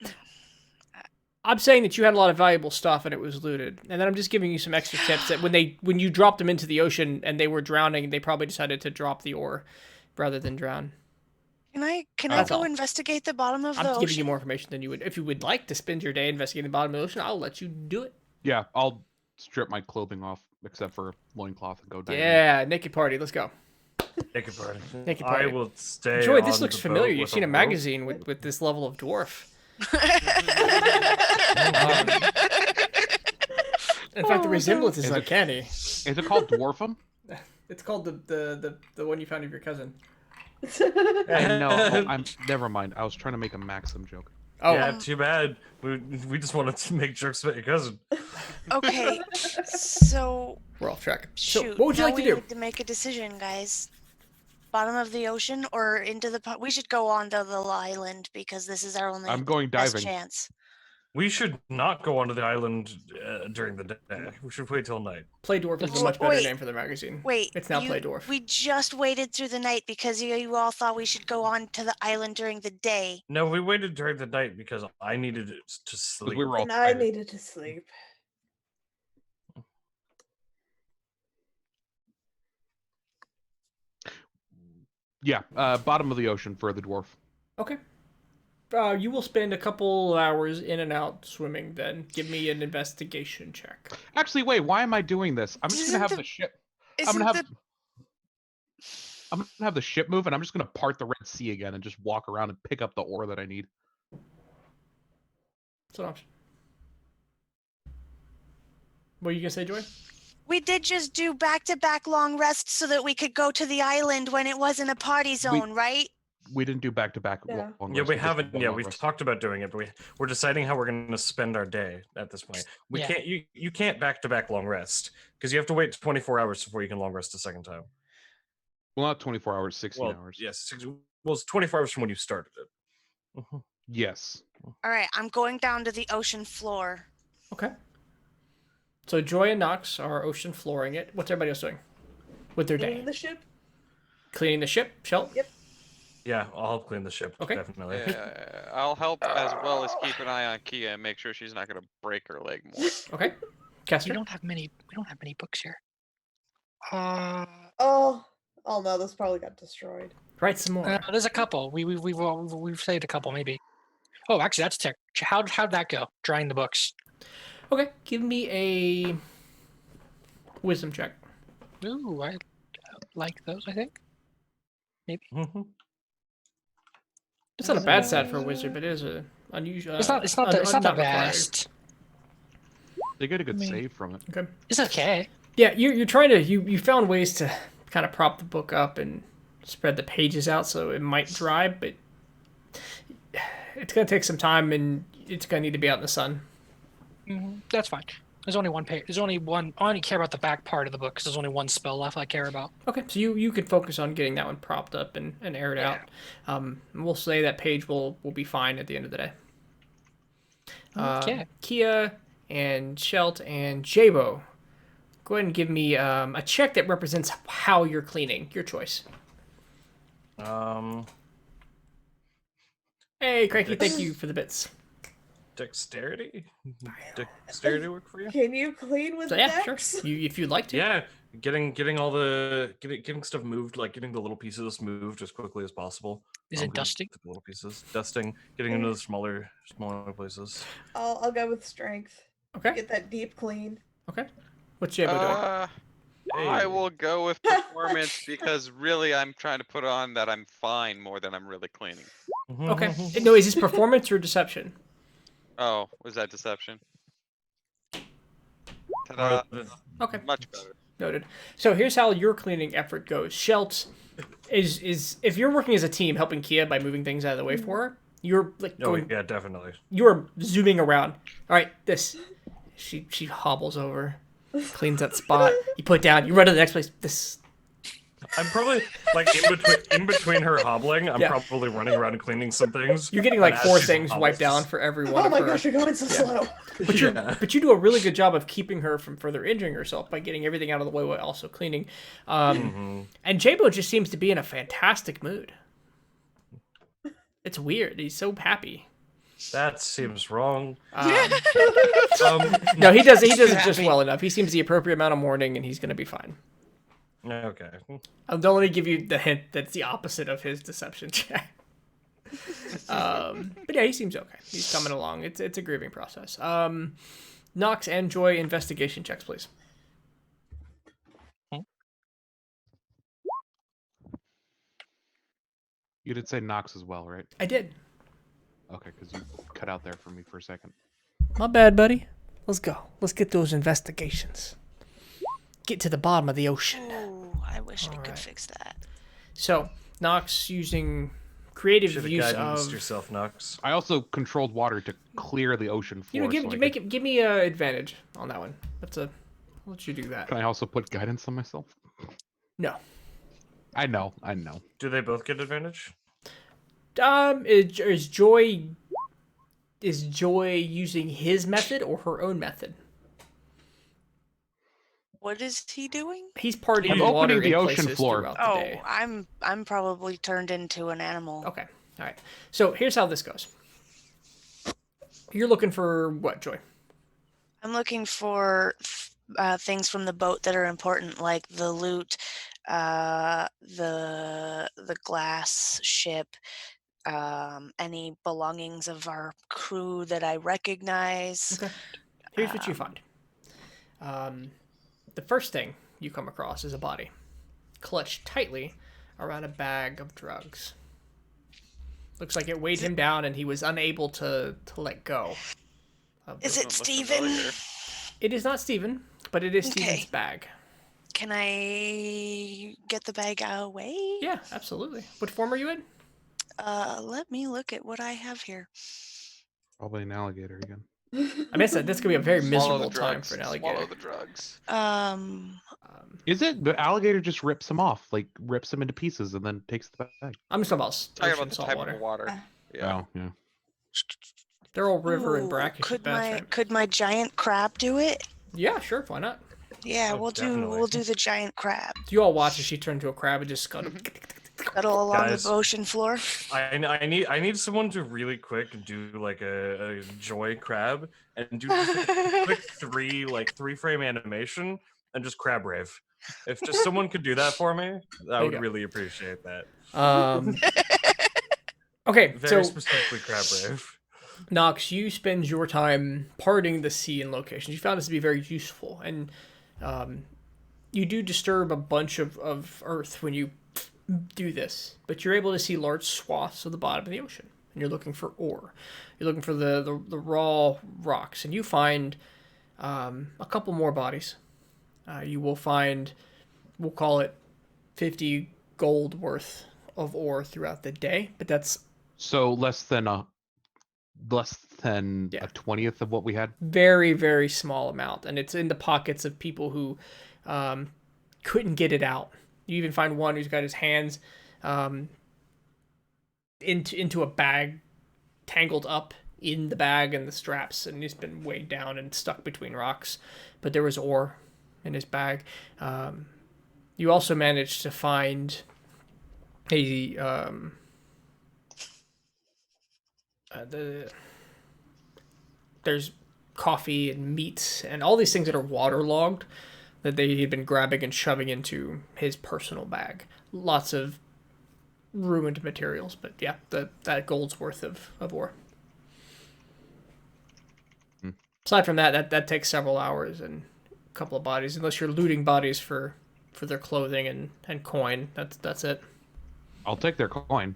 I'm saying that you had a lot of valuable stuff and it was looted, and then I'm just giving you some extra tips that when you dropped them into the ocean and they were drowning, they probably decided to drop the ore rather than drown. Can I That's go all. investigate the bottom of the I'm ocean? giving you more information than you would. If you would like to spend your day investigating the bottom of the ocean, I'll let you do it. Yeah, I'll strip my clothing off except for loincloth and go down. Yeah, naked party. Let's go. Naked party. Naked I party. will stay. Joy, this on looks the familiar. boat You've with seen a rope. magazine with this level of dwarf. In fact, the resemblance is Is it- uncanny. Is it called dwarfum? It's called the one you found of your cousin. I know. I'm never mind. I was trying to make a Maxim joke. Oh, Yeah, too bad. We just wanted to make jokes about your cousin. Okay, so we're off track. So, shoot. what would you now like to we do? need to make a decision, guys. Bottom of the ocean or into the? We should go on to the island because this is our only I'm going best diving. chance. We should not go onto the island during the day. We should wait till night. Play Dwarf is a much better Wait. name for the magazine. Wait, It's now Play Dwarf. We just waited through the night because you all thought we should go on to the island during the day. No, we waited during the night because I needed to sleep. we were all And I tired. needed to sleep. Yeah, bottom of the ocean for the dwarf. Okay. You will spend a couple hours in and out swimming. Then give me an investigation check. Actually, wait. Why am I doing this? I'm just Isn't gonna have the- the ship. Isn't I'm gonna have the ship move, and I'm just gonna part the Red Sea again and just walk around and pick up the ore that I need. It's an option. What are you gonna say, Joy? We did just do back-to-back long rests so that we could go to the island when it wasn't a party zone, right? We didn't do back to back. Yeah. Yeah, we haven't. Yeah, we've talked about doing it, but we're deciding how we're going to spend our day at this point. We Yeah. can't. You can't back to back long rest because you have to wait 24 hours before you can long rest a second time. Well, not 24 hours, 16 Well, hours. yes. Well, it's 24 hours from when you started it. Yes. All right, I'm going down to the ocean floor. Okay. So Joy and Nox are ocean flooring it. What's everybody else doing with their day? Cleaning the ship. Cleaning the ship, Shell? Yep. Yeah, I'll help clean the ship. Okay. Definitely. Yeah, I'll help as well as keep an eye on Kia and make sure she's not gonna break her leg more. Okay. We Caster? don't have many books here. Oh no, this probably got destroyed. Write some more. There's a couple. We've saved a couple maybe. Oh, actually, that's tech. How'd that go? Drying the books. Okay, give me a wisdom check. Ooh, I like those. I think. Maybe. Mm-hmm. It's not a bad stat for a wizard, but it is a unusual. It's not the required. best. They get a good I mean- save from it. Okay. It's okay. Yeah, you're trying to you found ways to kind of prop the book up and spread the pages out so it might dry, but it's gonna take some time and it's gonna need to be out in the sun. That's fine. There's only one page. There's only one. I only care about the back part of the book because there's only one spell left I care about. Okay, so you could focus on getting that one propped up and aired out. We'll say that page will be fine at the end of the day. Okay. Kia and Shelt and Jabo, go ahead and give me a check that represents how you're cleaning. Your choice. Hey, Cranky, thank you for the bits. Dexterity? Dexterity work for you? Can you clean with So yeah, Dex? sure. If you'd like to. Yeah, getting all the getting stuff moved, like getting the little pieces moved as quickly as possible. Is it Getting dusting? the little pieces, dusting, getting into the smaller places. I'll go with strength. Okay. Get that deep clean. Okay. What's Jabo doing? I will go with performance because really I'm trying to put on that I'm fine more than I'm really cleaning. Okay. No, is this performance or deception? Oh, was that deception? Ta-da. Okay. Much better. Noted. So here's how your cleaning effort goes. Shelt is if you're working as a team helping Kia by moving things out of the way for her, you're like Oh going, yeah, definitely. you're zooming around. All right, this. She hobbles over, cleans that spot. You put it down. You run to the next place. This. I'm probably like in between her hobbling. I'm Yeah. probably running around and cleaning some things. You're getting like as 4 she things wiped hobbles. down for every one Oh of my her. gosh, you're going so slow. But you do a really good job of keeping her from further injuring herself by getting everything out of the way while also cleaning. And Jabo just seems to be in a fantastic mood. It's weird. He's so happy. That seems wrong. No, he does it just well enough. He seems the appropriate amount of mourning, and he's going to be fine. Okay. I'll only give you the hint that's the opposite of his deception check. But yeah, he seems okay. He's coming along. It's a grieving process. Nox and Joy, investigation checks, please. You did say Nox as well, right? I did. Okay, because you cut out there for me for a second. My bad, buddy. Let's go. Let's get those investigations. Get to the bottom of the ocean. Ooh, I wish I could Alright. fix that. So, Nox using creative Should have use guided of. yourself, Nox. I also controlled water to clear the ocean You floor. know, so I give me a advantage on that one. I'll let you do that. Can I also put guidance on myself? No. I know. Do they both get advantage? Is Joy using his method or her own method? What is he doing? He's partying I'm in water opening the in ocean places floor. throughout the Oh, day. I'm probably turned into an animal. Okay. All right. So here's how this goes. You're looking for what, Joy? I'm looking for things from the boat that are important, like the loot, the glass ship, any belongings of our crew that I recognize. Okay. Here's what you find. The first thing you come across is a body, clutched tightly around a bag of drugs. Looks like it weighed him down and he was unable to let go. Is it Doesn't look Steven? familiar. It is not Steven, but it is Okay. Steven's bag. Can I get the bag away? Yeah, absolutely. What form are you in? Let me look at what I have here. Probably an alligator again. I mean, this could be a very Swallow the miserable time drugs. for an Swallow alligator. the drugs. Is it? The alligator just rips him off, like rips him into pieces, and then takes the bag. I'm just talking about Talking ocean about the salt type water. of water. Yeah. Oh, yeah. They're all river and ooh, brackish at could best, my right? could my giant crab do it? Yeah, sure. Why not? Yeah, Oh, we'll definitely. do the giant crab. You all watch as she turned into a crab and just scuttled. Scuttle along Guys. the ocean floor. I need someone to really quick do like a joy crab and do just like a quick three frame animation and just crab rave. If just someone could do that for me, I you would go. really appreciate that. Okay, Very so specifically crab rave. Nox, you spend your time parting the sea in locations. You found this to be very useful, and you do disturb a bunch of Earth when you do this, but you're able to see large swaths of the bottom of the ocean, and you're looking for ore. You're looking for the raw rocks, and you find a couple more bodies. You will find, we'll call it 50 gold worth of ore throughout the day, but that's So less than a Yeah. 20th of what we had. very, very small amount, and it's in the pockets of people who couldn't get it out. You even find one who's got his hands into a bag, tangled up in the bag and the straps, and he's been weighed down and stuck between rocks. But there was ore in his bag. You also managed to find there's coffee and meats and all these things that are waterlogged that they had been grabbing and shoving into his personal bag. Lots of ruined materials, but yeah, that gold's worth of ore. Aside from that takes several hours and a couple of bodies, unless you're looting bodies for their clothing and coin. That's it. I'll take their coin.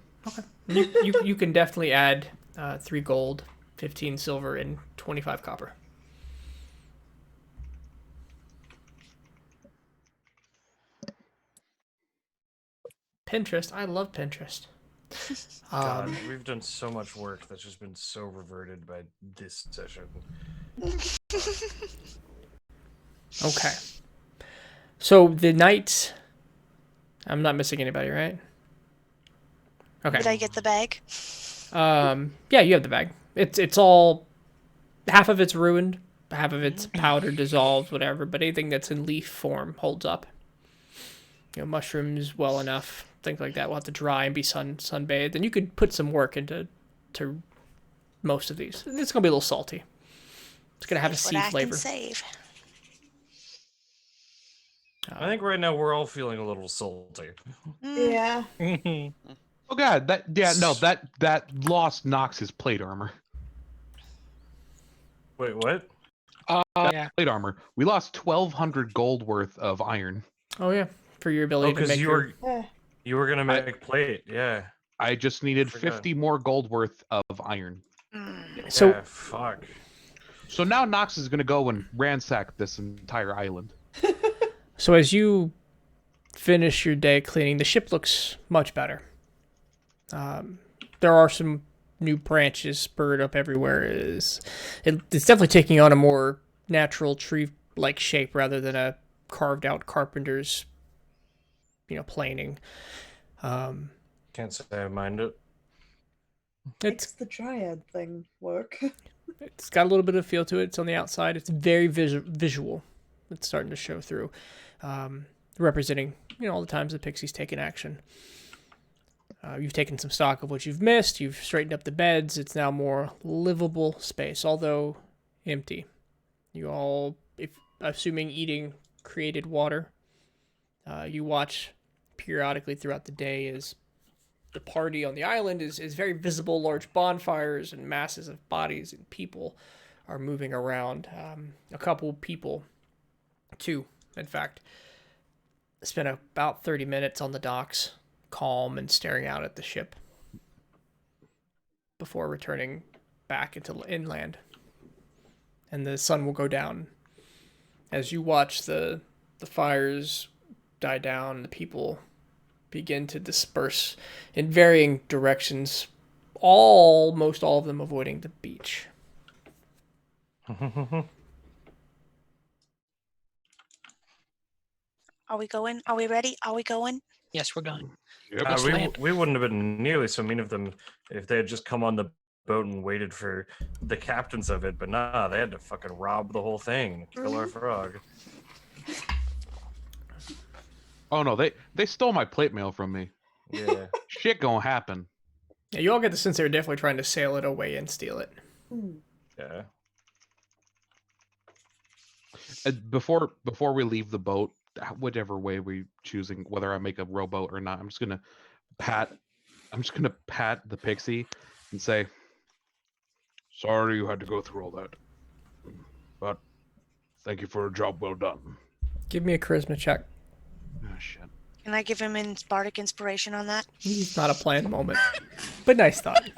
You can definitely add 3 gold, 15 silver, and 25 copper. Pinterest. I love Pinterest. God, we've done so much work that's just been so reverted by this session. Okay. So the night. I'm not missing anybody, right? Okay. Did I get the bag? Yeah, you have the bag. It's all, half of it's ruined, half of it's powdered, dissolved, whatever. But anything that's in leaf form holds up. You know, mushrooms well enough, things like that will have to dry and be sunbathed. And you could put some work into most of these. It's gonna be a little salty. It's gonna have a sea What flavor. I can save. I think right now we're all feeling a little salty. Yeah. Oh god, that lost Nox's plate armor. Wait, what? Yeah. Plate armor. We lost 1,200 gold worth of iron. Oh yeah, for your Oh, ability to because make you were gonna make plate, yeah. I just needed Forgot. 50 more gold worth of iron. So Yeah, fuck. So now Nox is gonna go and ransack this entire island. So as you finish your day cleaning, the ship looks much better. There are some new branches spurred up everywhere. It's definitely taking on a more natural tree-like shape rather than a carved-out carpenter's, planing. Can't say I mind it. Makes the dryad thing work. It's got a little bit of feel to it. It's on the outside. It's very visual. It's starting to show through, representing all the times the pixies taken action. You've taken some stock of what you've missed. You've straightened up the beds. It's now more livable space, although empty. You all, assuming eating created water, you watch periodically throughout the day as the party on the island is very visible. Large bonfires and masses of bodies and people are moving around. A couple people, 2 in fact, spent about 30 minutes on the docks, calm and staring out at the ship before returning back into inland. And the sun will go down as you watch the fires die down. The people begin to disperse in varying directions, almost all of them avoiding the beach. Are we going? Are we ready? Are we going? Yes, we're going. Yep. Let's land. We wouldn't have been nearly so mean of them if they had just come on the boat and waited for the captains of it, but nah, they had to fucking rob the whole thing, kill our frog. Oh no, they stole my plate mail from me. Yeah. Shit gonna happen. Yeah, you all get the sense they were definitely trying to sail it away and steal it. Yeah. Before we leave the boat, whichever way we're choosing, whether I make a rowboat or not, I'm just gonna pat the pixie and say, "Sorry you had to go through all that, but thank you for a job well done." Give me a charisma check. Oh shit. Can I give him bardic inspiration on that? It's not a planned moment, but nice thought.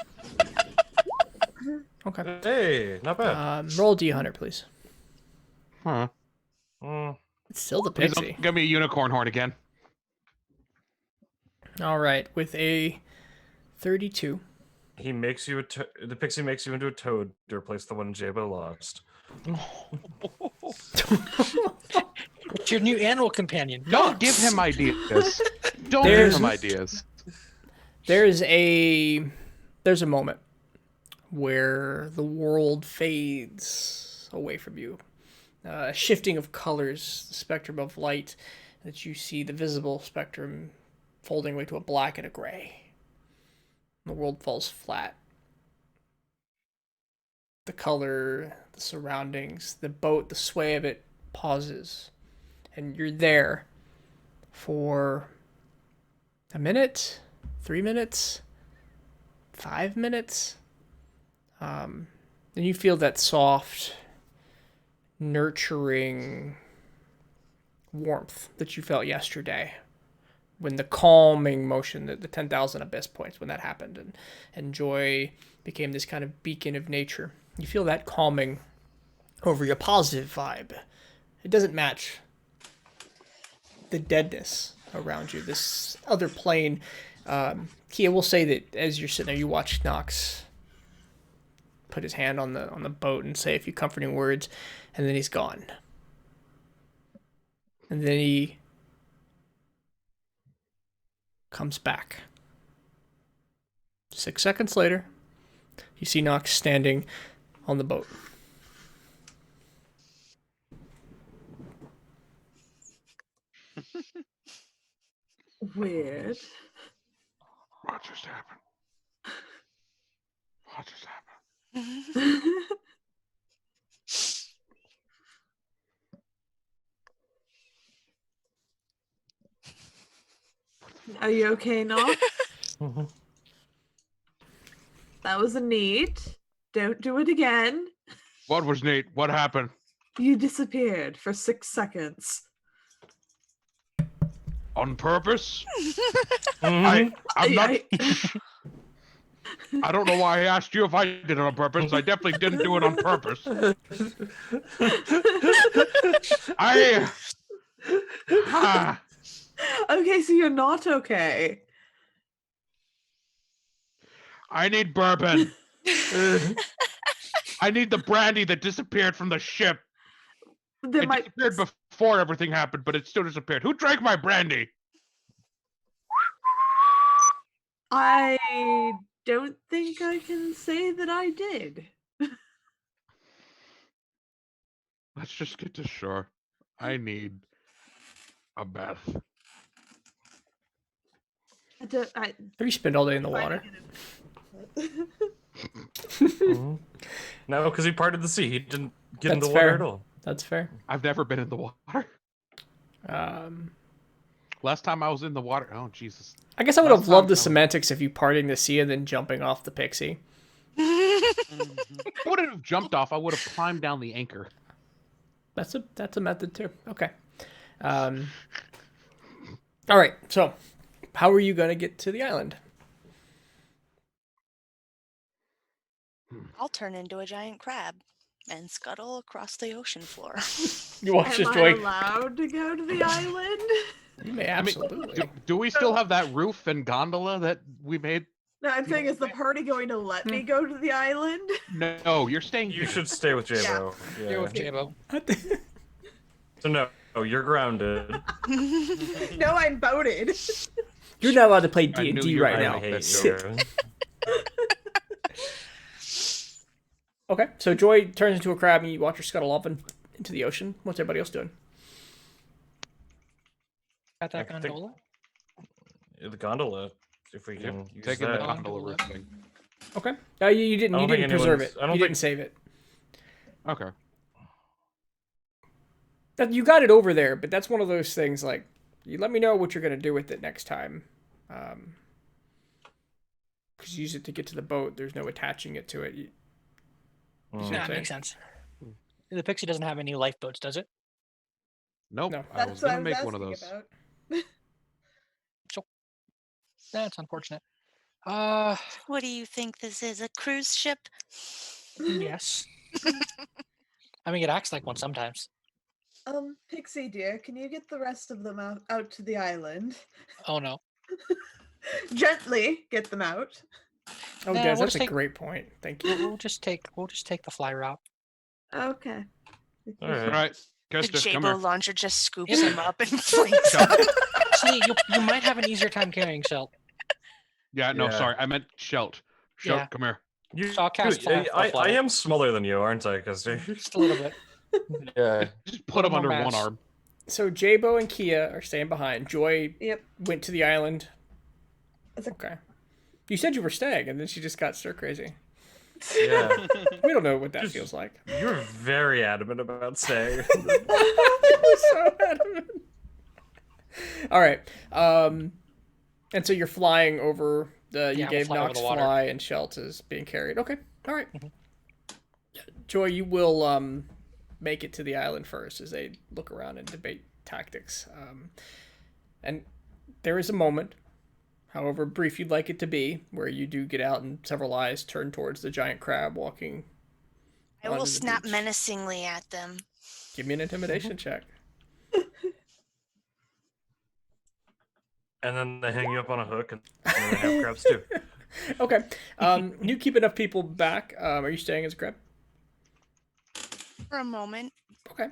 Okay. Hey, not bad. Roll D100, please. Huh. It's still the Please pixie. don't give me a unicorn horn again. All right, with a 32. He makes you the pixie makes you into a toad to replace the one Jabo lost. It's your new animal companion. Don't give him ideas. Don't There's- give him ideas. There's a moment where the world fades away from you. A shifting of colors, the spectrum of light that you see, the visible spectrum folding away to a black and a gray. The world falls flat. The color, the surroundings, the boat, the sway of it pauses. And you're there for a minute, 3 minutes, 5 minutes. And you feel that soft, nurturing warmth that you felt yesterday when the calming motion, the 10,000 abyss points, when that happened, and joy became this kind of beacon of nature. You feel that calming over your positive vibe. It doesn't match the deadness around you, this other plane. Kia will say that as you're sitting there, you watch Nox put his hand on the boat and say a few comforting words, and then he's gone. And then he comes back. 6 seconds later, you see Nox standing on the boat. Weird. What just happened? What just happened? Are you okay, Nox? That was a neat. Don't do it again. What was neat? What happened? You disappeared for 6 seconds. On purpose? Mhm. I'm not. I- I don't know why I asked you if I did it on purpose. I definitely didn't do it on purpose. Ah, Okay, so you're not okay. I need bourbon. I need the brandy that disappeared from the ship. There It might. disappeared before everything happened, but it still disappeared. Who drank my brandy? I don't think I can say that I did. Let's just get to shore. I need a bath. Or you spend all day in the water. Mhm. No, because he parted the sea. He didn't get in the That's water fair. at all. That's fair. I've never been in the water. Last time I was in the water, oh Jesus! I guess I would Last have loved the time I was- semantics of you parting the sea and then jumping off the pixie. I wouldn't have jumped off. I would have climbed down the anchor. That's a method too. Okay. All right. So, how are you gonna get to the island? I'll turn into a giant crab and scuttle across the ocean floor. You watch Am this I joy. allowed to go to the island? You may absolutely. Do we still have that roof and gondola that we made? No, I'm saying, is the party going to let me go to the island? No, you're staying You here. should stay with Jabo. You're Yeah. with Jabo. So no, you're grounded. No, I'm boated. You're not allowed to play I knew D&D you were right gonna now. make that Hate joke. you. Okay, so Joy turns into a crab and you watch her scuttle off into the ocean. What's everybody else doing? Got that I think- gondola? The gondola, if we can use Taking the that. gondola Gondola. roofing. Okay. You didn't. I You don't think didn't preserve it. anyone's- I don't You think- didn't save it. Okay. You got it over there, but that's one of those things. Like, you let me know what you're gonna do with it next time. Because you use it to get to the boat. There's no attaching it to it. You see what Yeah, I'm that makes saying? sense. The Pixie doesn't have any lifeboats, does it? Nope. No. I was gonna make one of those. That's unfortunate. What do you think this is? A cruise ship? Yes. I mean, it acts like one sometimes. Pixie dear, can you get the rest of them out to the island? Oh no. Gently get them out. Oh, Nah, Des, we'll that's just a take- great point. Thank We'll, you. we'll just take the fly route. Okay. All right. All right, The Kester, come here. Jabo launcher just scoops Yep. him up and flings Shut him. Actually, you might have an easier time carrying Shelt. Yeah, no, Yeah. sorry, I meant Shelt. Shelt, Yeah. come here. So I'll cast fly. I am smaller than you, aren't I, Kester? Just a little bit. Yeah. Just put him more under one mass. arm. So Jabo and Kia are staying behind. Joy Yep. went to the island. It's a- Okay. You said you were staying, and then she just got stir crazy. Yeah. We don't know what that feels like. You're very adamant about staying. So adamant. All right. And so you're flying over. You Yeah, we'll gave fly over Nox the water. fly and Shelt is being carried. Okay. All right. Mhm. Joy, you will make it to the island first as they look around and debate tactics. And there is a moment, however brief you'd like it to be, where you do get out and several eyes turn towards the giant crab walking. I will onto the snap beach. menacingly at them. Give me an intimidation check. And then they hang you up on a hook, and then they have crabs too. Okay. You keep enough people back. Are you staying as a crab? For a moment. Okay.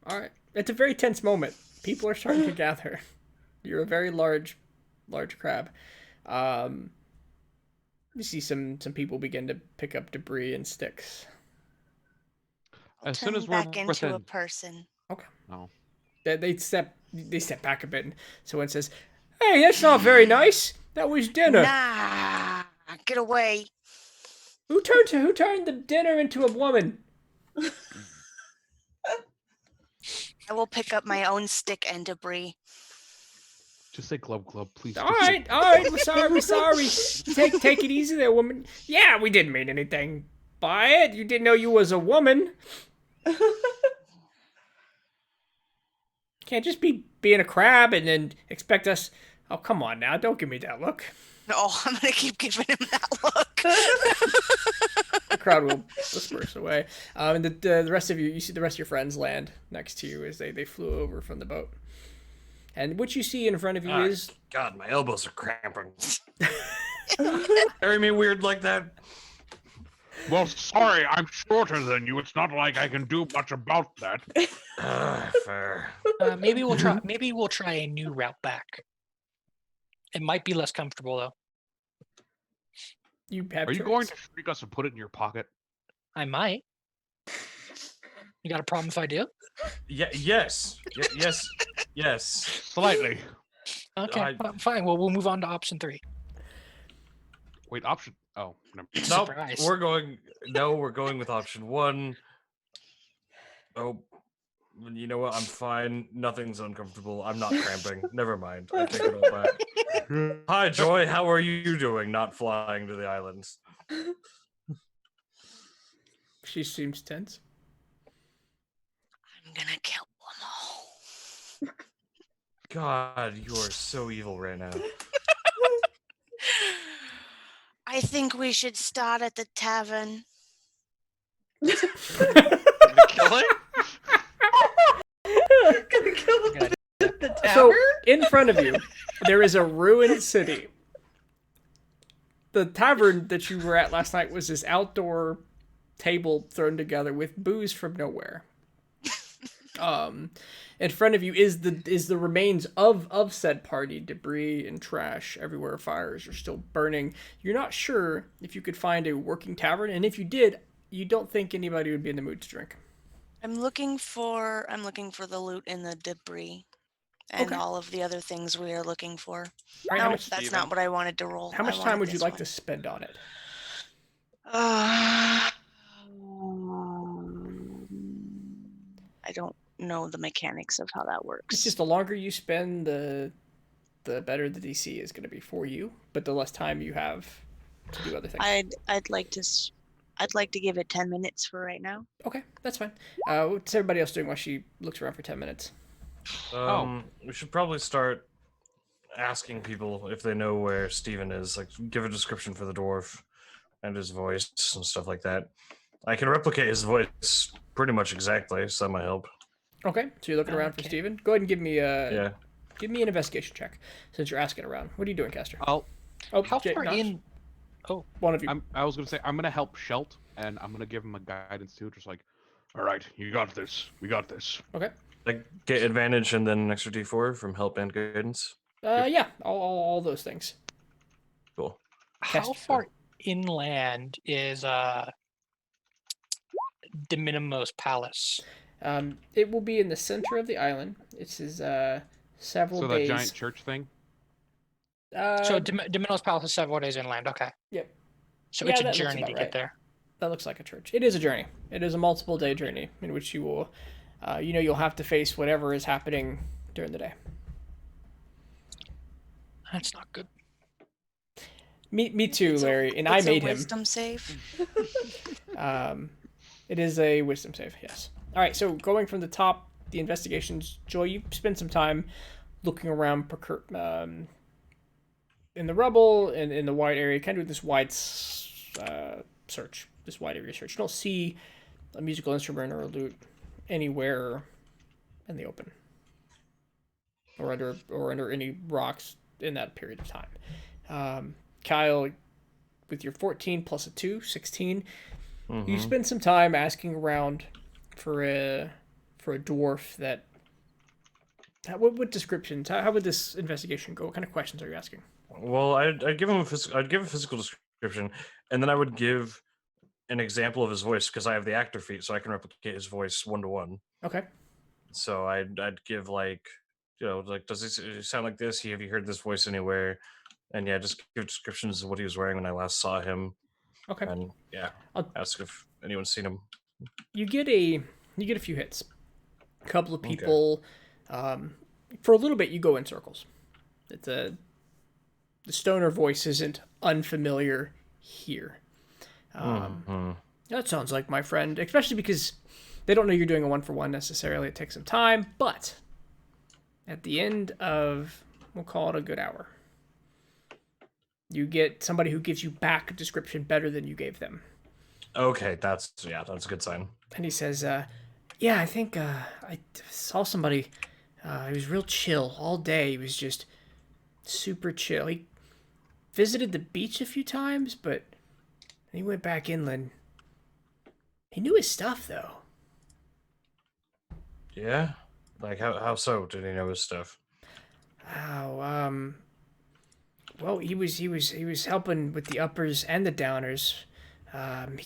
All right. It's a very tense moment. People are starting to gather. You're a very large crab. You see some people begin to pick up debris and sticks. As soon Turn as we're back into a within. person. Oh. They step back a bit. And someone says, "Hey, that's not very nice. That was dinner. Nah, get away. Who turned the dinner into a woman?" I will pick up my own stick and debris. Just say glub glub, please. All just say- right. We're sorry. Take it easy there, woman. Yeah, we didn't mean anything by it. You didn't know you was a woman. Can't just be being a crab and then expect us. Oh, come on now. Don't give me that look. No, I'm gonna keep giving him that look. The crowd will disperse away. And the rest of you see the rest of your friends land next to you as they flew over from the boat. And what you see in front of you is God, my elbows are cramping. Carry me weird like that. Well, sorry, I'm shorter than you. It's not like I can do much about that. Fair. Maybe we'll try. Maybe we'll try a new route back. It might be less comfortable though. you have Are you choice. going to shriek us and put it in your pocket? I might. You got a problem if I do? Yeah. Yes. Yes. Yes. Slightly. Okay, fine. Well, we'll move on to option 3. Wait, option. Oh, no. Nope. Surprise. We're going with option 1. Oh, you know what? I'm fine. Nothing's uncomfortable. I'm not cramping. Never mind. I take it all back. Hi, Joy. How are you doing? Not flying to the islands. She seems tense. I'm gonna kill them all. God, you are so evil right now. I think we should start at the tavern. Killing? Gonna kill Good the tavern? So in front of you, there is a ruined city. The tavern that you were at last night was this outdoor table thrown together with booze from nowhere. In front of you is the remains of said party, debris and trash everywhere. Fires are still burning. You're not sure if you could find a working tavern, and if you did, You don't think anybody would be in the mood to drink. I'm looking for the loot in the debris and Okay. all of the other things we are looking for. All right, how No, much? that's Steven? not what I wanted to roll. How much I time wanted would you this like one. to spend on it? I don't know the mechanics of how that works. It's just the longer you spend, the better the DC is going to be for you, but the less time you have to do other things. I'd like to give it 10 minutes for right now. Okay, that's fine. What's everybody else doing while she looks around for 10 minutes? We should probably start asking people if they know where Steven is. Like, give a description for the dwarf and his voice and stuff like that. I can replicate his voice pretty much exactly, so that might help. Okay, so you're looking around for Okay. Steven. Go ahead and give me Yeah. give me an investigation check since you're asking around. What are you doing, Caster? I'll. Oh, How Jay, far Knox? in? One of you. I was gonna say I'm gonna help Shelt, and I'm gonna give him a guidance too, just like, All right, you got this. We got this. Okay. Like, get advantage and then an extra d4 from help and guidance. Yeah, all those things. Cool. How Cast- far inland is de Minimus Palace? It will be in the center of the island. It is several so that days. giant church thing. So de Minimus Palace is several days inland. Okay. Yep. So Yeah, it's a that looks journey about to right. get there. That looks like a church. It is a journey. It is a multiple day journey in which you will, you'll have to face whatever is happening during the day. That's not good. Me too, Larry. And I It's a made him. wisdom save. It is a wisdom save, yes. All right, so going from the top, the investigations. Joy, you spend some time looking around in the rubble and in the wide area, kind of doing this wide search, this wide area search. You don't see a musical instrument or a lute anywhere in the open or under any rocks in that period of time. Kyle, with your 14 plus a 2, 16, you spend some time asking around for a dwarf that. What descriptions? How would this investigation go? What kind of questions are you asking? Well, I'd give him I'd give a physical description, and then I would give an example of his voice because I have the actor feat, so I can replicate his voice 1-to-1. Okay. So I'd give like, like, does he sound like this? Have you heard this voice anywhere? And yeah, just give descriptions of what he was wearing when I last saw him. Okay. And yeah, ask if anyone's seen him. You get a few hits. A couple of people. For a little bit, you go in circles. The stoner voice isn't unfamiliar here. That sounds like my friend, especially because they don't know you're doing a 1-for-1 necessarily. It takes some time, but at the end of, we'll call it a good hour, you get somebody who gives you back a description better than you gave them. Okay, that's a good sign. And he says, yeah, I think I saw somebody. He was real chill all day. He was just super chill. He visited the beach a few times, but he went back inland. He knew his stuff, though. Yeah? Like, how so did he know his stuff? Oh, well, he was helping with the uppers and the downers.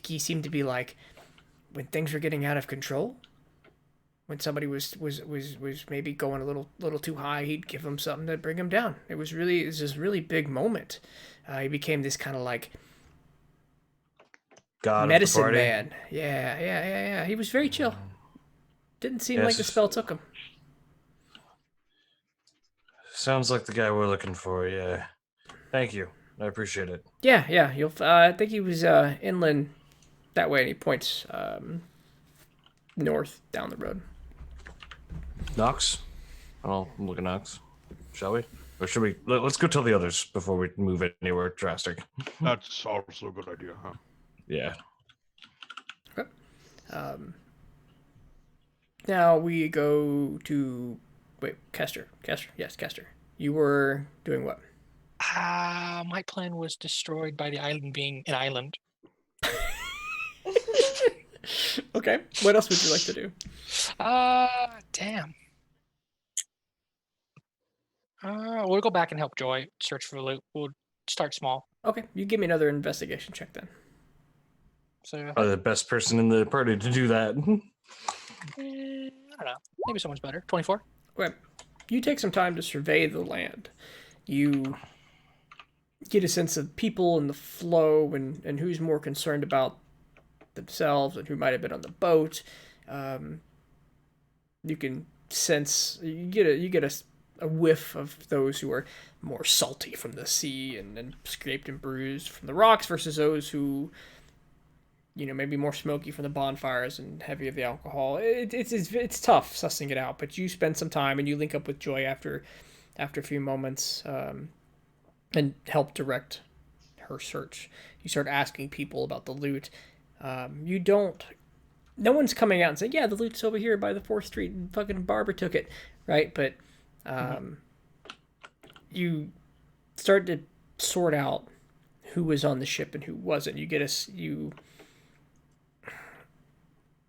He seemed to be like, when things were getting out of control, when somebody was maybe going a little too high, he'd give them something to bring him down. It was this really big moment. He became this kind of like God medicine of the party? man. Yeah. He was very chill. Didn't seem like the spell took him. Sounds like the guy we're looking for, yeah. Thank you. I appreciate it. Yeah. You'll. I think he was inland that way, and he points north down the road. Knox? I'll look at Knox. Shall we? Or should we? Let's go tell the others before we move anywhere drastic. That's also a good idea, huh? Yeah. Okay. Now we go to Kester. Yes, Kester. You were doing what? My plan was destroyed by the island being an island. Okay. What else would you like to do? Damn. We'll go back and help Joy search for the loot. We'll start small. Okay. You give me another investigation check then. So Probably the best person in the party to do that. I don't know. Maybe someone's better. 24. Okay. You take some time to survey the land. You get a sense of people and the flow and who's more concerned about themselves and who might have been on the boat. You can sense, you get a whiff of those who are more salty from the sea and scraped and bruised from the rocks versus those who, maybe more smoky from the bonfires and heavy of the alcohol. It's tough sussing it out, but you spend some time and you link up with Joy after a few moments and help direct her search. You start asking people about the loot. No one's coming out and saying, yeah, the loot's over here by the 4th Street and fucking Barbara took it, right? But you start to sort out who was on the ship and who wasn't.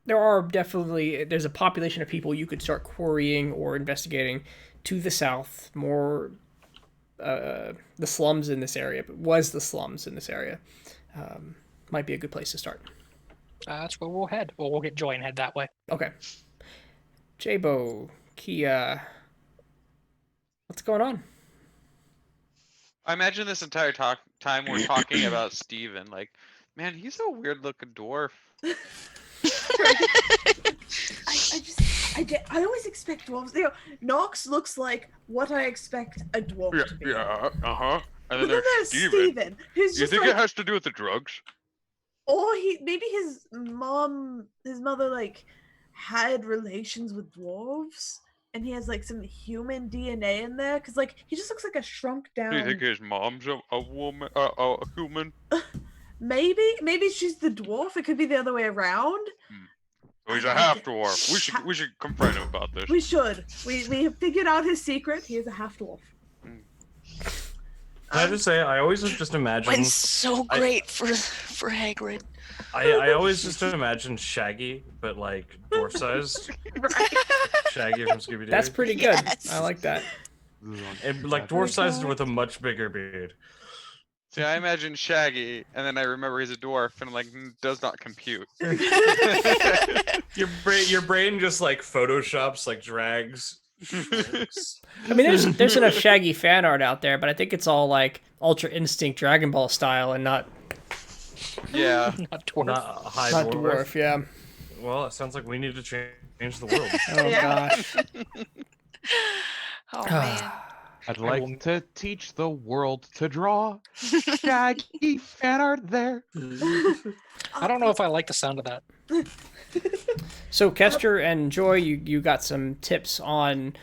There's a population of people you could start querying or investigating to the south, more the slums in this area, might be a good place to start. That's where we'll head. Or we'll get Joy and head that way. Okay. Jabo, Kia, what's going on? I imagine this entire time we're talking about Steven. Like, man, he's a weird looking dwarf. I always expect dwarves. Nox looks like what I expect a dwarf to be. Yeah, uh-huh. And But then there's Steven, who's You just think like, it has to do with the drugs? or maybe his mother like had relations with dwarves, and he has like some human DNA in there, because like he just looks like a shrunk down. Do you think his mom's a woman, a human? Maybe she's the dwarf. It could be the other way around. Oh, he's a half dwarf. We should confront him about this. We should. We have figured out his secret. He is a half dwarf. Can I just say, I always just imagine. Went so great for Hagrid. I always just imagine Shaggy, but like dwarf sized. Shaggy from Scooby Doo. That's pretty good. Yes. I like that. And like dwarf sized with a much bigger beard. See, I imagine Shaggy, and then I remember he's a dwarf, and I'm like, does not compute. Your brain just like photoshops, like drags. I mean, there's enough Shaggy fan art out there, but I think it's all like Ultra Instinct Dragon Ball style and not Yeah. Not dwarf. Not high not dwarf. dwarf. Yeah. Well, it sounds like we need to change the world. Oh gosh. Oh man. I'd like to teach the world to draw. Shaggy fan art there. I don't know if I like the sound of that. So Kester and Joy, you got some tips on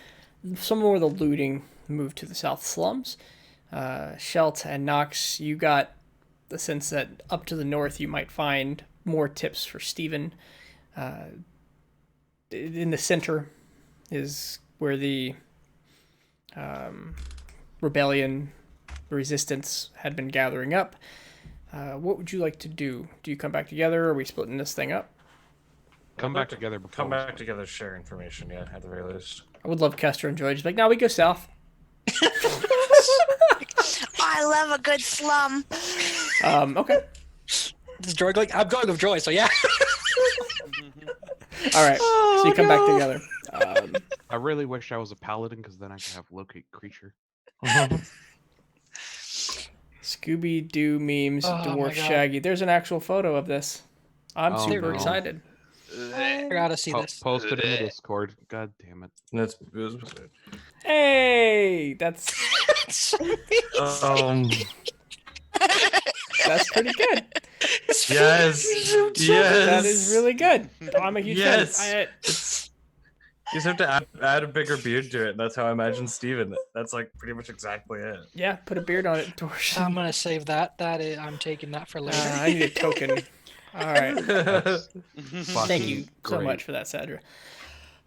some more of the looting moved to the South Slums. Shelt and Nox, you got the sense that up to the north you might find more tips for Steven. In the center is where the rebellion, resistance had been gathering up. What would you like to do? Do you come back together? Or are we splitting this thing up? Come back together before. Come back together, share information. Yeah, at the very least. I would love Kester and Joy just like, no, we go south. I love a good slum. Okay. This is Joy going. I'm going with Joy, so yeah. All right. So you come back together. I really wish I was a paladin because then I could have locate creature. Scooby-Doo memes, Oh my Dwarf God. Shaggy. There's an actual photo of this. I'm Oh, super no. excited. I gotta see this. Post it in the Discord. God damn it. Hey, that's Um. that's pretty good. Yes. Yes. That is really good. I'm a huge Yes. fan. You just have to add a bigger beard to it. That's how I imagine Steven. That's like pretty much exactly it. Yeah, put a beard on it, Dwarf. I'm gonna save that. I'm taking that for later. I need a token. All right. Thank you so Great. much for that, Sadra.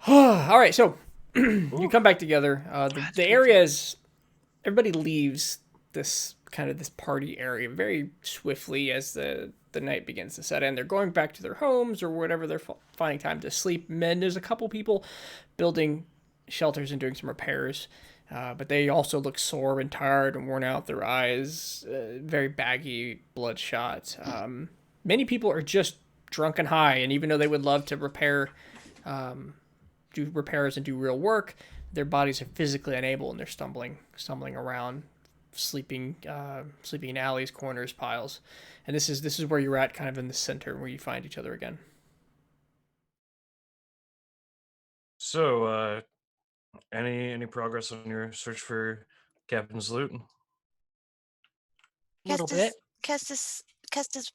All right, so you come back together. The area is everybody leaves this party area very swiftly as the night begins to set in. They're going back to their homes or whatever they're finding time to sleep. And there's a couple people building shelters and doing some repairs, but they also look sore and tired and worn out. Their eyes very baggy, bloodshot. many people are just drunk and high, and even though they would love to do repairs and do real work, their bodies are physically unable, and they're stumbling around, sleeping in alleys, corners, piles. And this is where you're at, kind of in the center where you find each other again. So, any progress on your search for Captain's loot? A little bit. Kestis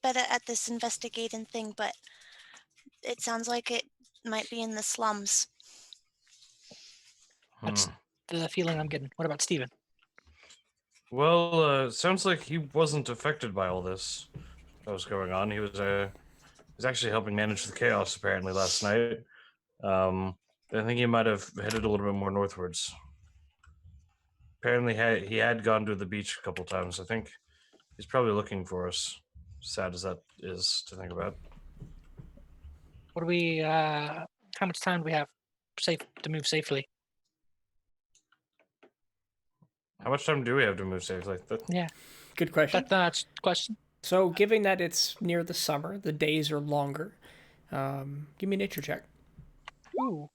better at this investigating thing, but it sounds like it might be in the slums. That's the feeling I'm getting. What about Steven? Well, sounds like he wasn't affected by all this that was going on. He was actually helping manage the chaos apparently last night. I think he might have headed a little bit more northwards. Apparently, he had gone to the beach a couple times. I think he's probably looking for us. Sad as that is to think about. What do we? How much time do we have safe to move safely? How much time do we have to move safely? Yeah, Good question. that's the question. So, given that it's near the summer, the days are longer. Give me a nature check. Ooh.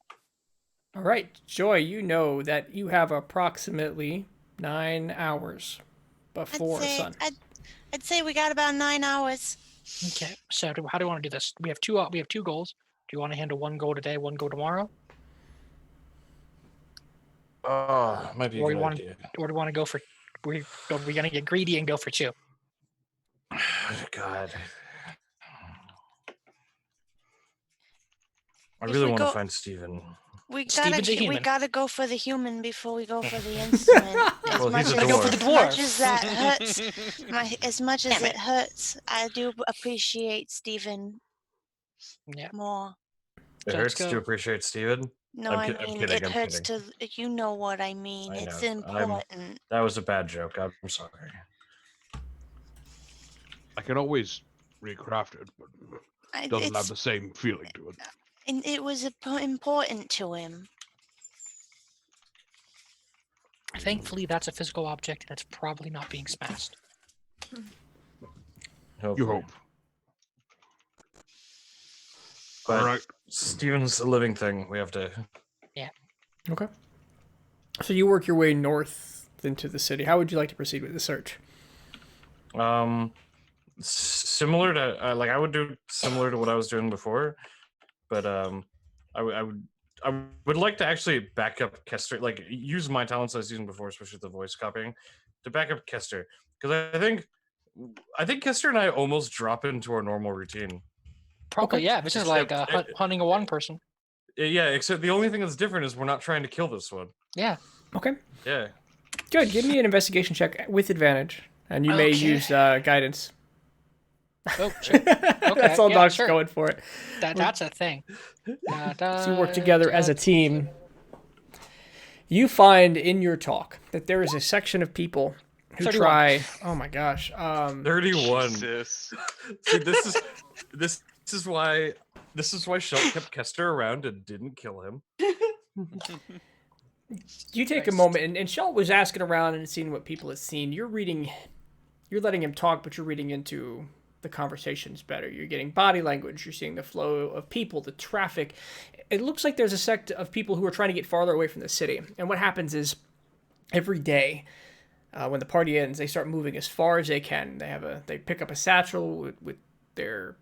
All right, Joy, you know that you have approximately 9 hours before sun. I'd say we got about 9 hours. Okay. So how do you want to do this? We have two goals. Do you want to handle one goal today, one goal tomorrow, Might be a or good you want, idea. or do you want to go for? Are we gonna get greedy and go for two? God. I If really we want to go- find Steven. We Steven's a we human. gotta go for the human before we go for the instrument. As Well, much he's a as, Go for the as dwarf. much as that hurts, as much as Damn it hurts, I do appreciate Stephen Yeah. more. It So let's hurts to go. appreciate Steven. No, I'm I ki- I'm mean kidding, it I'm hurts kidding. to. You know what I mean. I It's know. important. That was a bad joke. I'm sorry. I can always recraft it, but it doesn't have the same feeling to it. And it was important to him. Thankfully, that's a physical object that's probably not being smashed. Hopefully. You hope. But All right. Steven's a living thing. We have to. Okay. So you work your way north into the city. How would you like to proceed with the search? Similar to I would do similar to what I was doing before, but I would like to actually back up Kester, like use my talents I was using before, especially the voice copying, to back up Kester, because I think Kester and I almost drop into our normal routine. Probably, Okay. yeah. This is like Except- hunting a one person. Yeah, except the only thing that's different is we're not trying to kill this one. Yeah. Okay. Yeah. Good. Give me an investigation check with advantage, and you may Okay. use guidance. Oh, sure. That's all yeah, Doc's sure. going for it. That's a thing. So you work together as a team. You find in your talk that there is a section of people who 31. try. Oh my gosh. 31. Jesus. See, this is why Shelt kept Kester around and didn't kill him. You take a moment, and Shell was asking around and seeing what people had seen. You're letting him talk, but you're reading into the conversations better. You're getting body language. You're seeing the flow of people, the traffic. It looks like there's a sect of people who are trying to get farther away from the city. And what happens is every day, when the party ends, they start moving as far as they can. They pick up a satchel with their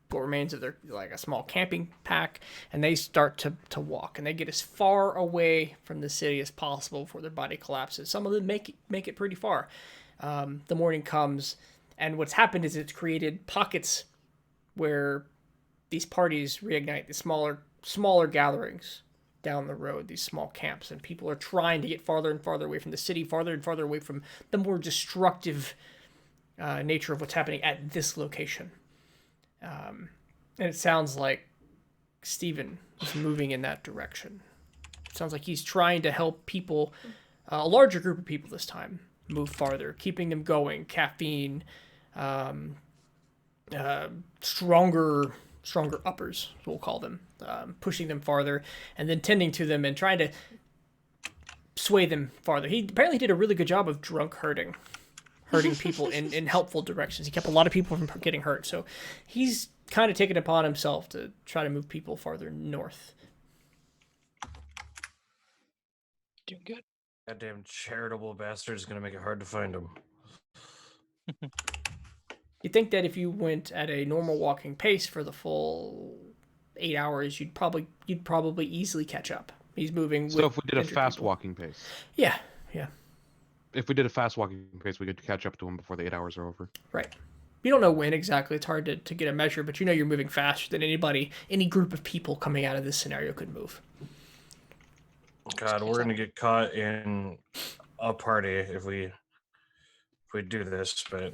what remains of their, like, a small camping pack, and they start to walk, and they get as far away from the city as possible before their body collapses. Some of them make it pretty far. The morning comes, and what's happened is it's created pockets where these parties reignite, the smaller gatherings down the road, these small camps, and people are trying to get farther and farther away from the city, farther and farther away from the more destructive nature of what's happening at this location. And it sounds like Steven is moving in that direction. It sounds like he's trying to help people, a larger group of people this time, move farther, keeping them going, caffeine, stronger uppers, we'll call them, pushing them farther, and then tending to them and trying to sway them farther. He apparently did a really good job of drunk herding. hurting people in helpful directions. He kept a lot of people from getting hurt. So he's kind of taken it upon himself to try to move people farther north. Doing good. Goddamn charitable bastard is gonna make it hard to find him. You think that if you went at a normal walking pace for the full 8 hours, you'd probably easily catch up. He's moving. So with if we did a injured fast people. walking pace, Yeah. if we did a fast walking pace, we could catch up to him before the 8 hours are over. Right. You don't know when exactly. It's hard to get a measure, but you know you're moving faster than any group of people coming out of this scenario could move. God, we're gonna get caught in a party if we do this, but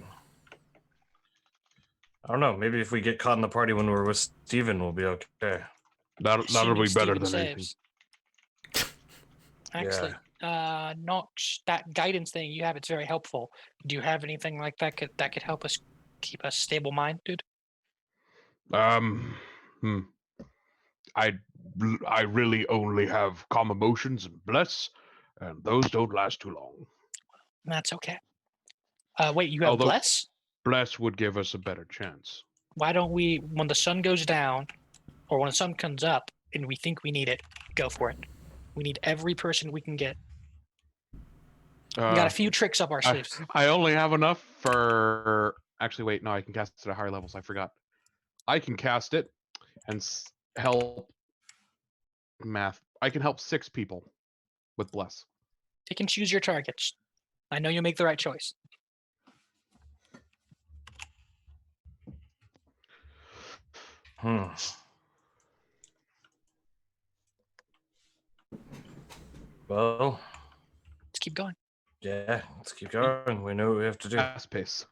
I don't know. Maybe if we get caught in the party when we're with Steven, we'll be okay. That'll Assuming be better Steven than anything. saves. Excellent. Nox, that guidance thing you have, it's very helpful. Do you have anything like that could help us keep us stable minded? I really only have calm emotions and bless, and those don't last too long. That's okay. Wait, you have Although- bless? Bless would give us a better chance. Why don't we, when the sun goes down, or when the sun comes up, and we think we need it, go for it. We need every person we can get. We got a few tricks up our sleeves. I only have enough for. Actually, wait. No, I can cast it at higher levels. I forgot. I can cast it and help. Math. I can help 6 people with bless. Pick and choose your targets. I know you'll make the right choice. Well, Let's keep going. yeah, let's keep going. We know what we have to do. Fast pace.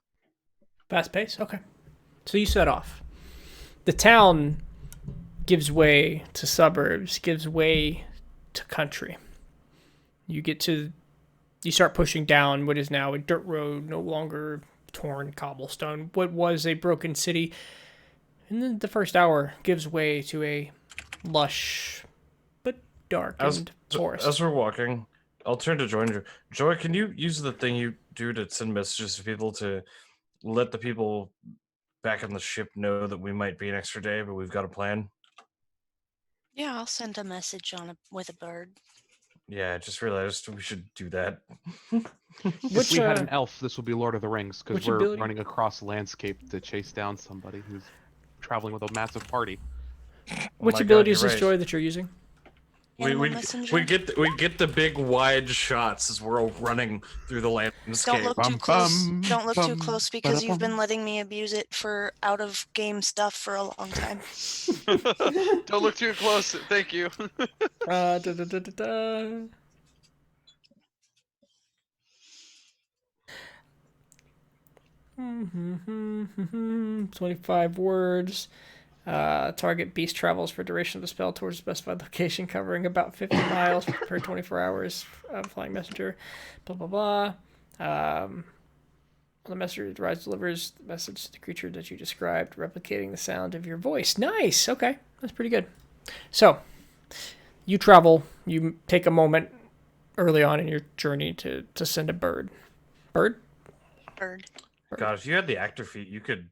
Fast pace? Okay. So you set off. The town gives way to suburbs, gives way to country. You start pushing down what is now a dirt road, no longer torn cobblestone, what was a broken city. And then the first hour gives way to a lush but darkened forest. As we're walking, I'll turn to Joy. Joy, can you use the thing you do to send messages to people to let the people back on the ship know that we might be an extra day, but we've got a plan? Yeah, I'll send a message with a bird. Yeah, I just realized we should do that. If we had an elf, this would be Lord of the Rings, because which we're ability? running across landscape to chase down somebody who's traveling with a massive party. Which my God, ability is you're this, right. Joy, that you're using? Animal messenger? we get the big wide shots as we're all running through the landscape. Don't look too close. Don't look too close because you've been letting me abuse it for out of game stuff for a long time. Don't look too close. Thank you. 25 words. Target beast travels for duration of the spell towards a specified location, covering about 50 miles per 24 hours. Flying messenger. Blah blah blah. The messenger delivers the message to the creature that you described, replicating the sound of your voice. Nice. Okay, that's pretty good. So, you travel. You take a moment early on in your journey to send a bird. Bird. God, if you had the actor feat, you could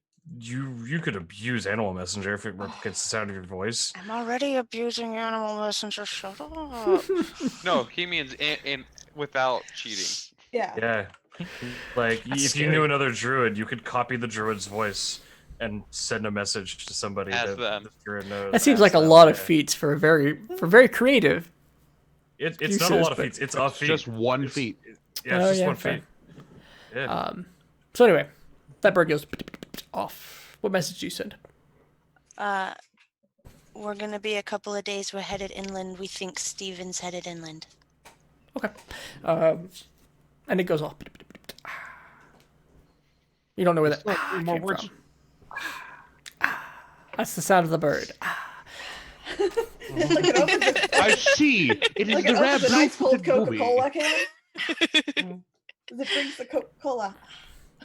abuse Animal Messenger if it replicates the sound of your voice. I'm already abusing Animal Messenger. Shut up. No, he means in without cheating. Yeah. Yeah. Like, That's if you knew another druid, you could copy the druid's voice and send a message to somebody As that them. the druid knows. That seems as like a them, lot of yeah. feats for very creative. It's uses, not a lot of but- feats. It's a feat. Just one It's- feat. Yeah, it's Oh, just yeah, one fair. feat. Yeah. So anyway, that bird goes off. What message do you send? We're gonna be a couple of days. We're headed inland. We think Steven's headed inland. Okay. And it goes off. You don't know where that came from. That's the sound of the bird. Look it up. I see. It is Look the it rare up. It's an ice cold blue movie. Coca-Cola can. It brings the Coca-Cola.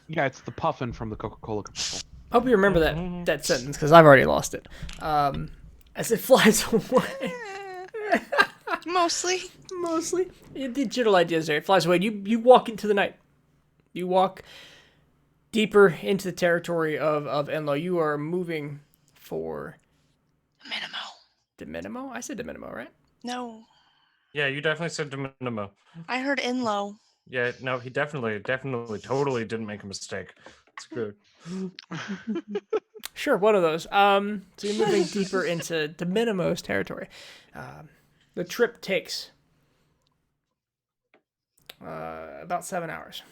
Yeah, it's the puffin from the Coca-Cola commercial. I hope you remember that sentence because I've already lost it. As it flies away. Mostly. Mostly. The general idea is there. It flies away. You walk into the night. You walk deeper into the territory of Enlo. You are moving for Minimo. DeMinimo? I said DeMinimo, right? No, Yeah, you definitely said de minimis. I heard Inlo. Yeah, no, he definitely, totally didn't make a mistake. It's good. Sure, one of those. So you're moving deeper into DeMinimo's territory. The trip takes about 7 hours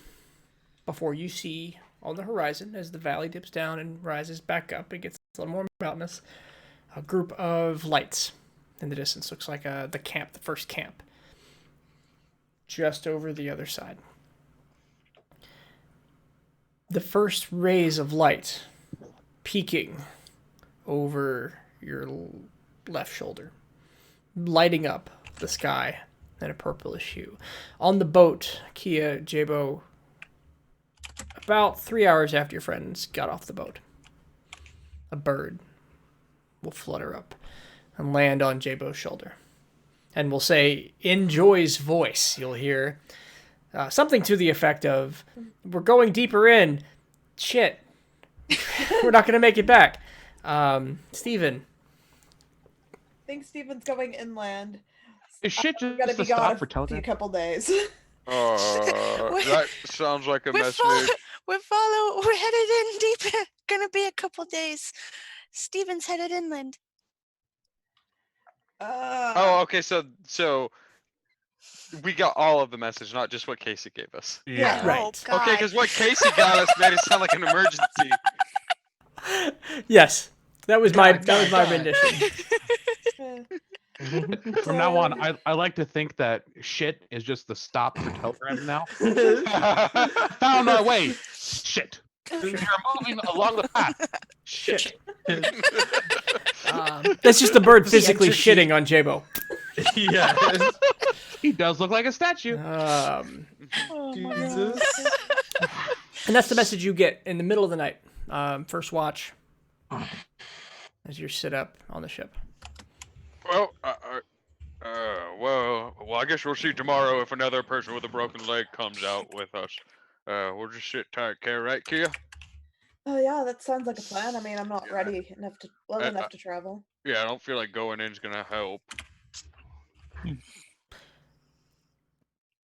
before you see on the horizon, as the valley dips down and rises back up, it gets a little more mountainous, a group of lights in the distance. Looks like the camp, the first camp, just over the other side. The first rays of light peeking over your left shoulder, lighting up the sky in a purplish hue. On the boat, Kia, Jabo, about 3 hours after your friends got off the boat, a bird will flutter up and land on Jabo's shoulder. And will say, in Joy's voice, you'll hear something to the effect of, "We're going deeper in. Shit. We're not going to make it back." Steven. I think Steven's going inland. Is shit I'm just gonna a be stop gone for a telegram? couple days. That sounds like a We're message. We're headed in deep. Gonna be a couple days. Steven's headed inland. Oh, okay. So we got all of the message, not just what Casey gave us. Yeah. Right. Oh, God. Okay, because what Casey got us made it sound like an emergency. Yes, that was my God. rendition. From now on, I like to think that shit is just the stop for telegrams now. Found our way. Shit. You're moving along the path. Shit. That's just the bird physically entropy. shitting on Jabo. Yeah. He does look like a statue. Jesus. And that's the message you get in the middle of the night, first watch, as you sit up on the ship. Well, I guess we'll see tomorrow if another person with a broken leg comes out with us. We'll just sit tight, okay, right, Kia? Oh yeah, that sounds like a plan. I mean, I'm not ready enough to enough to travel. Yeah, I don't feel like going in's gonna help.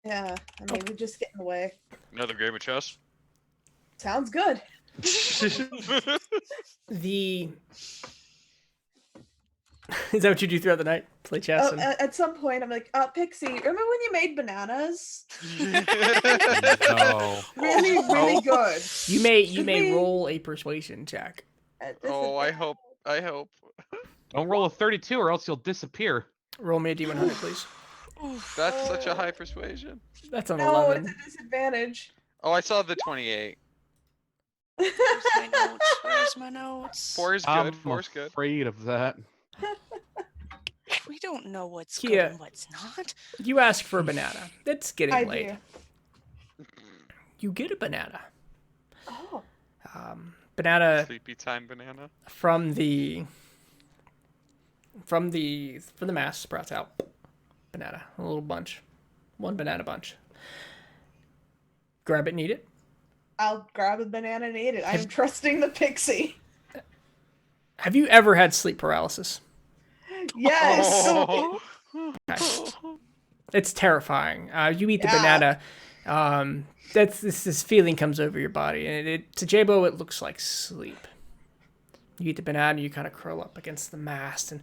Yeah, I mean, we just get in the way. Another game of chess? Sounds good. The is that what you do throughout the night? Play chess? Oh, at some point, I'm like, Pixie, remember when you made bananas? No. Really, really good. You may roll a persuasion check. Oh, I hope. Don't roll a 32 or else you'll disappear. Roll me a d100, please. That's such a high persuasion. That's an No, 11. it's a disadvantage. Oh, I saw the 28. Where's my notes? Where's my notes? 4 is I'm good. 4 is good. afraid of that. We don't know what's Kia. good and what's not. You ask for a banana. It's getting I late. do. You get a banana. Oh. Banana Sleepy time banana. from the mass sprouts out. Banana, a little bunch, one banana bunch. Grab it and eat it. I'll grab a banana and eat it. I'm trusting the pixie. Have you ever had sleep paralysis? Yes. Oh. Okay. It's terrifying. You eat the Yeah. banana. This feeling comes over your body, and to Jabo it looks like sleep. You eat the banana, you kind of curl up against the mast, and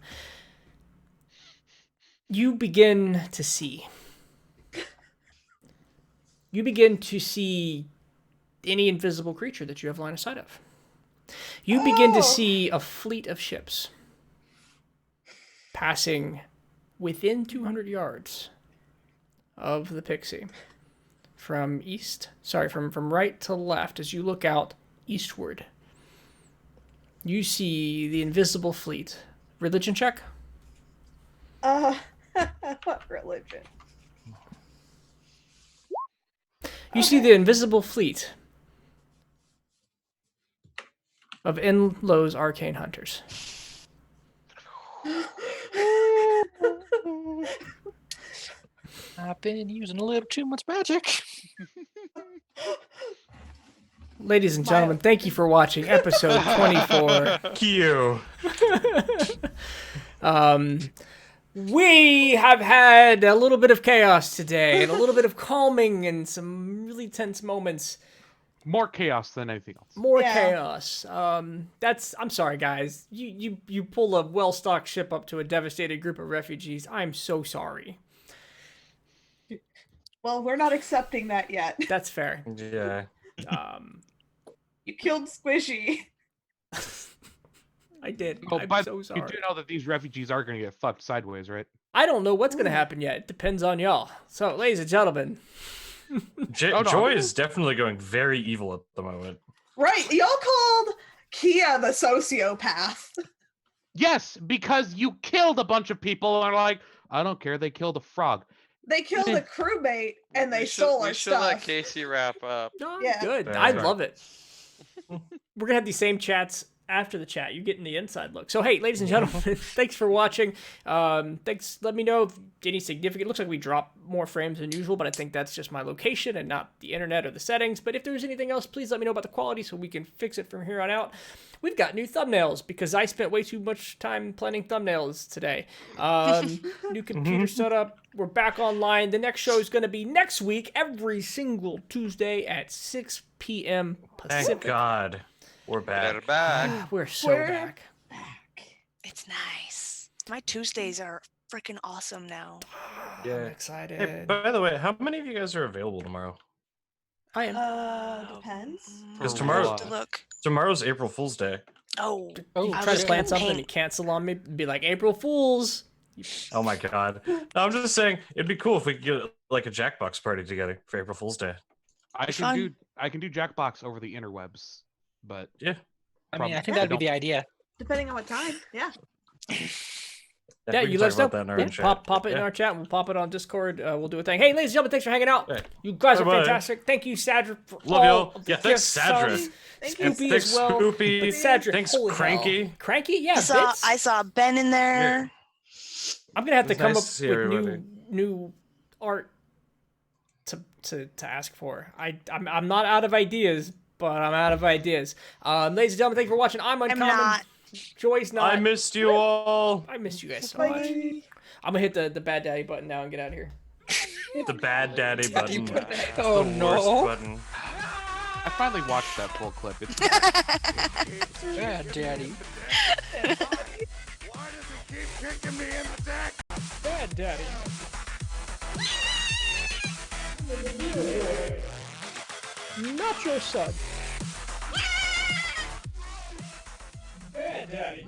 you begin to see. You begin to see any invisible creature that you have line of sight of. You begin to see a fleet of ships passing within 200 yards of the Pixie. From right to left, as you look out eastward, you see the invisible fleet. Religion check? What religion? You see the invisible fleet of Enlo's arcane hunters. I've been using a little too much magic. Ladies and gentlemen, thank you for watching episode 24. Q. We have had a little bit of chaos today, and a little bit of calming, and some really tense moments. More chaos than anything else. More chaos. I'm sorry, guys. You pull a well-stocked ship up to a devastated group of refugees. I'm so sorry. Well, we're not accepting that yet. That's fair. Yeah. You killed Squishy. I did. Oh, I'm but so sorry. you do know that these refugees are going to get fucked sideways, right? I don't know what's going to happen yet. It depends on y'all. So, ladies and gentlemen. Joy is definitely going very evil at the moment. Right. Y'all called Kia the sociopath. Yes, because you killed a bunch of people and are like, I don't care, they killed a frog. They killed a crewmate and they stole our We should let stuff. Casey wrap up. No, Yeah. good. That's I right. love it. We're going to have these same chats after the chat. You're getting the inside look. So, hey, ladies and gentlemen, thanks for watching. Thanks. Let me know if any significant. Looks like we dropped more frames than usual, but I think that's just my location and not the internet or the settings. But if there's anything else, please let me know about the quality so we can fix it from here on out. We've got new thumbnails because I spent way too much time planning thumbnails today. New computer setup. We're back online. The next show is going to be next week, every single Tuesday at 6 p.m. Pacific. Thank God. We're back. We're so We're back. It's nice. My Tuesdays are freaking awesome now. I'm Yeah. excited. Hey, by the way, how many of you guys are available tomorrow? I am. Depends. Because I'll tomorrow- have to look. Tomorrow's April Fool's Day. Oh, Oh, I try was to plan gonna something paint. and cancel on me. Be like April Fools. Oh my God. No, I'm just saying it'd be cool if we could get like a Jackbox party together for April Fool's Day. I Fun. can do Jackbox over the interwebs, but Yeah. I mean, I think Probably that'd be the idea. Depending on what time. Yeah. Yeah, we you can let us talk know. about that in our Yeah, own chat. pop it in Yeah. our chat. We'll pop it on Discord. We'll do a thing. Hey, ladies and gentlemen, thanks for hanging out. Hey. You guys are Bye-bye. fantastic. Thank you, Sadra, for Love all y'all. of the Yeah, thanks, gifts, Sadra. subs. Thank And Spoopy thanks, as well. Spoopy. But Sadra, Thanks, holy Cranky. hell. Cranky? Yeah, Bits. I saw Ben in there. I'm gonna have to It's come nice up to see with everybody. new art to ask for. I'm not out of ideas, but I'm out of ideas. Ladies and gentlemen, thank you for watching. I'm I'm Uncommon. not. Joy's not. I missed you all. I missed you guys so Bye. much. I'm gonna hit the bad daddy button now and get out of here. The bad daddy button. Oh The worst no. button. I finally watched that full clip. It's Yeah, daddy. Why does he keep kicking me in the dick? Bad daddy. Not your son. Bad daddy.